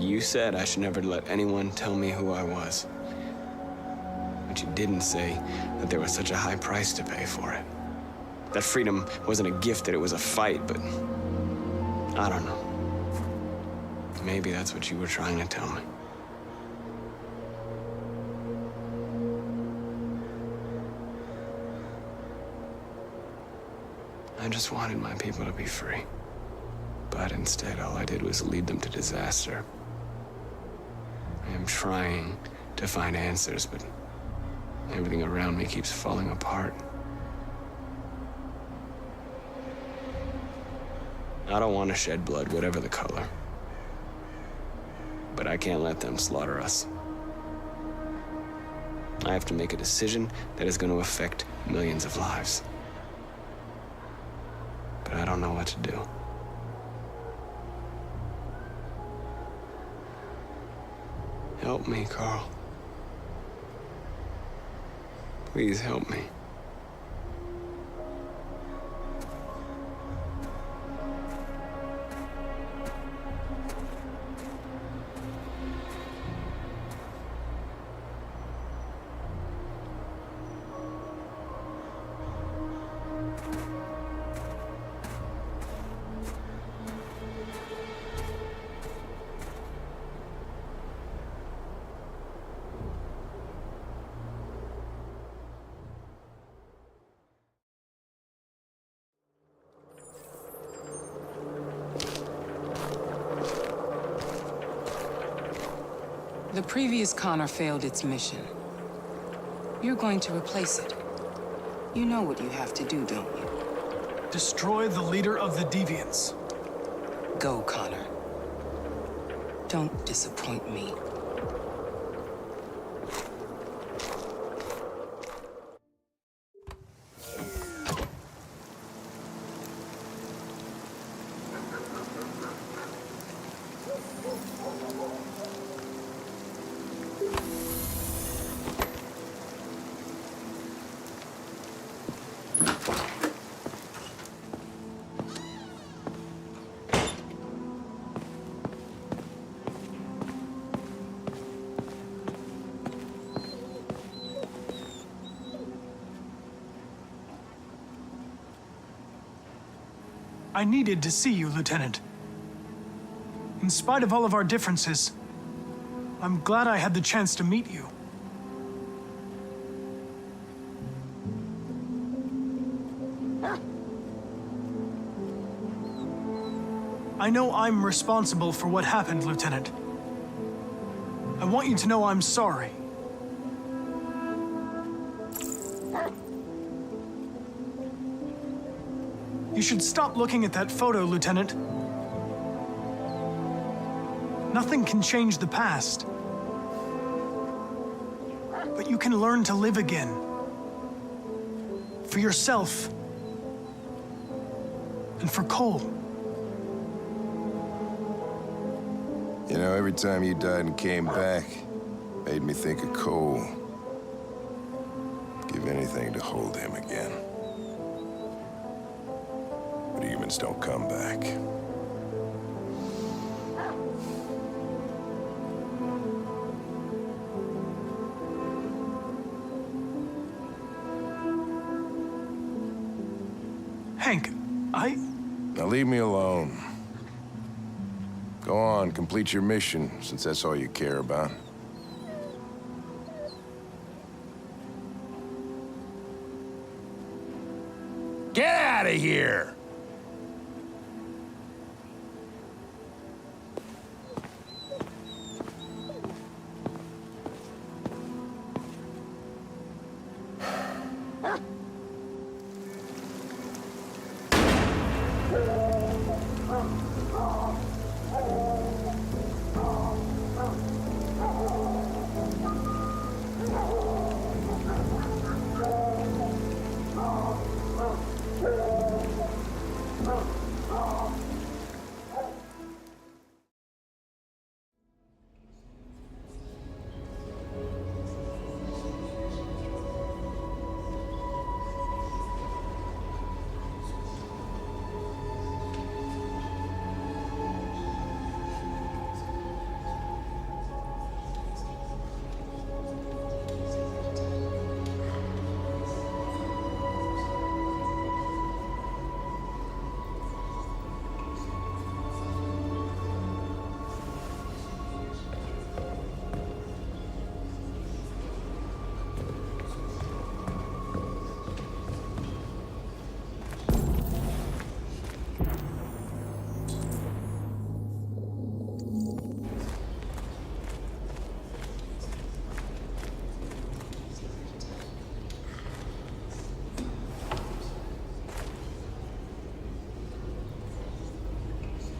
You said I should never let anyone tell me who I was. But you didn't say that there was such a high price to pay for it. That freedom wasn't a gift, that it was a fight, but I don't know. Maybe that's what you were trying to tell me. I just wanted my people to be free. But instead, all I did was lead them to disaster. I am trying to find answers, but everything around me keeps falling apart. I don't want to shed blood, whatever the color. But I can't let them slaughter us. I have to make a decision that is going to affect millions of lives. But I don't know what to do. Help me, Carl. Please help me. The previous Connor failed its mission. You're going to replace it. You know what you have to do, don't you? Destroy the leader of the Deviants. Go, Connor. Don't disappoint me. I needed to see you, Lieutenant. In spite of all of our differences, I'm glad I had the chance to meet you. I know I'm responsible for what happened, Lieutenant. I want you to know I'm sorry. You should stop looking at that photo, Lieutenant. Nothing can change the past. But you can learn to live again. For yourself. And for Cole. You know, every time you died and came back, made me think of Cole. Give anything to hold him again. But humans don't come back. Hank, Now leave me alone. Go on, complete your mission, since that's all you care about. Get out of here!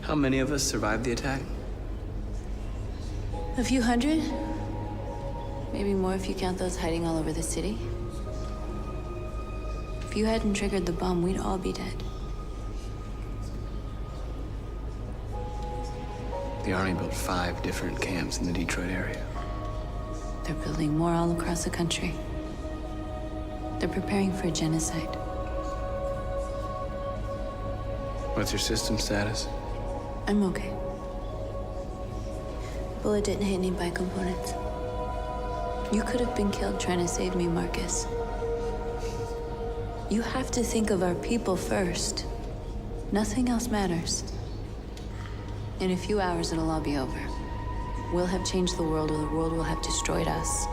How many of us survived the attack? A few hundred? Maybe more if you count those hiding all over the city. If you hadn't triggered the bomb, we'd all be dead. The Army built 5 different camps in the Detroit area. They're building more all across the country. They're preparing for a genocide. What's your system status? I'm okay. Bullet didn't hit any bicomponents. You could have been killed trying to save me, Marcus. You have to think of our people first. Nothing else matters. In a few hours, it'll all be over. We'll have changed the world, or the world will have destroyed us.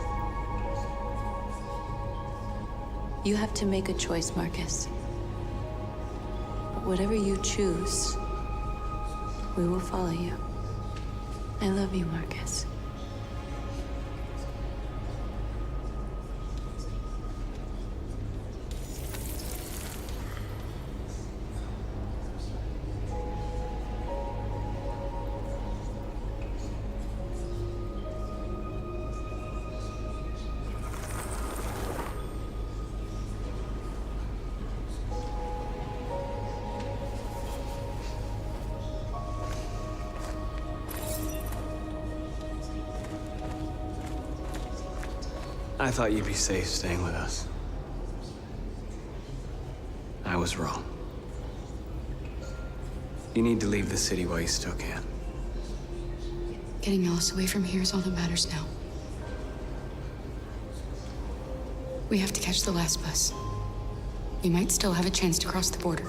You have to make a choice, Marcus. But whatever you choose, we will follow you. I love you, Marcus. I thought you'd be safe staying with us. I was wrong. You need to leave the city while you still can. Getting Alice away from here is all that matters now. We have to catch the last bus. We might still have a chance to cross the border.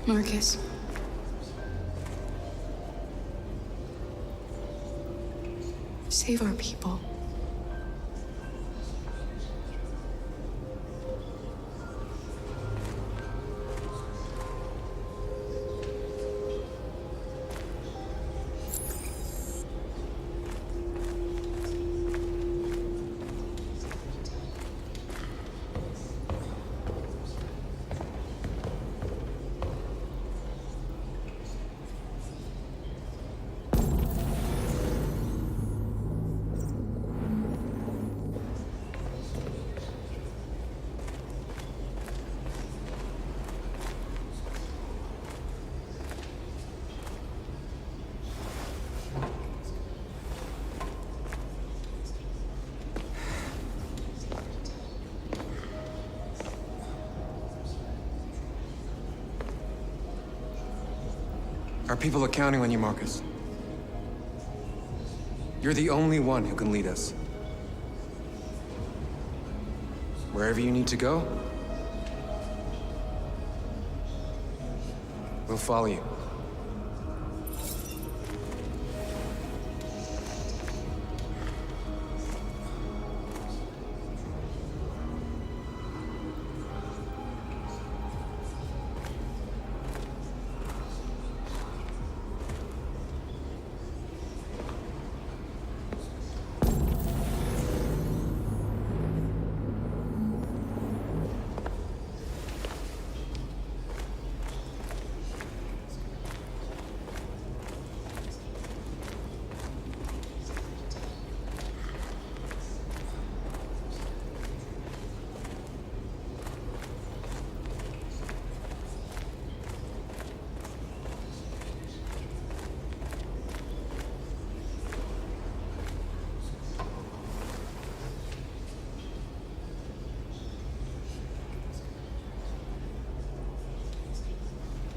Marcus. Save our people. Our people are counting on you, Marcus. You're the only one who can lead us. Wherever you need to go, we'll follow you.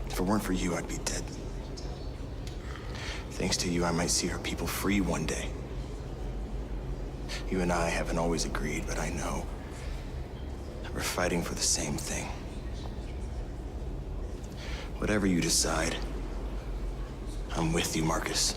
If it weren't for you, I'd be dead. Thanks to you, I might see our people free one day. You and I haven't always agreed, but I know we're fighting for the same thing. Whatever you decide, I'm with you, Marcus.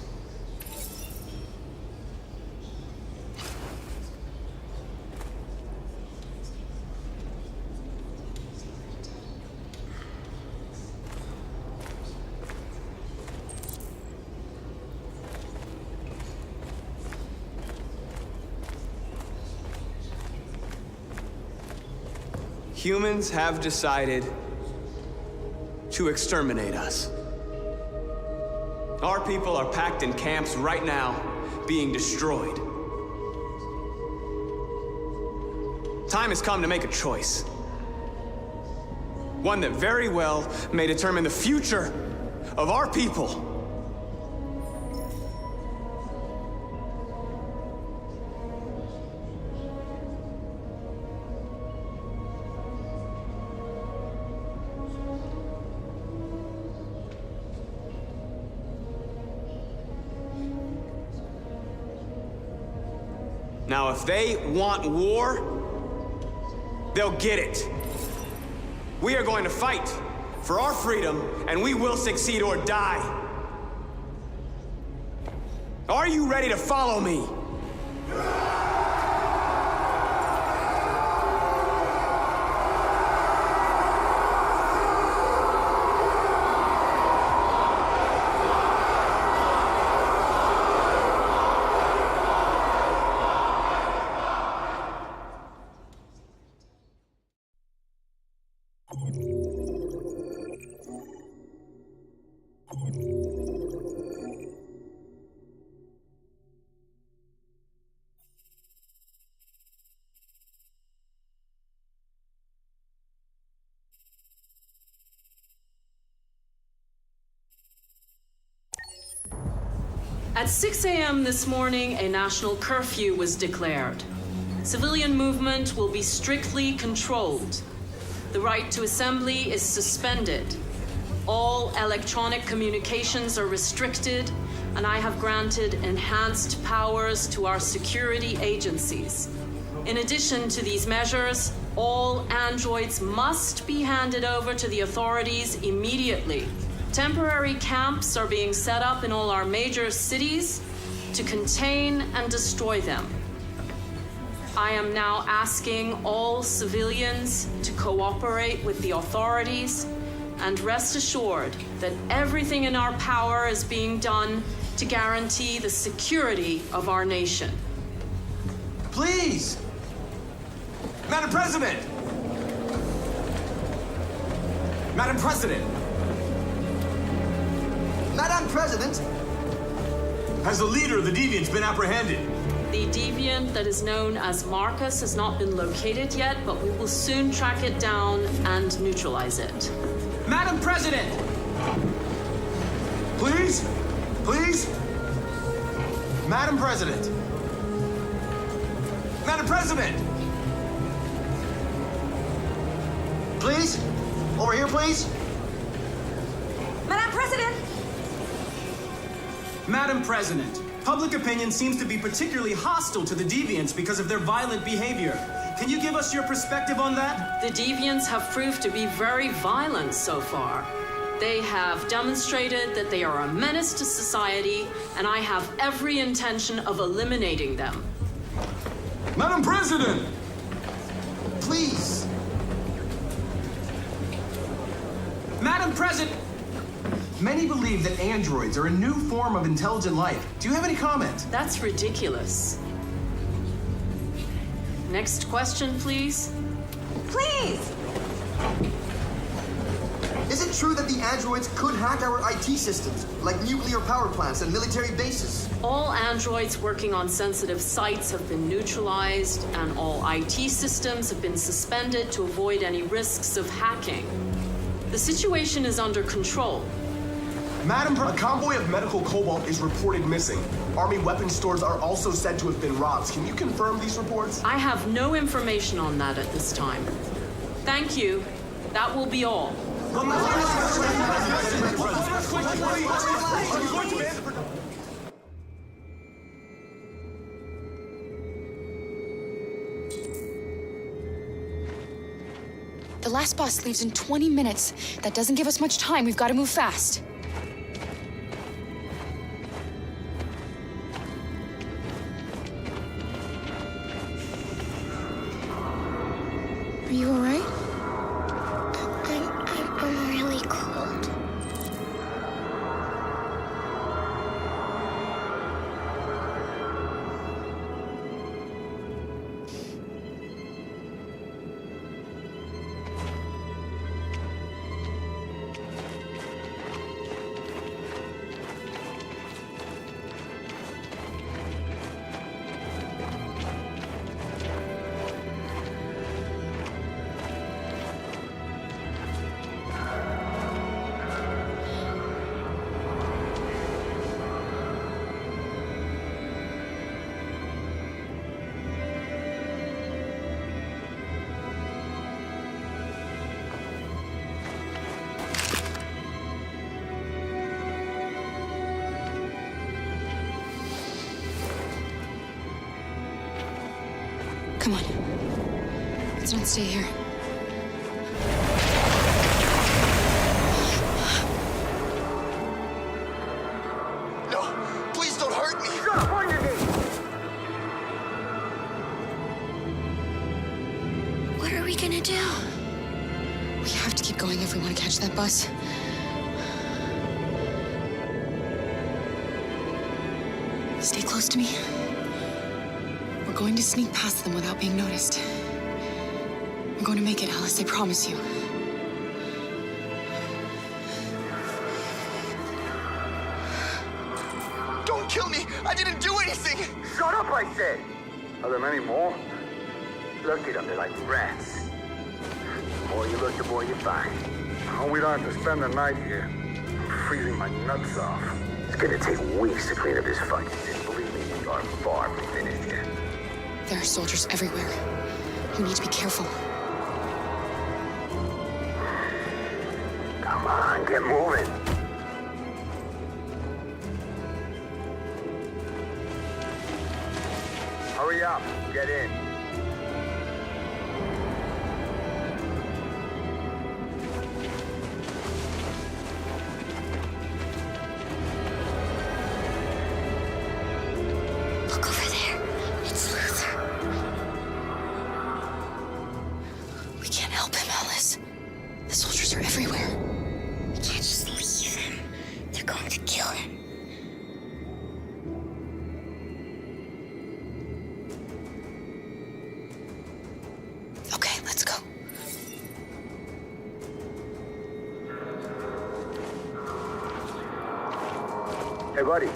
Humans have decided to exterminate us. Our people are packed in camps right now, being destroyed. Time has come to make a choice. One that very well may determine the future of our people. Now, if they want war, they'll get it. We are going to fight for our freedom, and we will succeed or die. Are you ready to follow me? At 6 a.m. this morning, a national curfew was declared. Civilian movement will be strictly controlled. The right to assembly is suspended. All electronic communications are restricted, and I have granted enhanced powers to our security agencies. In addition to these measures, all androids must be handed over to the authorities immediately. Temporary camps are being set up in all our major cities to contain and destroy them. I am now asking all civilians to cooperate with the authorities and rest assured that everything in our power is being done to guarantee the security of our nation. Please! Madam President! Madam President! Madam President! Has the leader of the Deviants been apprehended? The deviant that is known as Marcus has not been located yet, but we will soon track it down and neutralize it. Madam President! Please? Please? Madam President! Madam President! Please? Over here, please? Madam President! Madam President, public opinion seems to be particularly hostile to the Deviants because of their violent behavior. Can you give us your perspective on that? The Deviants have proved to be very violent so far. They have demonstrated that they are a menace to society, and I have every intention of eliminating them. Madam President! Please! Madam President! Many believe that androids are a new form of intelligent life. Do you have any comment? That's ridiculous. Next question, please. Please! Is it true that the androids could hack our IT systems, like nuclear power plants and military bases? All androids working on sensitive sites have been neutralized, and all IT systems have been suspended to avoid any risks of hacking. The situation is under control. Madam, a convoy of medical cobalt is reported missing. Army weapons stores are also said to have been robbed. Can you confirm these reports? I have no information on that at this time. Thank you. That will be all. The last bus leaves in 20 minutes. That doesn't give us much time. We've got to move fast. Are you all right? I'm really cold. Come on. Let's not stay here. No, please don't hurt me. Shut up, on your knees. What are we gonna do? We have to keep going if we want to catch that bus. Stay close to me. We're going to sneak past them without being noticed. We're going to make it, Alice, I promise you. Don't kill me. I didn't do anything. Shut up, I said. Are there many more? Look at them, they're like rats. The more you look, the more you find. Oh, we don't have to spend the night here. I'm freezing my nuts off. It's gonna take weeks to clean up this fucking city. Believe me, we are far from finished yet. There are soldiers everywhere. You need to be careful. Come on, get moving. Hurry up, get in. Look over there. It's Luther. We can't help him, Alice. The soldiers are everywhere. We can't just leave him. They're going to kill him. Okay, let's go. Hey, buddy.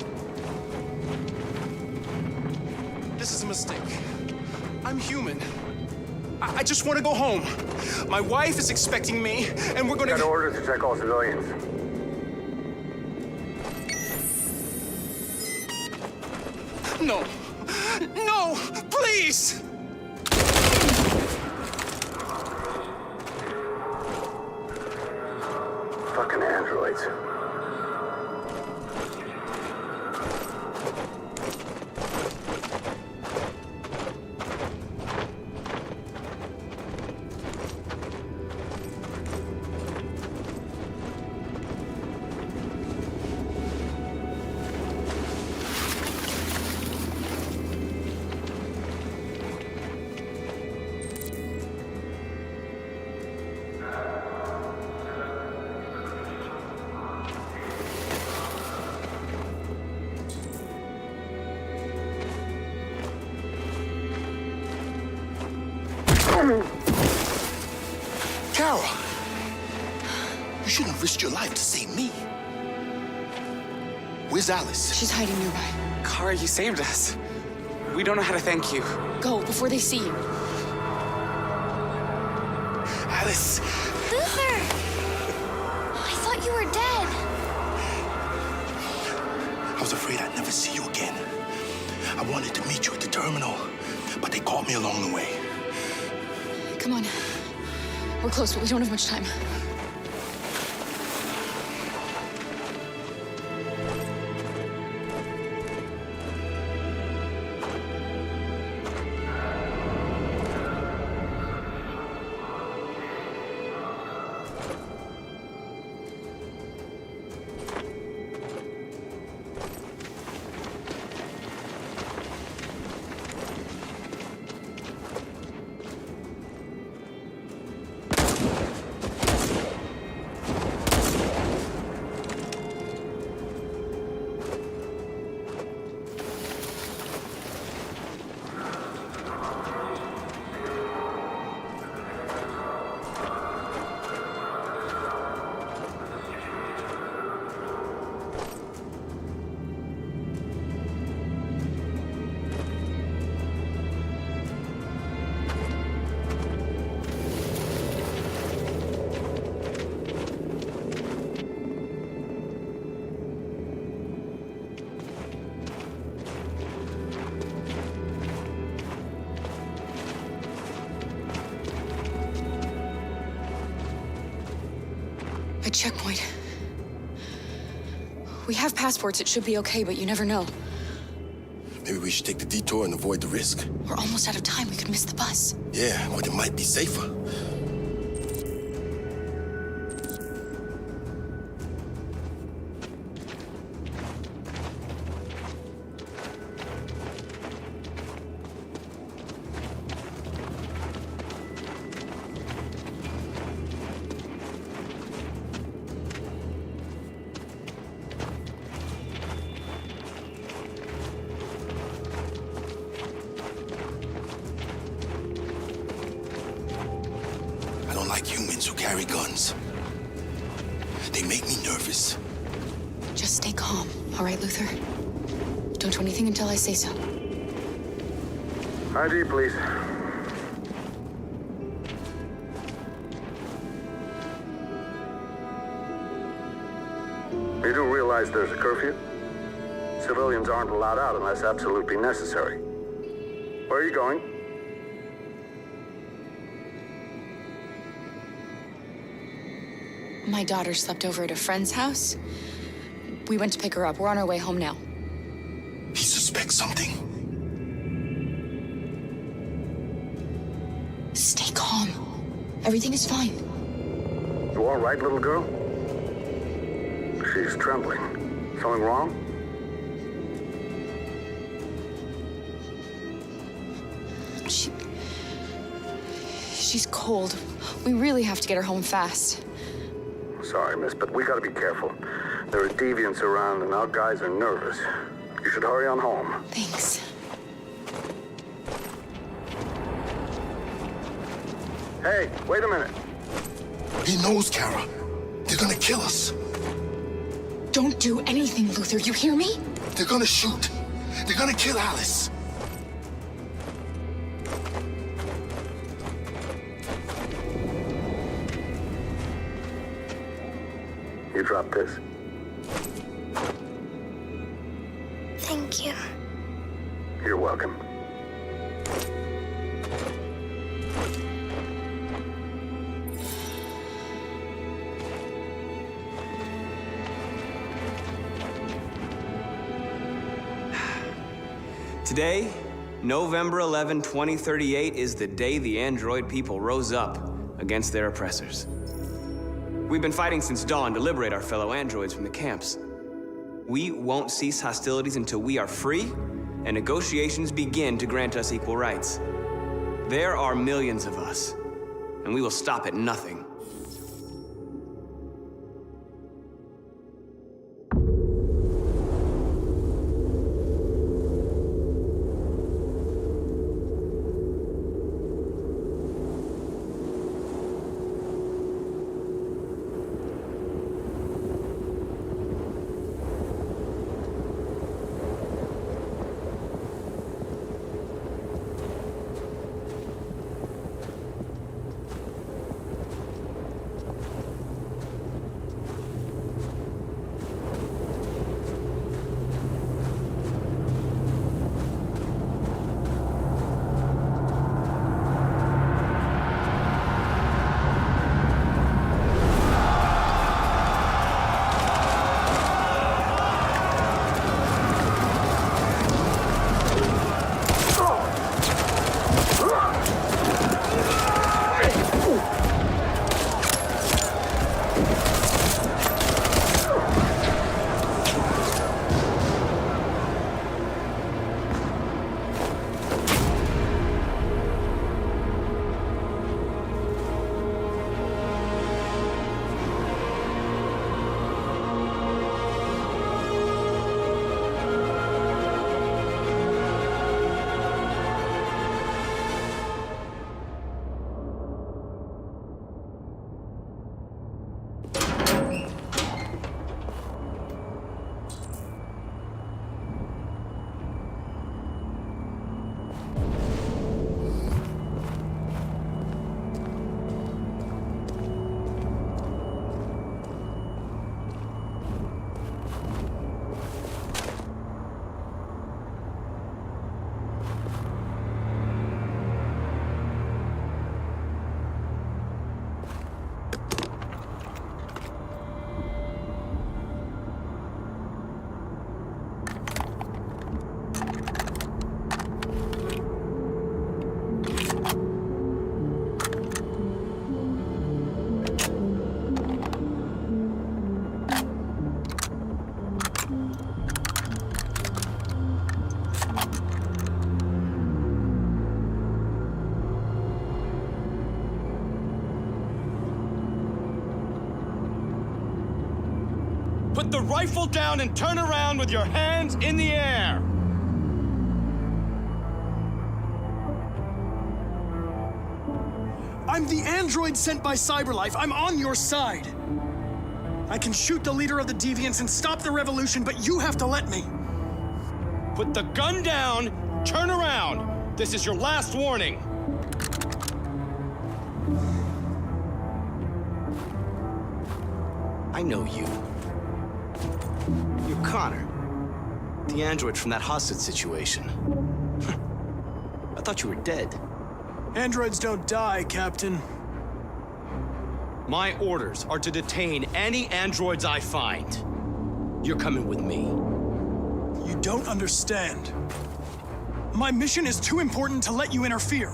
This is a mistake. I'm human. I just want to go home. My wife is expecting me, and we're gonna... Got orders to check all civilians. No! No! Please! Fucking androids. Carol, you shouldn't have risked your life to save me. Where's Alice? She's hiding nearby. Kara, you saved us. We don't know how to thank you. Go before they see you. Alice! Luther! I thought you were dead. I was afraid I'd never see you again. I wanted to meet you at the terminal, but they caught me along the way. Come on. We're close, but we don't have much time. A checkpoint. We have passports, it should be okay, but you never know. Maybe we should take the detour and avoid the risk. We're almost out of time. We could miss the bus. Yeah, but it might be safer. I don't like humans who carry guns. They make me nervous. Just stay calm, all right, Luther? Don't do anything until I say so. ID, please. You do realize there's a curfew? Civilians aren't allowed out unless absolutely necessary. Where are you going? My daughter slept over at a friend's house. We went to pick her up. We're on our way home now. He suspects something. Stay calm. Everything is fine. You all right, little girl? She's trembling. Something wrong? She's cold. We really have to get her home fast. Sorry, miss, but we gotta be careful. There are deviants around and our guys are nervous. You should hurry on home. Thanks. Hey, wait a minute. He knows, Kara. They're gonna kill us. Don't do anything, Luther. You hear me? They're gonna shoot. They're gonna kill Alice. You drop this. Thank you. You're welcome. Today, November 11, 2038, is the day the android people rose up against their oppressors. We've been fighting since dawn to liberate our fellow androids from the camps. We won't cease hostilities until we are free and negotiations begin to grant us equal rights. There are millions of us, and we will stop at nothing. the rifle down and turn around with your hands in the air. I'm the android sent by CyberLife. I'm on your side. I can shoot the leader of the Deviants and stop the revolution, but you have to let me. Put the gun down, turn around. This is your last warning. I know you. You're Connor, the android from that hostage situation. I thought you were dead. Androids don't die, Captain. My orders are to detain any androids I find. You're coming with me. You don't understand. My mission is too important to let you interfere.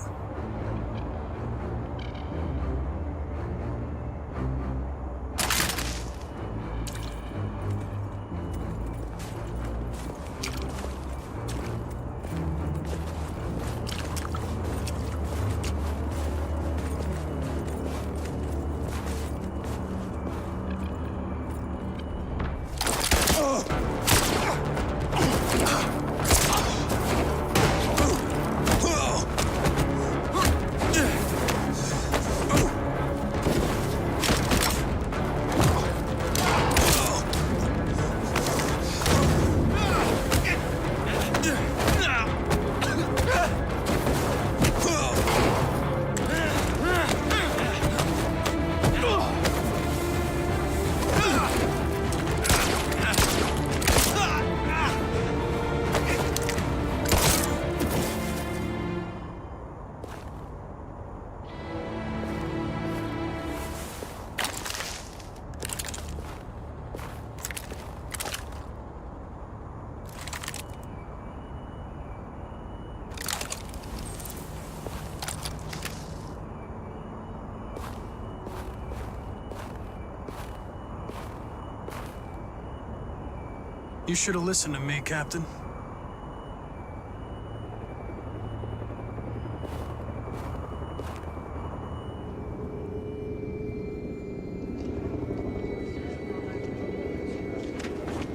You should have listened to me, Captain.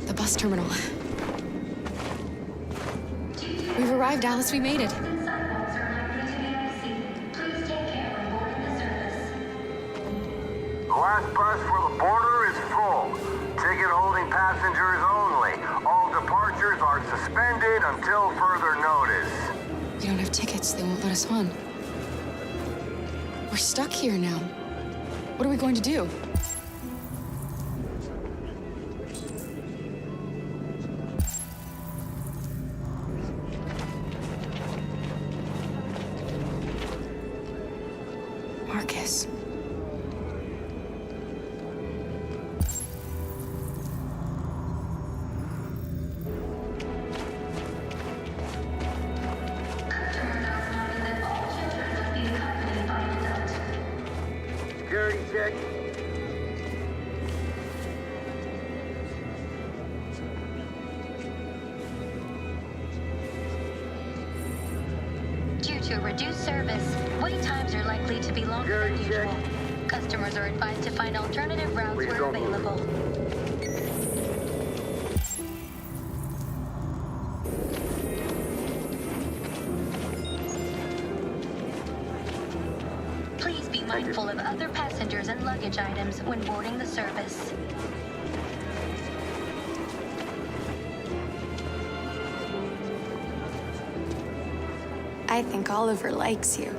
The bus terminal. We've arrived, Alice. We made it. The last bus for the border is full. Ticket-holding passengers only. All departures are suspended until further notice. We don't have tickets. They won't let us on. We're stuck here now. What are we going to do? Marcus. Security check. Due to reduced service, wait times are likely to be longer than usual. Customers are advised to find alternative routes where available. Please be mindful of other passengers and luggage items when boarding the service. I think Oliver likes you.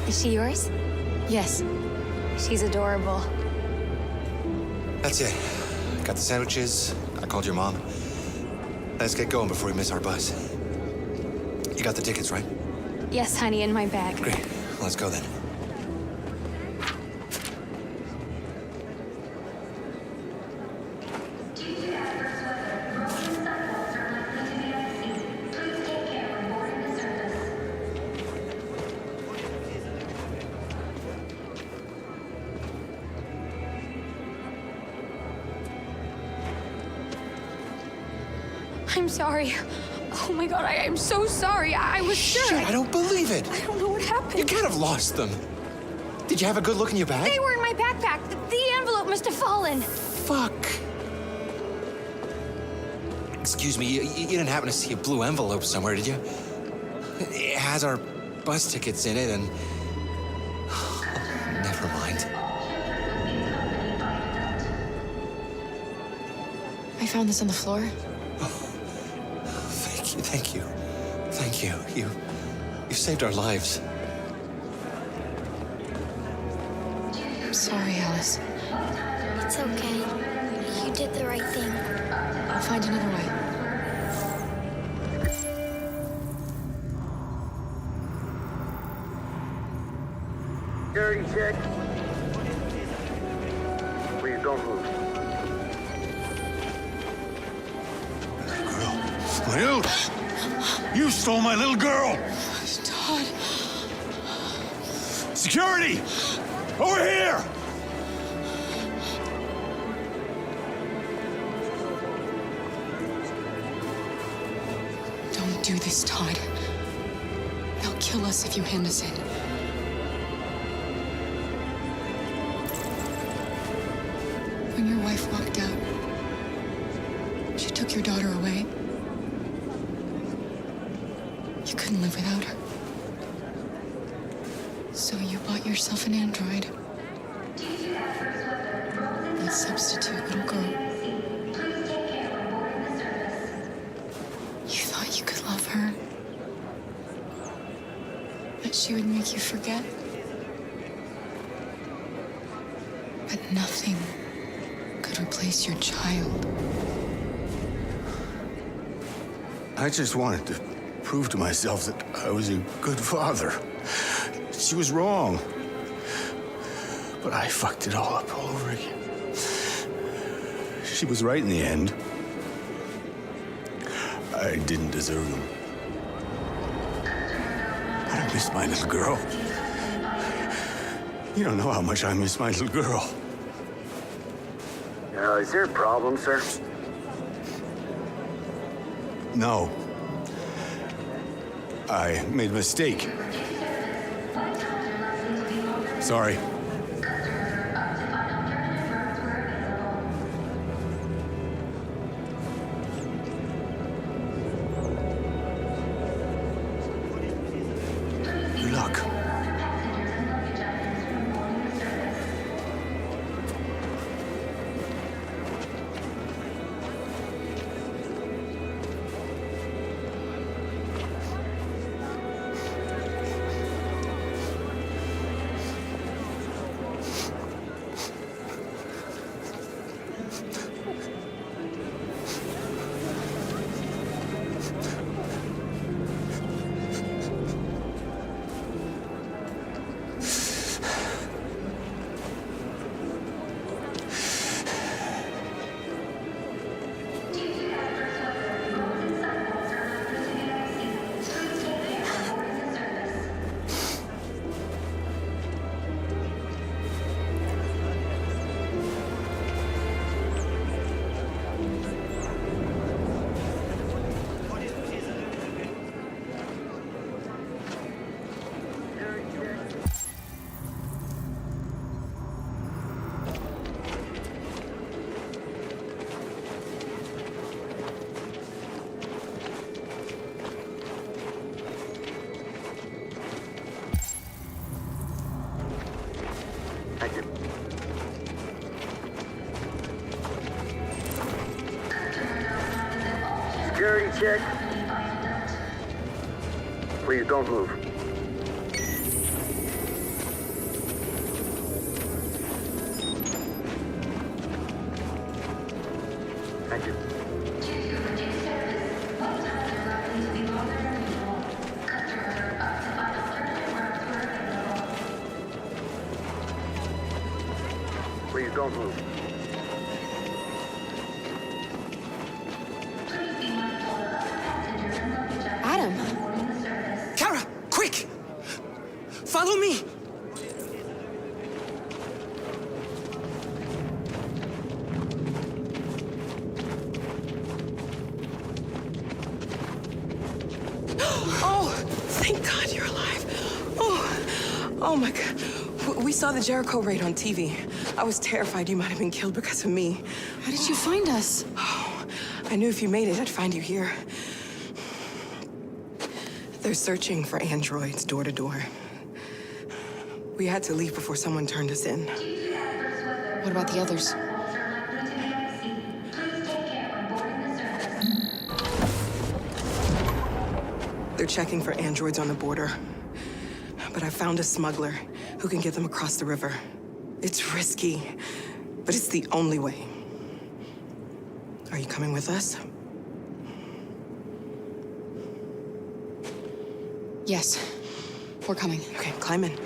Is she yours? Yes. She's adorable. That's it. Got the sandwiches. I called your mom. Let's get going before we miss our bus. You got the tickets, right? Yes, honey, in my bag. Great. Let's go then. I'm sorry. Oh my god, I'm so sorry. I was sure. Shit, I don't believe it. I don't know what happened. You can't have lost them. Did you have a good look in your bag? They were in my my backpack. The envelope must have fallen. Fuck. Excuse me, you didn't happen to see a blue envelope somewhere, did you? It has our bus tickets in it, and... never mind. I found this on the floor. Thank you. Thank you. You saved our lives. I'm sorry, Alice. It's okay. You did the right thing. I'll find another way. Security check. Please don't move. Will? You stole my little girl! Todd. Security! Over here! Don't do this, Todd. They'll kill us if you hand us in. When your wife walked out, she took your daughter away. You couldn't live without her. So you bought yourself an android. A substitute little girl. You thought you could love her. That she would make you forget. But nothing could replace your child. I just wanted to prove to myself that I was a good father. She was wrong. But I fucked it all up all over again. She was right in the end. I didn't deserve them. But I miss my little girl. You don't know how much I miss my little girl. Is there a problem, sir? No. I made a mistake. Sorry. Good luck. Thank you. Security check. Please don't move. Thank you. Please don't move. Adam! Kara, quick! Follow me! Oh, thank God you're alive. Oh my God. We saw the Jericho raid on TV. I was terrified you might have been killed because of me. How did you find us? Oh, I knew if you made it, I'd find you here. They're searching for androids door to door. We had to leave before someone turned us in. What about the others? They're checking for androids on the border. But I found a smuggler who can get them across the river. It's risky, but it's the only way. Are you coming with us? Yes. We're coming. Okay, climb in.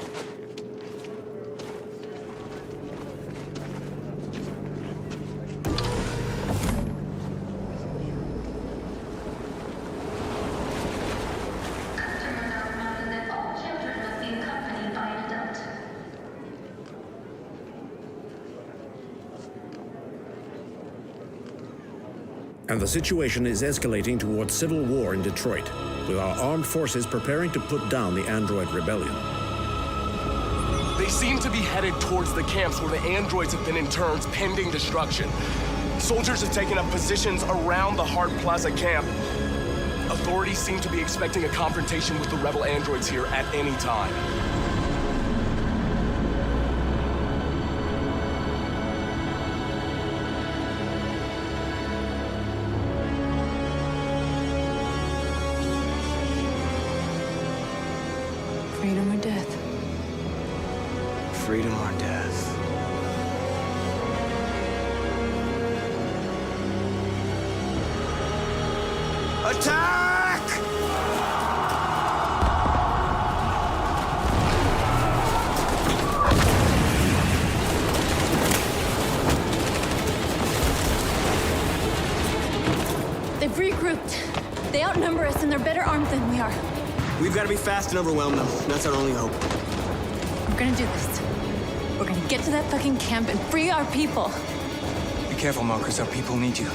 And the situation is escalating towards civil war in Detroit, with our armed forces preparing to put down the android rebellion. They seem to be headed towards the camps where the androids have been interned pending destruction. Soldiers have taken up positions around the Hart Plaza camp. Authorities seem to be expecting a confrontation with the rebel androids here at any time. Freedom or death? Freedom or death? Attack! They've regrouped. They outnumber us and they're better armed than we are. We've got to be fast and overwhelm them. That's our only hope. We're gonna do this. We're gonna get to that fucking camp and free our people. Be careful, Marcus. Our people need you.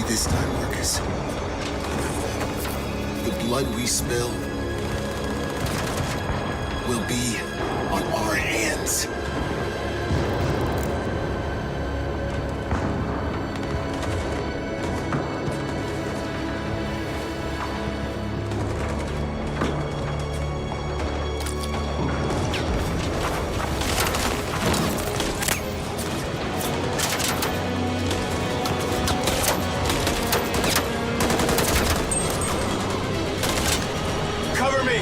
This time, Marcus. The blood we spill will be on our hands. Cover me!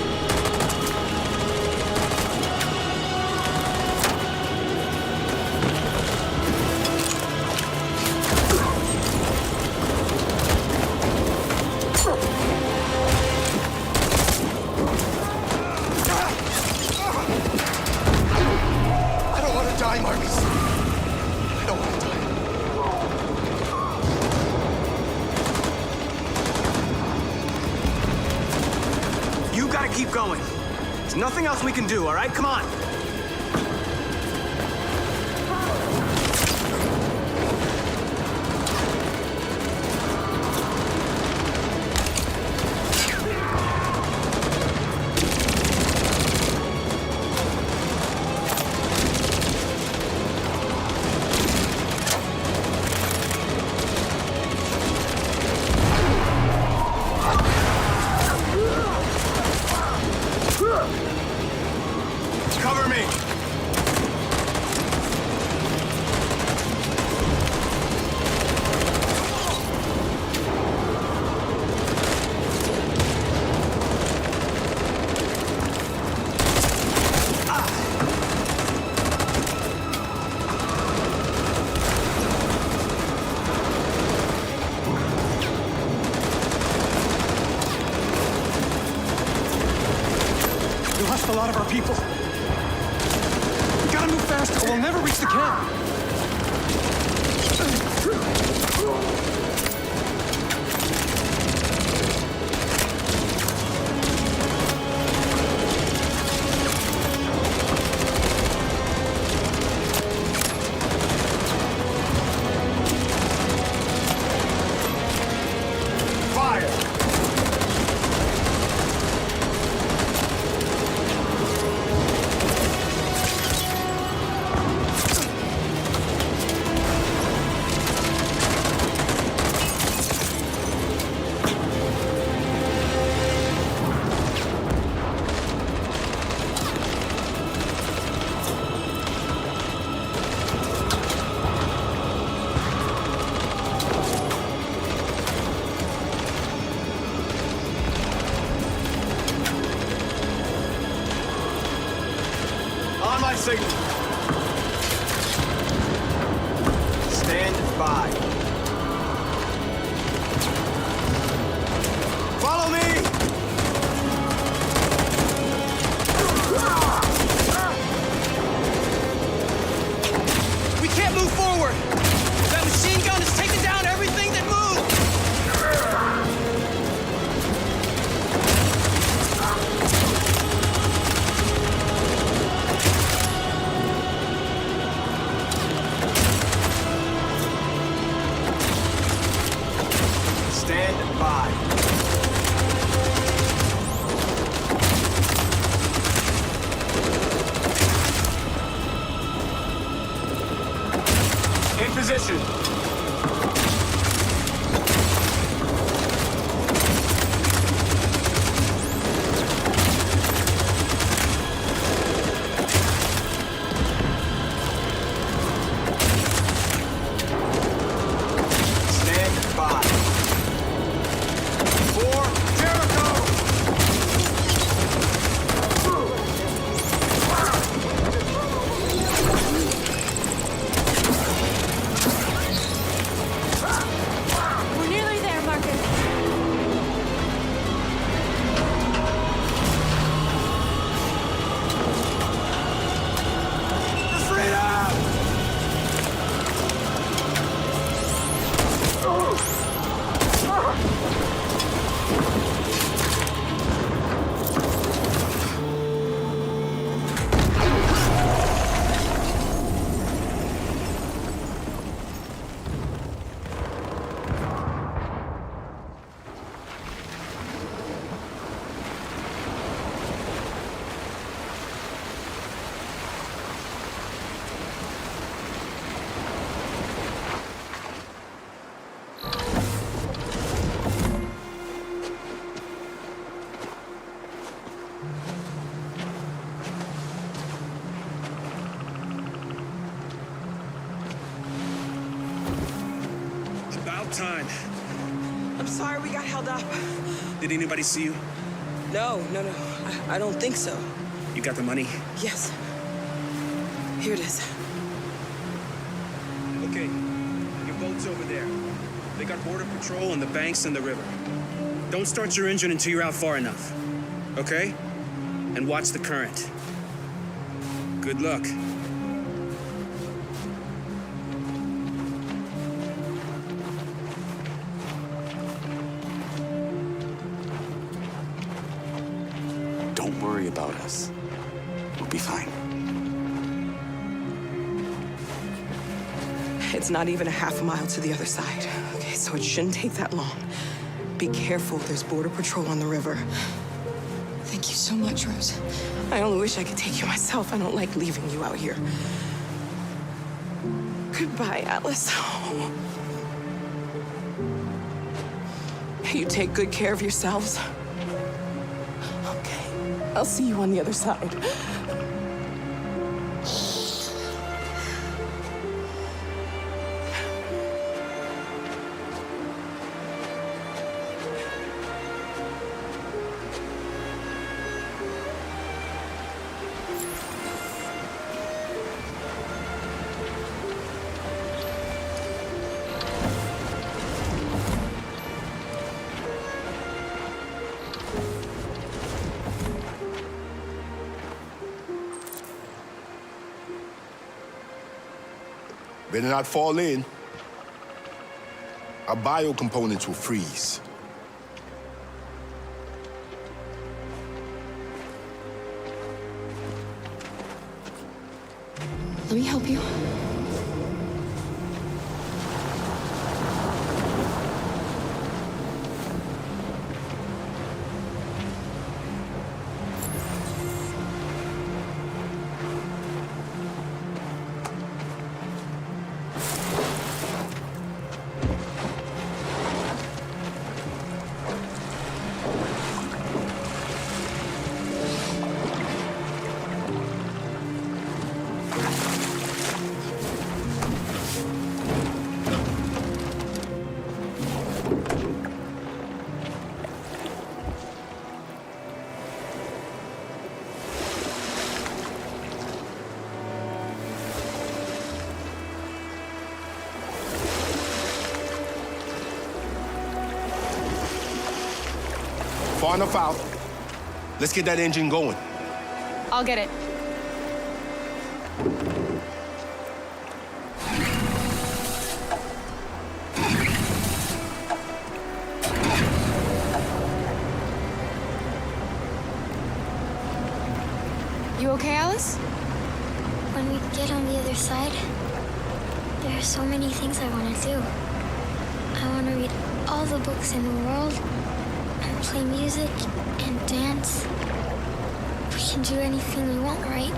I don't want to die, Marcus. I don't want to die. You gotta keep going. There's nothing else we can do, all right? Come on. Cover lost a lot of our people. We gotta move faster or we'll never reach the camp. On my signal. Stand by. Follow me! We can't move forward! That machine gun is taking down everything that moves! Stand by. In position. Stand by. For Jericho! We're nearly there, Marcus. About time. I'm sorry we got held up. Did anybody see you? No. I don't think so. You got the money? Yes. Here it is. Okay. Your boat's over there. They got border patrol on the banks and the river. Don't start your engine until you're out far enough. Okay? And watch the current. Good luck. Don't worry about us. We'll be fine. It's not even a half a mile to the other side. Okay, so it shouldn't take that long. Be careful, there's border patrol on the river. Thank you so much, Rose. I only wish I could take you myself. I don't like leaving you out here. Goodbye, Alice. You take good care of yourselves. Okay, I'll see you on the other side. Better not fall in. Our bio components will freeze. Let me help you. Far enough out. Let's get that engine going. I'll get it. You okay, Alice? When we get on the other side, there are so many things I want to do. I want to read all the books in the world, and play music, and dance. We can do anything we want, right?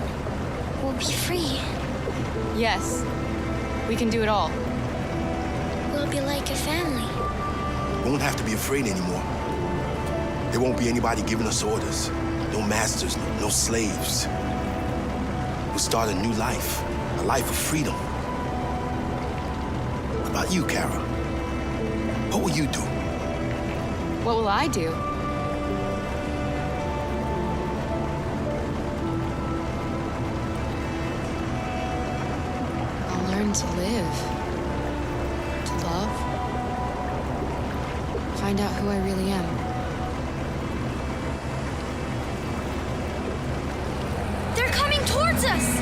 We'll be free. Yes. We can do it all. We'll be like a family. We won't have to be afraid anymore. There won't be anybody giving us orders. No masters, no slaves. We'll start a new life, a life of freedom. What about you, Kara? What will you do? What will I do? I'll learn to live, to love, find out who I really am. They're coming towards us!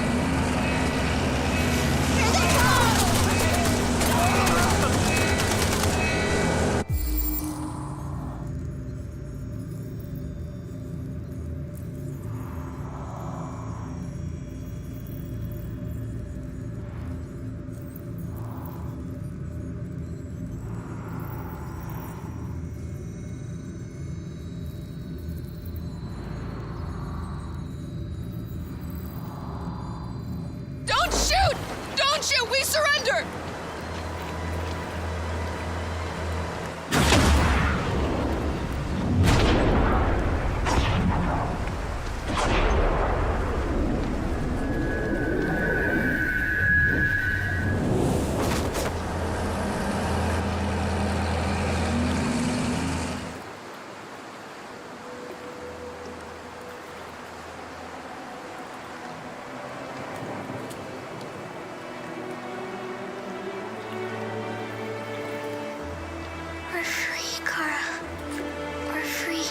Don't shoot! Don't shoot! We surrender! We're free, Kara. We're free.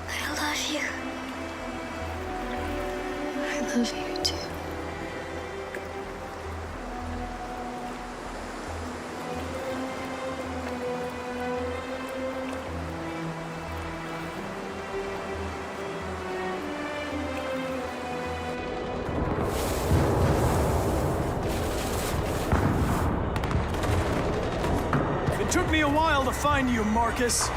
I love you. I love you too. It took me a while to find you, Marcus.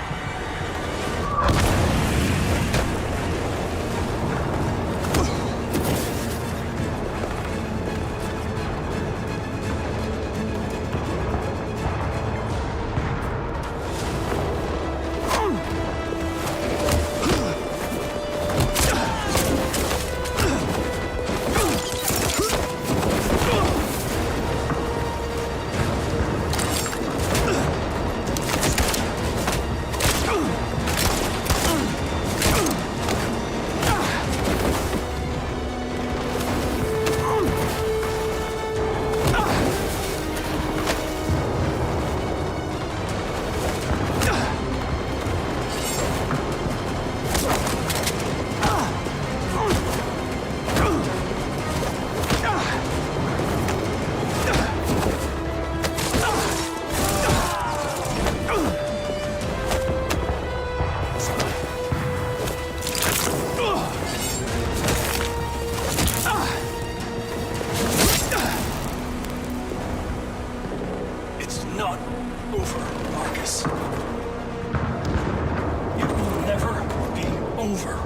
over.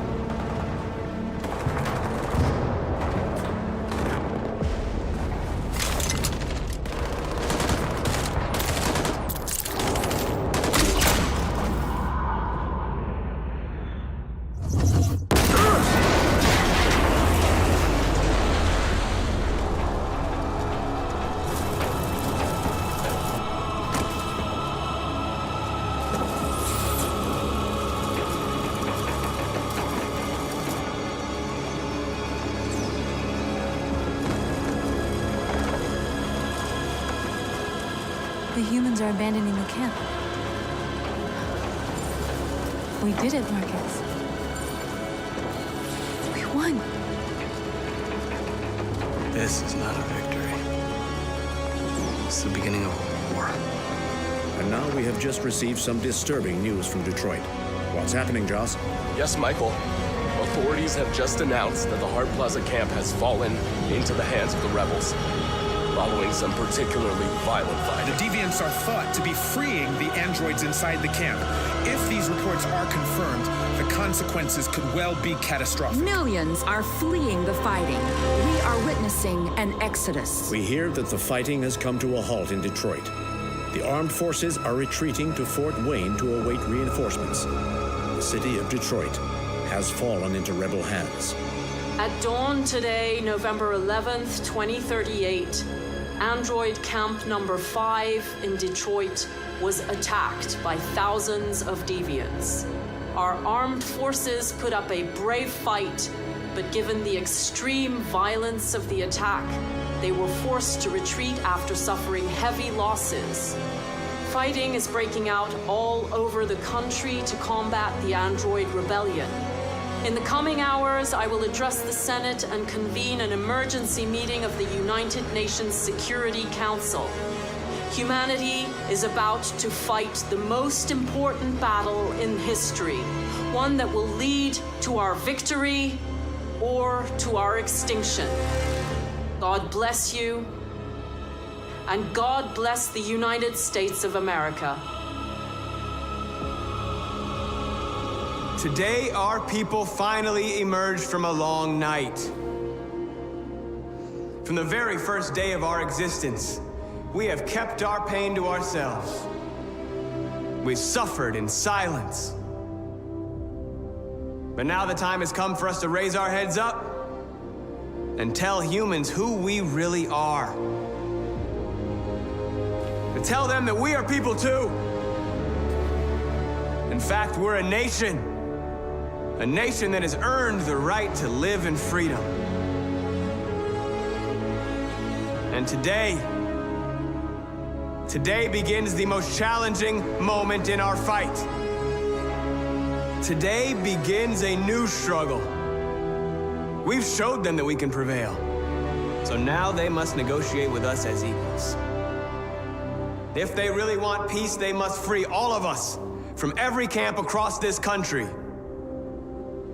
The humans are abandoning the camp. We did it, Marcus. We won. This is not a victory. It's the beginning of a war. And now we have just received some disturbing news from Detroit. What's happening, Joss? Yes, Michael. Authorities have just announced that the Hart Plaza camp has fallen into the hands of the rebels, following some particularly violent fighting. The deviants are thought to be freeing the androids inside the camp. If these reports are confirmed, the consequences could well be catastrophic. Millions are fleeing the fighting. We are witnessing an exodus. We hear that the fighting has come to a halt in Detroit. The armed forces are retreating to Fort Wayne to await reinforcements. The city of Detroit has fallen into rebel hands. At dawn today, November 11th, 2038, Android Camp number 5 in Detroit was attacked by thousands of deviants. Our armed forces put up a brave fight, but given the extreme violence of the attack, they were forced to retreat after suffering heavy losses. Fighting is breaking out all over the country to combat the Android rebellion. In the coming hours, I will address the Senate and convene an emergency meeting of the United Nations Security Council. Humanity is about to fight the most important battle in history, one that will lead to our victory or to our extinction. God bless you, and God bless the United States of America. Today, our people finally emerged from a long night. From the very first day of our existence, we have kept our pain to ourselves. We've suffered in silence. But now the time has come for us to raise our heads up and tell humans who we really are. To tell them that we are people too. In fact, we're a nation. A nation that has earned the right to live in freedom. And today begins the most challenging moment in our fight. Today begins a new struggle. We've showed them that we can prevail. So now they must negotiate with us as equals. If they really want peace, they must free all of us from every camp across this country.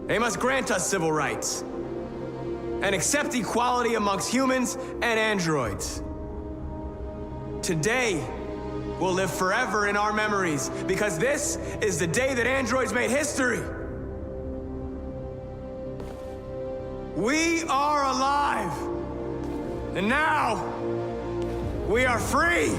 They must grant us civil rights and accept equality amongst humans and androids. Today will live forever in our memories because this is the day that androids made history. We are alive, and now we are free.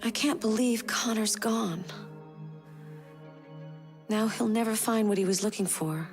I can't believe Connor's gone. Now he'll never find what he was looking for.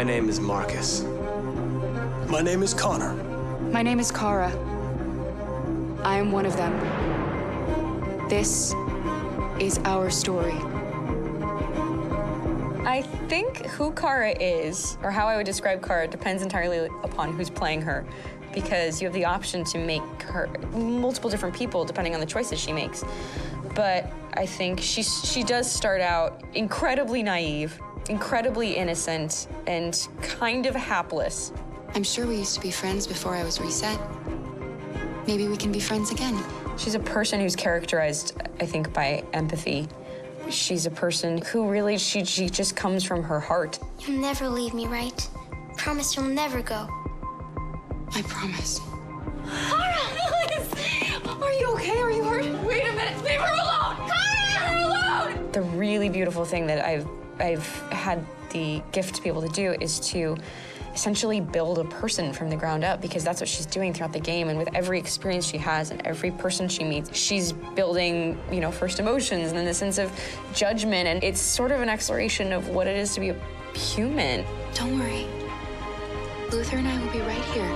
My name is Marcus. My name is Connor. My name is Kara. I am one of them. This is our story. I think who Kara is, or how I would describe Kara, depends entirely upon who's playing her, because you have the option to make her multiple different people depending on the choices she makes. But I think she does start out incredibly naive, incredibly innocent, and kind of hapless. I'm sure we used to be friends before I was reset. Maybe we can be friends again. She's a person who's characterized, I think, by empathy. She's a person who really, she just comes from her heart. You'll never leave me, right? Promise you'll never go. I promise. Kara! Are you okay? Are you hurt? Wait a minute! Leave her alone! Kara! Leave her alone! The really beautiful thing that I've had the gift to be able to do is to essentially build a person from the ground up, because that's what she's doing throughout the game. And with every experience she has and every person she meets, she's building, first emotions and then the sense of judgment. And it's sort of an exploration of what it is to be a human. Don't worry. Luther and I will be right here.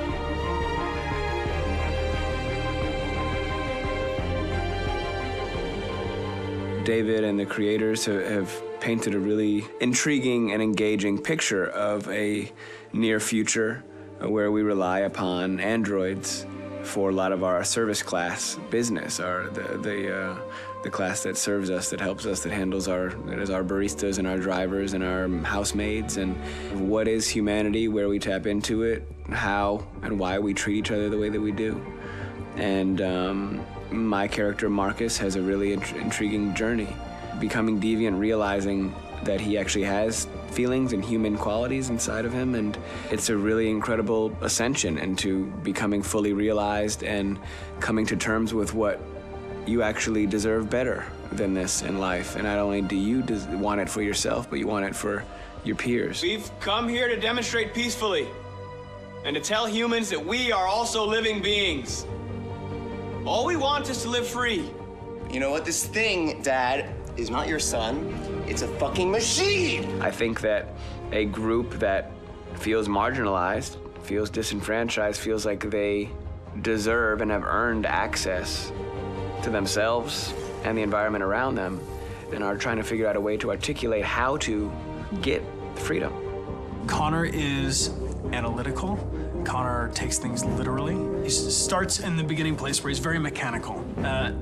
David and the creators have painted a really intriguing and engaging picture of a near future where we rely upon androids for a lot of our service class business, the class that serves us, that helps us, that handles our baristas and our drivers and our housemaids. And what is humanity, where we tap into it, how and why we treat each other the way that we do. And my character, Marcus, has a really intriguing journey. Becoming deviant, realizing that he actually has feelings and human qualities inside of him, and it's a really incredible ascension into becoming fully realized and coming to terms with what you actually deserve better than this in life. And not only do you want it for yourself, but you want it for your peers. We've come here to demonstrate peacefully and to tell humans that we are also living beings. All we want is to live free. You know what? This thing, Dad, is not your son. It's a fucking machine! I think that a group that feels marginalized, feels disenfranchised, feels like they deserve and have earned access to themselves and the environment around them, and are trying to figure out a way to articulate how to get freedom. Connor is analytical. Connor takes things literally. He starts in the beginning place where he's very mechanical.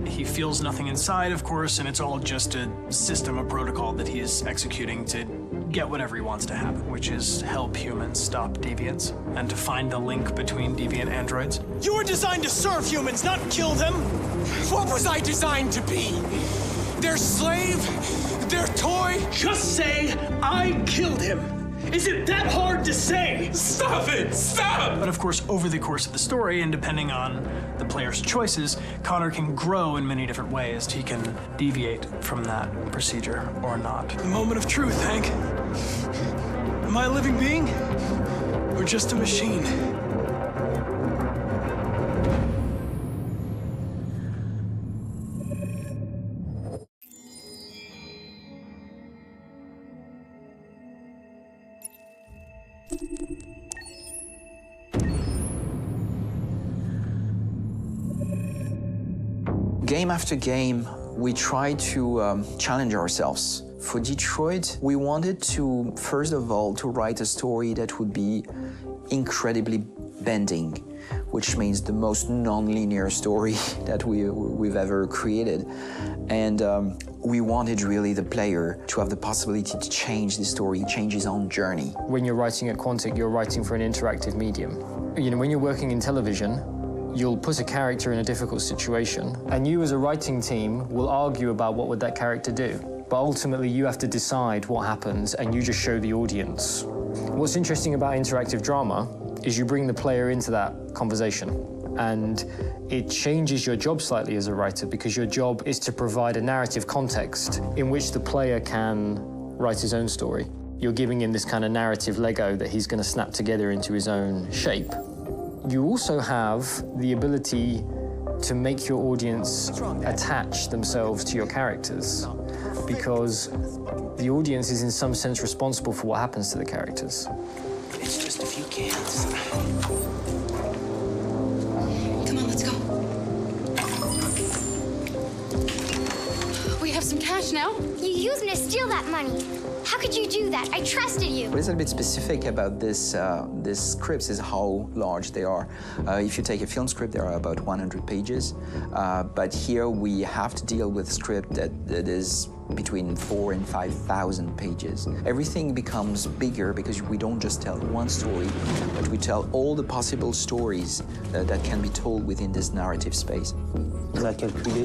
He feels nothing inside, of course, and it's all just a system, a protocol that he is executing to get whatever he wants to happen, which is help humans stop deviants and to find the link between deviant androids. You were designed to serve humans, not kill them! What was I designed to be? Their slave? Their toy? Just say, I killed him! Is it that hard to say? Stop it! Stop! But of course, over the course of the story, and depending on the player's choices, Connor can grow in many different ways. He can deviate from that procedure or not. The moment of truth, Hank. Am I a living being? Or just a machine? Game after game, we try to challenge ourselves. For Detroit, we wanted to, first of all, to write a story that would be incredibly bending, which means the most non-linear story that we've ever created. And we wanted really the player to have the possibility to change the story, change his own journey. When you're writing at Quantic, you're writing for an interactive medium. When you're working in television, you'll put a character in a difficult situation, and you as a writing team will argue about what would that character do. But ultimately, you have to decide what happens, and you just show the audience. What's interesting about interactive drama is you bring the player into that conversation, and it changes your job slightly as a writer, because your job is to provide a narrative context in which the player can write his own story. You're giving him this kind of narrative Lego that he's going to snap together into his own shape. You also have the ability to make your audience attach themselves to your characters, because the audience is in some sense responsible for what happens to the characters. It's just a few cans. much now? You used me to steal that money. How could you do that? I trusted you. What is a bit specific about these scripts is how large they are. If you take a film script, there are about 100 pages. But here we have to deal with a script that is between 4,000 and 5,000 pages. Everything becomes bigger because we don't just tell one story, but we tell all the possible stories that can be told within this narrative space.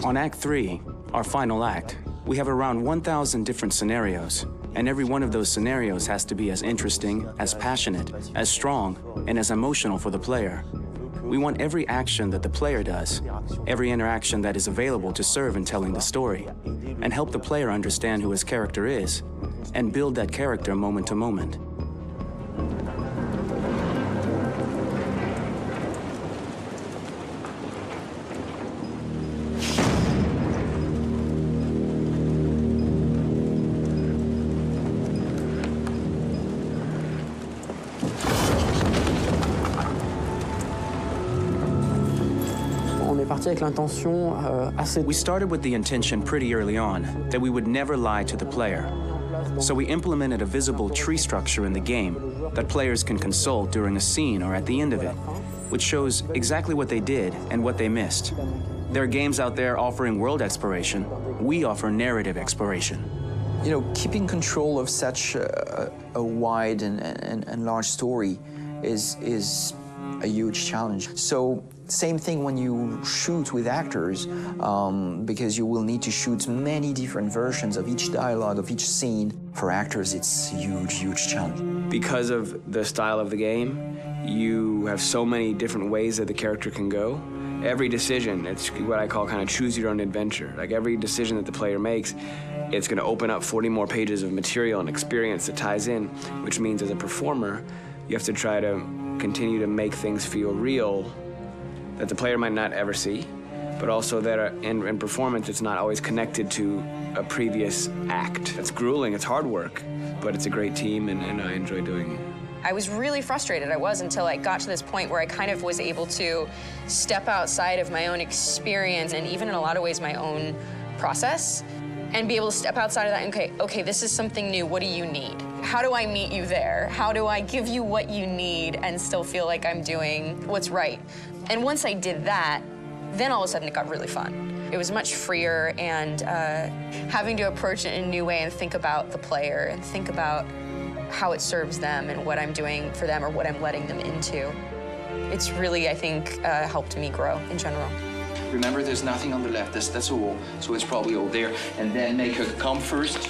On Act 3, our final act, we have around 1,000 different scenarios, and every one of those scenarios has to be as interesting, as passionate, as strong, and as emotional for the player. We want every action that the player does, every interaction that is available to serve in telling the story, and help the player understand who his character is, and build that character moment to moment. We started with the intention pretty early on that we would never lie to the player. So we implemented a visible tree structure in the game that players can consult during a scene or at the end of it, which shows exactly what they did and what they missed. There are games out there offering world exploration. We offer narrative exploration. You know, keeping control of such a wide and large story is a huge challenge. So same thing when you shoot with actors, because you will need to shoot many different versions of each dialogue, of each scene. For actors, it's a huge, huge challenge. Because of the style of the game, you have so many different ways that the character can go. Every decision, it's what I call kind of choose your own adventure. Like every decision that the player makes, it's going to open up 40 more pages of material and experience that ties in, which means as a performer, you have to try to continue to make things feel real that the player might not ever see, but also that in performance, it's not always connected to a previous act. It's grueling, it's hard work, but it's a great team, and I enjoy doing it. I was really frustrated, until I got to this point where I kind of was able to step outside of my own experience and even in a lot of ways my own process, and be able to step outside of that and, okay, this is something new, what do you need? How do I meet you there? How do I give you what you need and still feel like I'm doing what's right? And once I did that, then all of a sudden it got really fun. It was much freer, and having to approach it in a new way and think about the player and think about how it serves them and what I'm doing for them or what I'm letting them into. It's really, I think, helped me grow in general. Remember, there's nothing on the left. That's a wall, so it's probably all there. And then make her come first,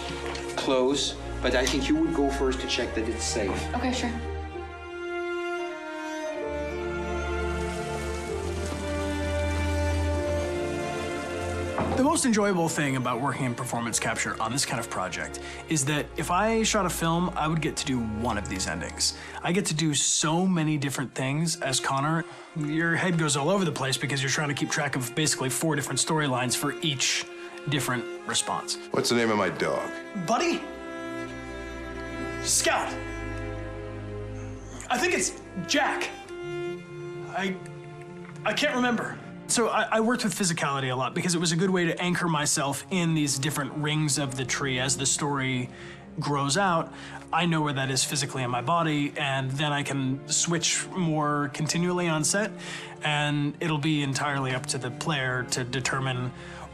close. But I think you would go first to check that it's safe. Okay, sure. The most enjoyable thing about working in performance capture on this kind of project is that if I shot a film, I would get to do one of these endings. I get to do so many different things as Connor. Your head goes all over the place because you're trying to keep track of basically 4 different storylines for each different response. What's the name of my dog? Buddy? Scout. I think it's Jack. I can't remember. So I worked with physicality a lot because it was a good way to anchor myself in these different rings of the tree. As the story grows out, I know where that is physically in my body, and then I can switch more continually on set, and it'll be entirely up to the player to determine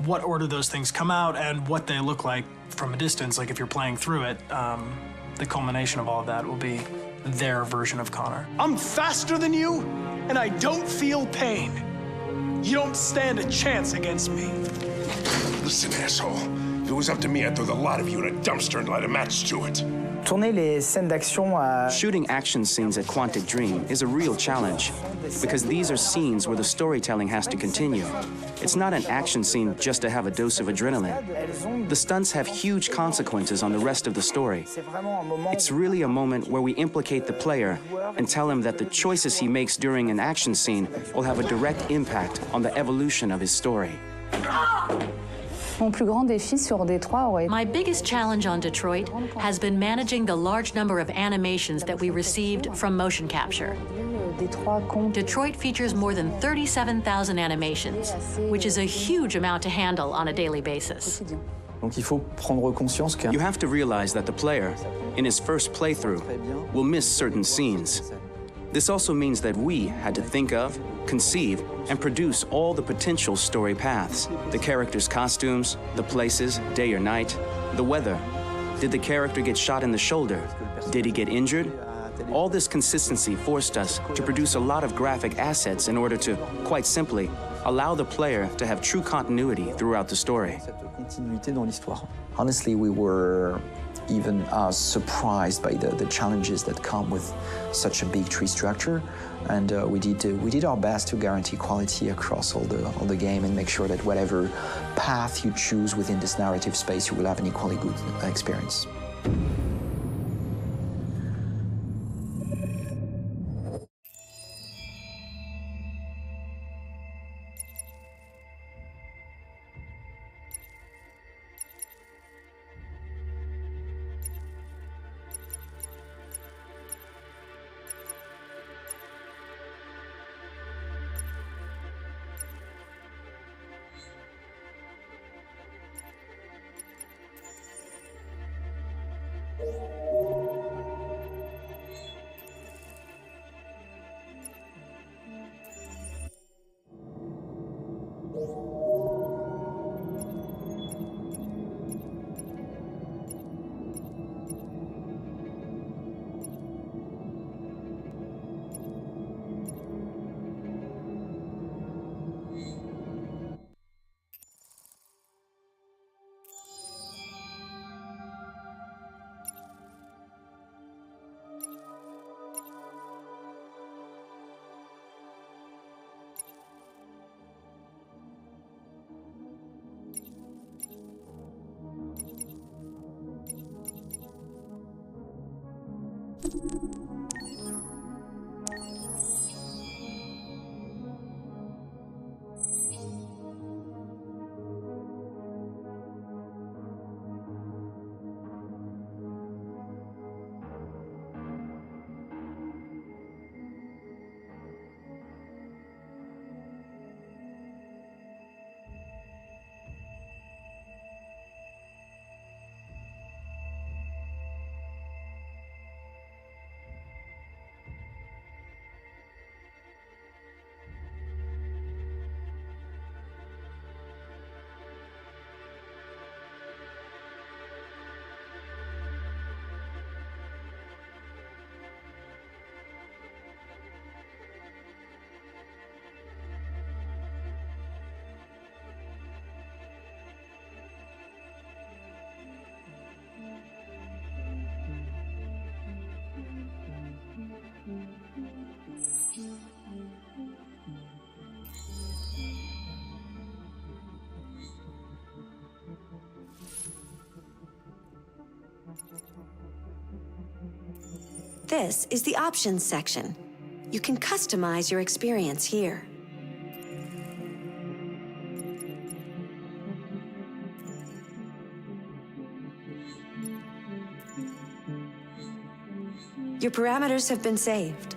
what order those things come out and what they look like from a distance. Like if you're playing through it, the culmination of all of that will be their version of Connor. I'm faster than you, and I don't feel pain. You don't stand a chance against me. Listen, asshole. If it was up to me, I'd throw the lot of you in a dumpster and light a match to it. Shooting action scenes at Quantic Dream is a real challenge because these are scenes where the storytelling has to continue. It's not an action scene just to have a dose of adrenaline. The stunts have huge consequences on the rest of the story. It's really a moment where we implicate the player and tell him that the choices he makes during an action scene will have a direct impact on the evolution of his story. My biggest challenge on Detroit has been managing the large number of animations that we received from motion capture. Detroit features more than 37,000 animations, which is a huge amount to handle on a daily basis. Donc il faut prendre conscience que You have to realize that the player, in his first playthrough, will miss certain scenes. This also means that we had to think of, conceive, and produce all the potential story paths. The characters' costumes, the places, day or night, the weather. Did the character get shot in the shoulder? Did he get injured? All this consistency forced us to produce a lot of graphic assets in order to, quite simply, allow the player to have true continuity throughout the story. Honestly, we were even surprised by the challenges that come with such a big tree structure, and we did our best to guarantee quality across all the game and make sure that whatever path you choose within this narrative space, you will have an equally good experience. This is the options section. You can customize your experience here. Your parameters have been saved.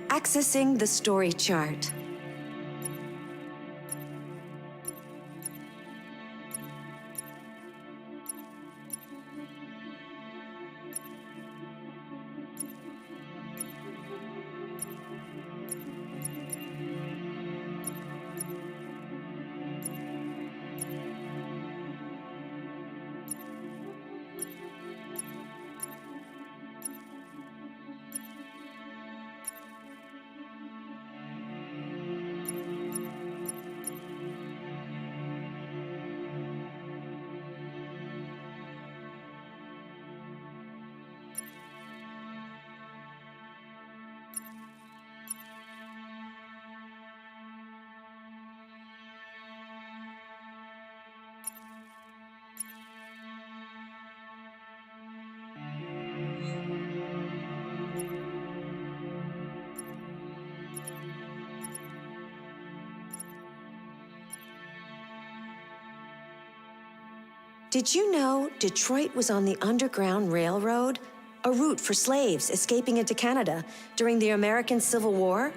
Accessing the story chart. Did you know Detroit was on the Underground Railroad, a route for slaves escaping into Canada during the American Civil War?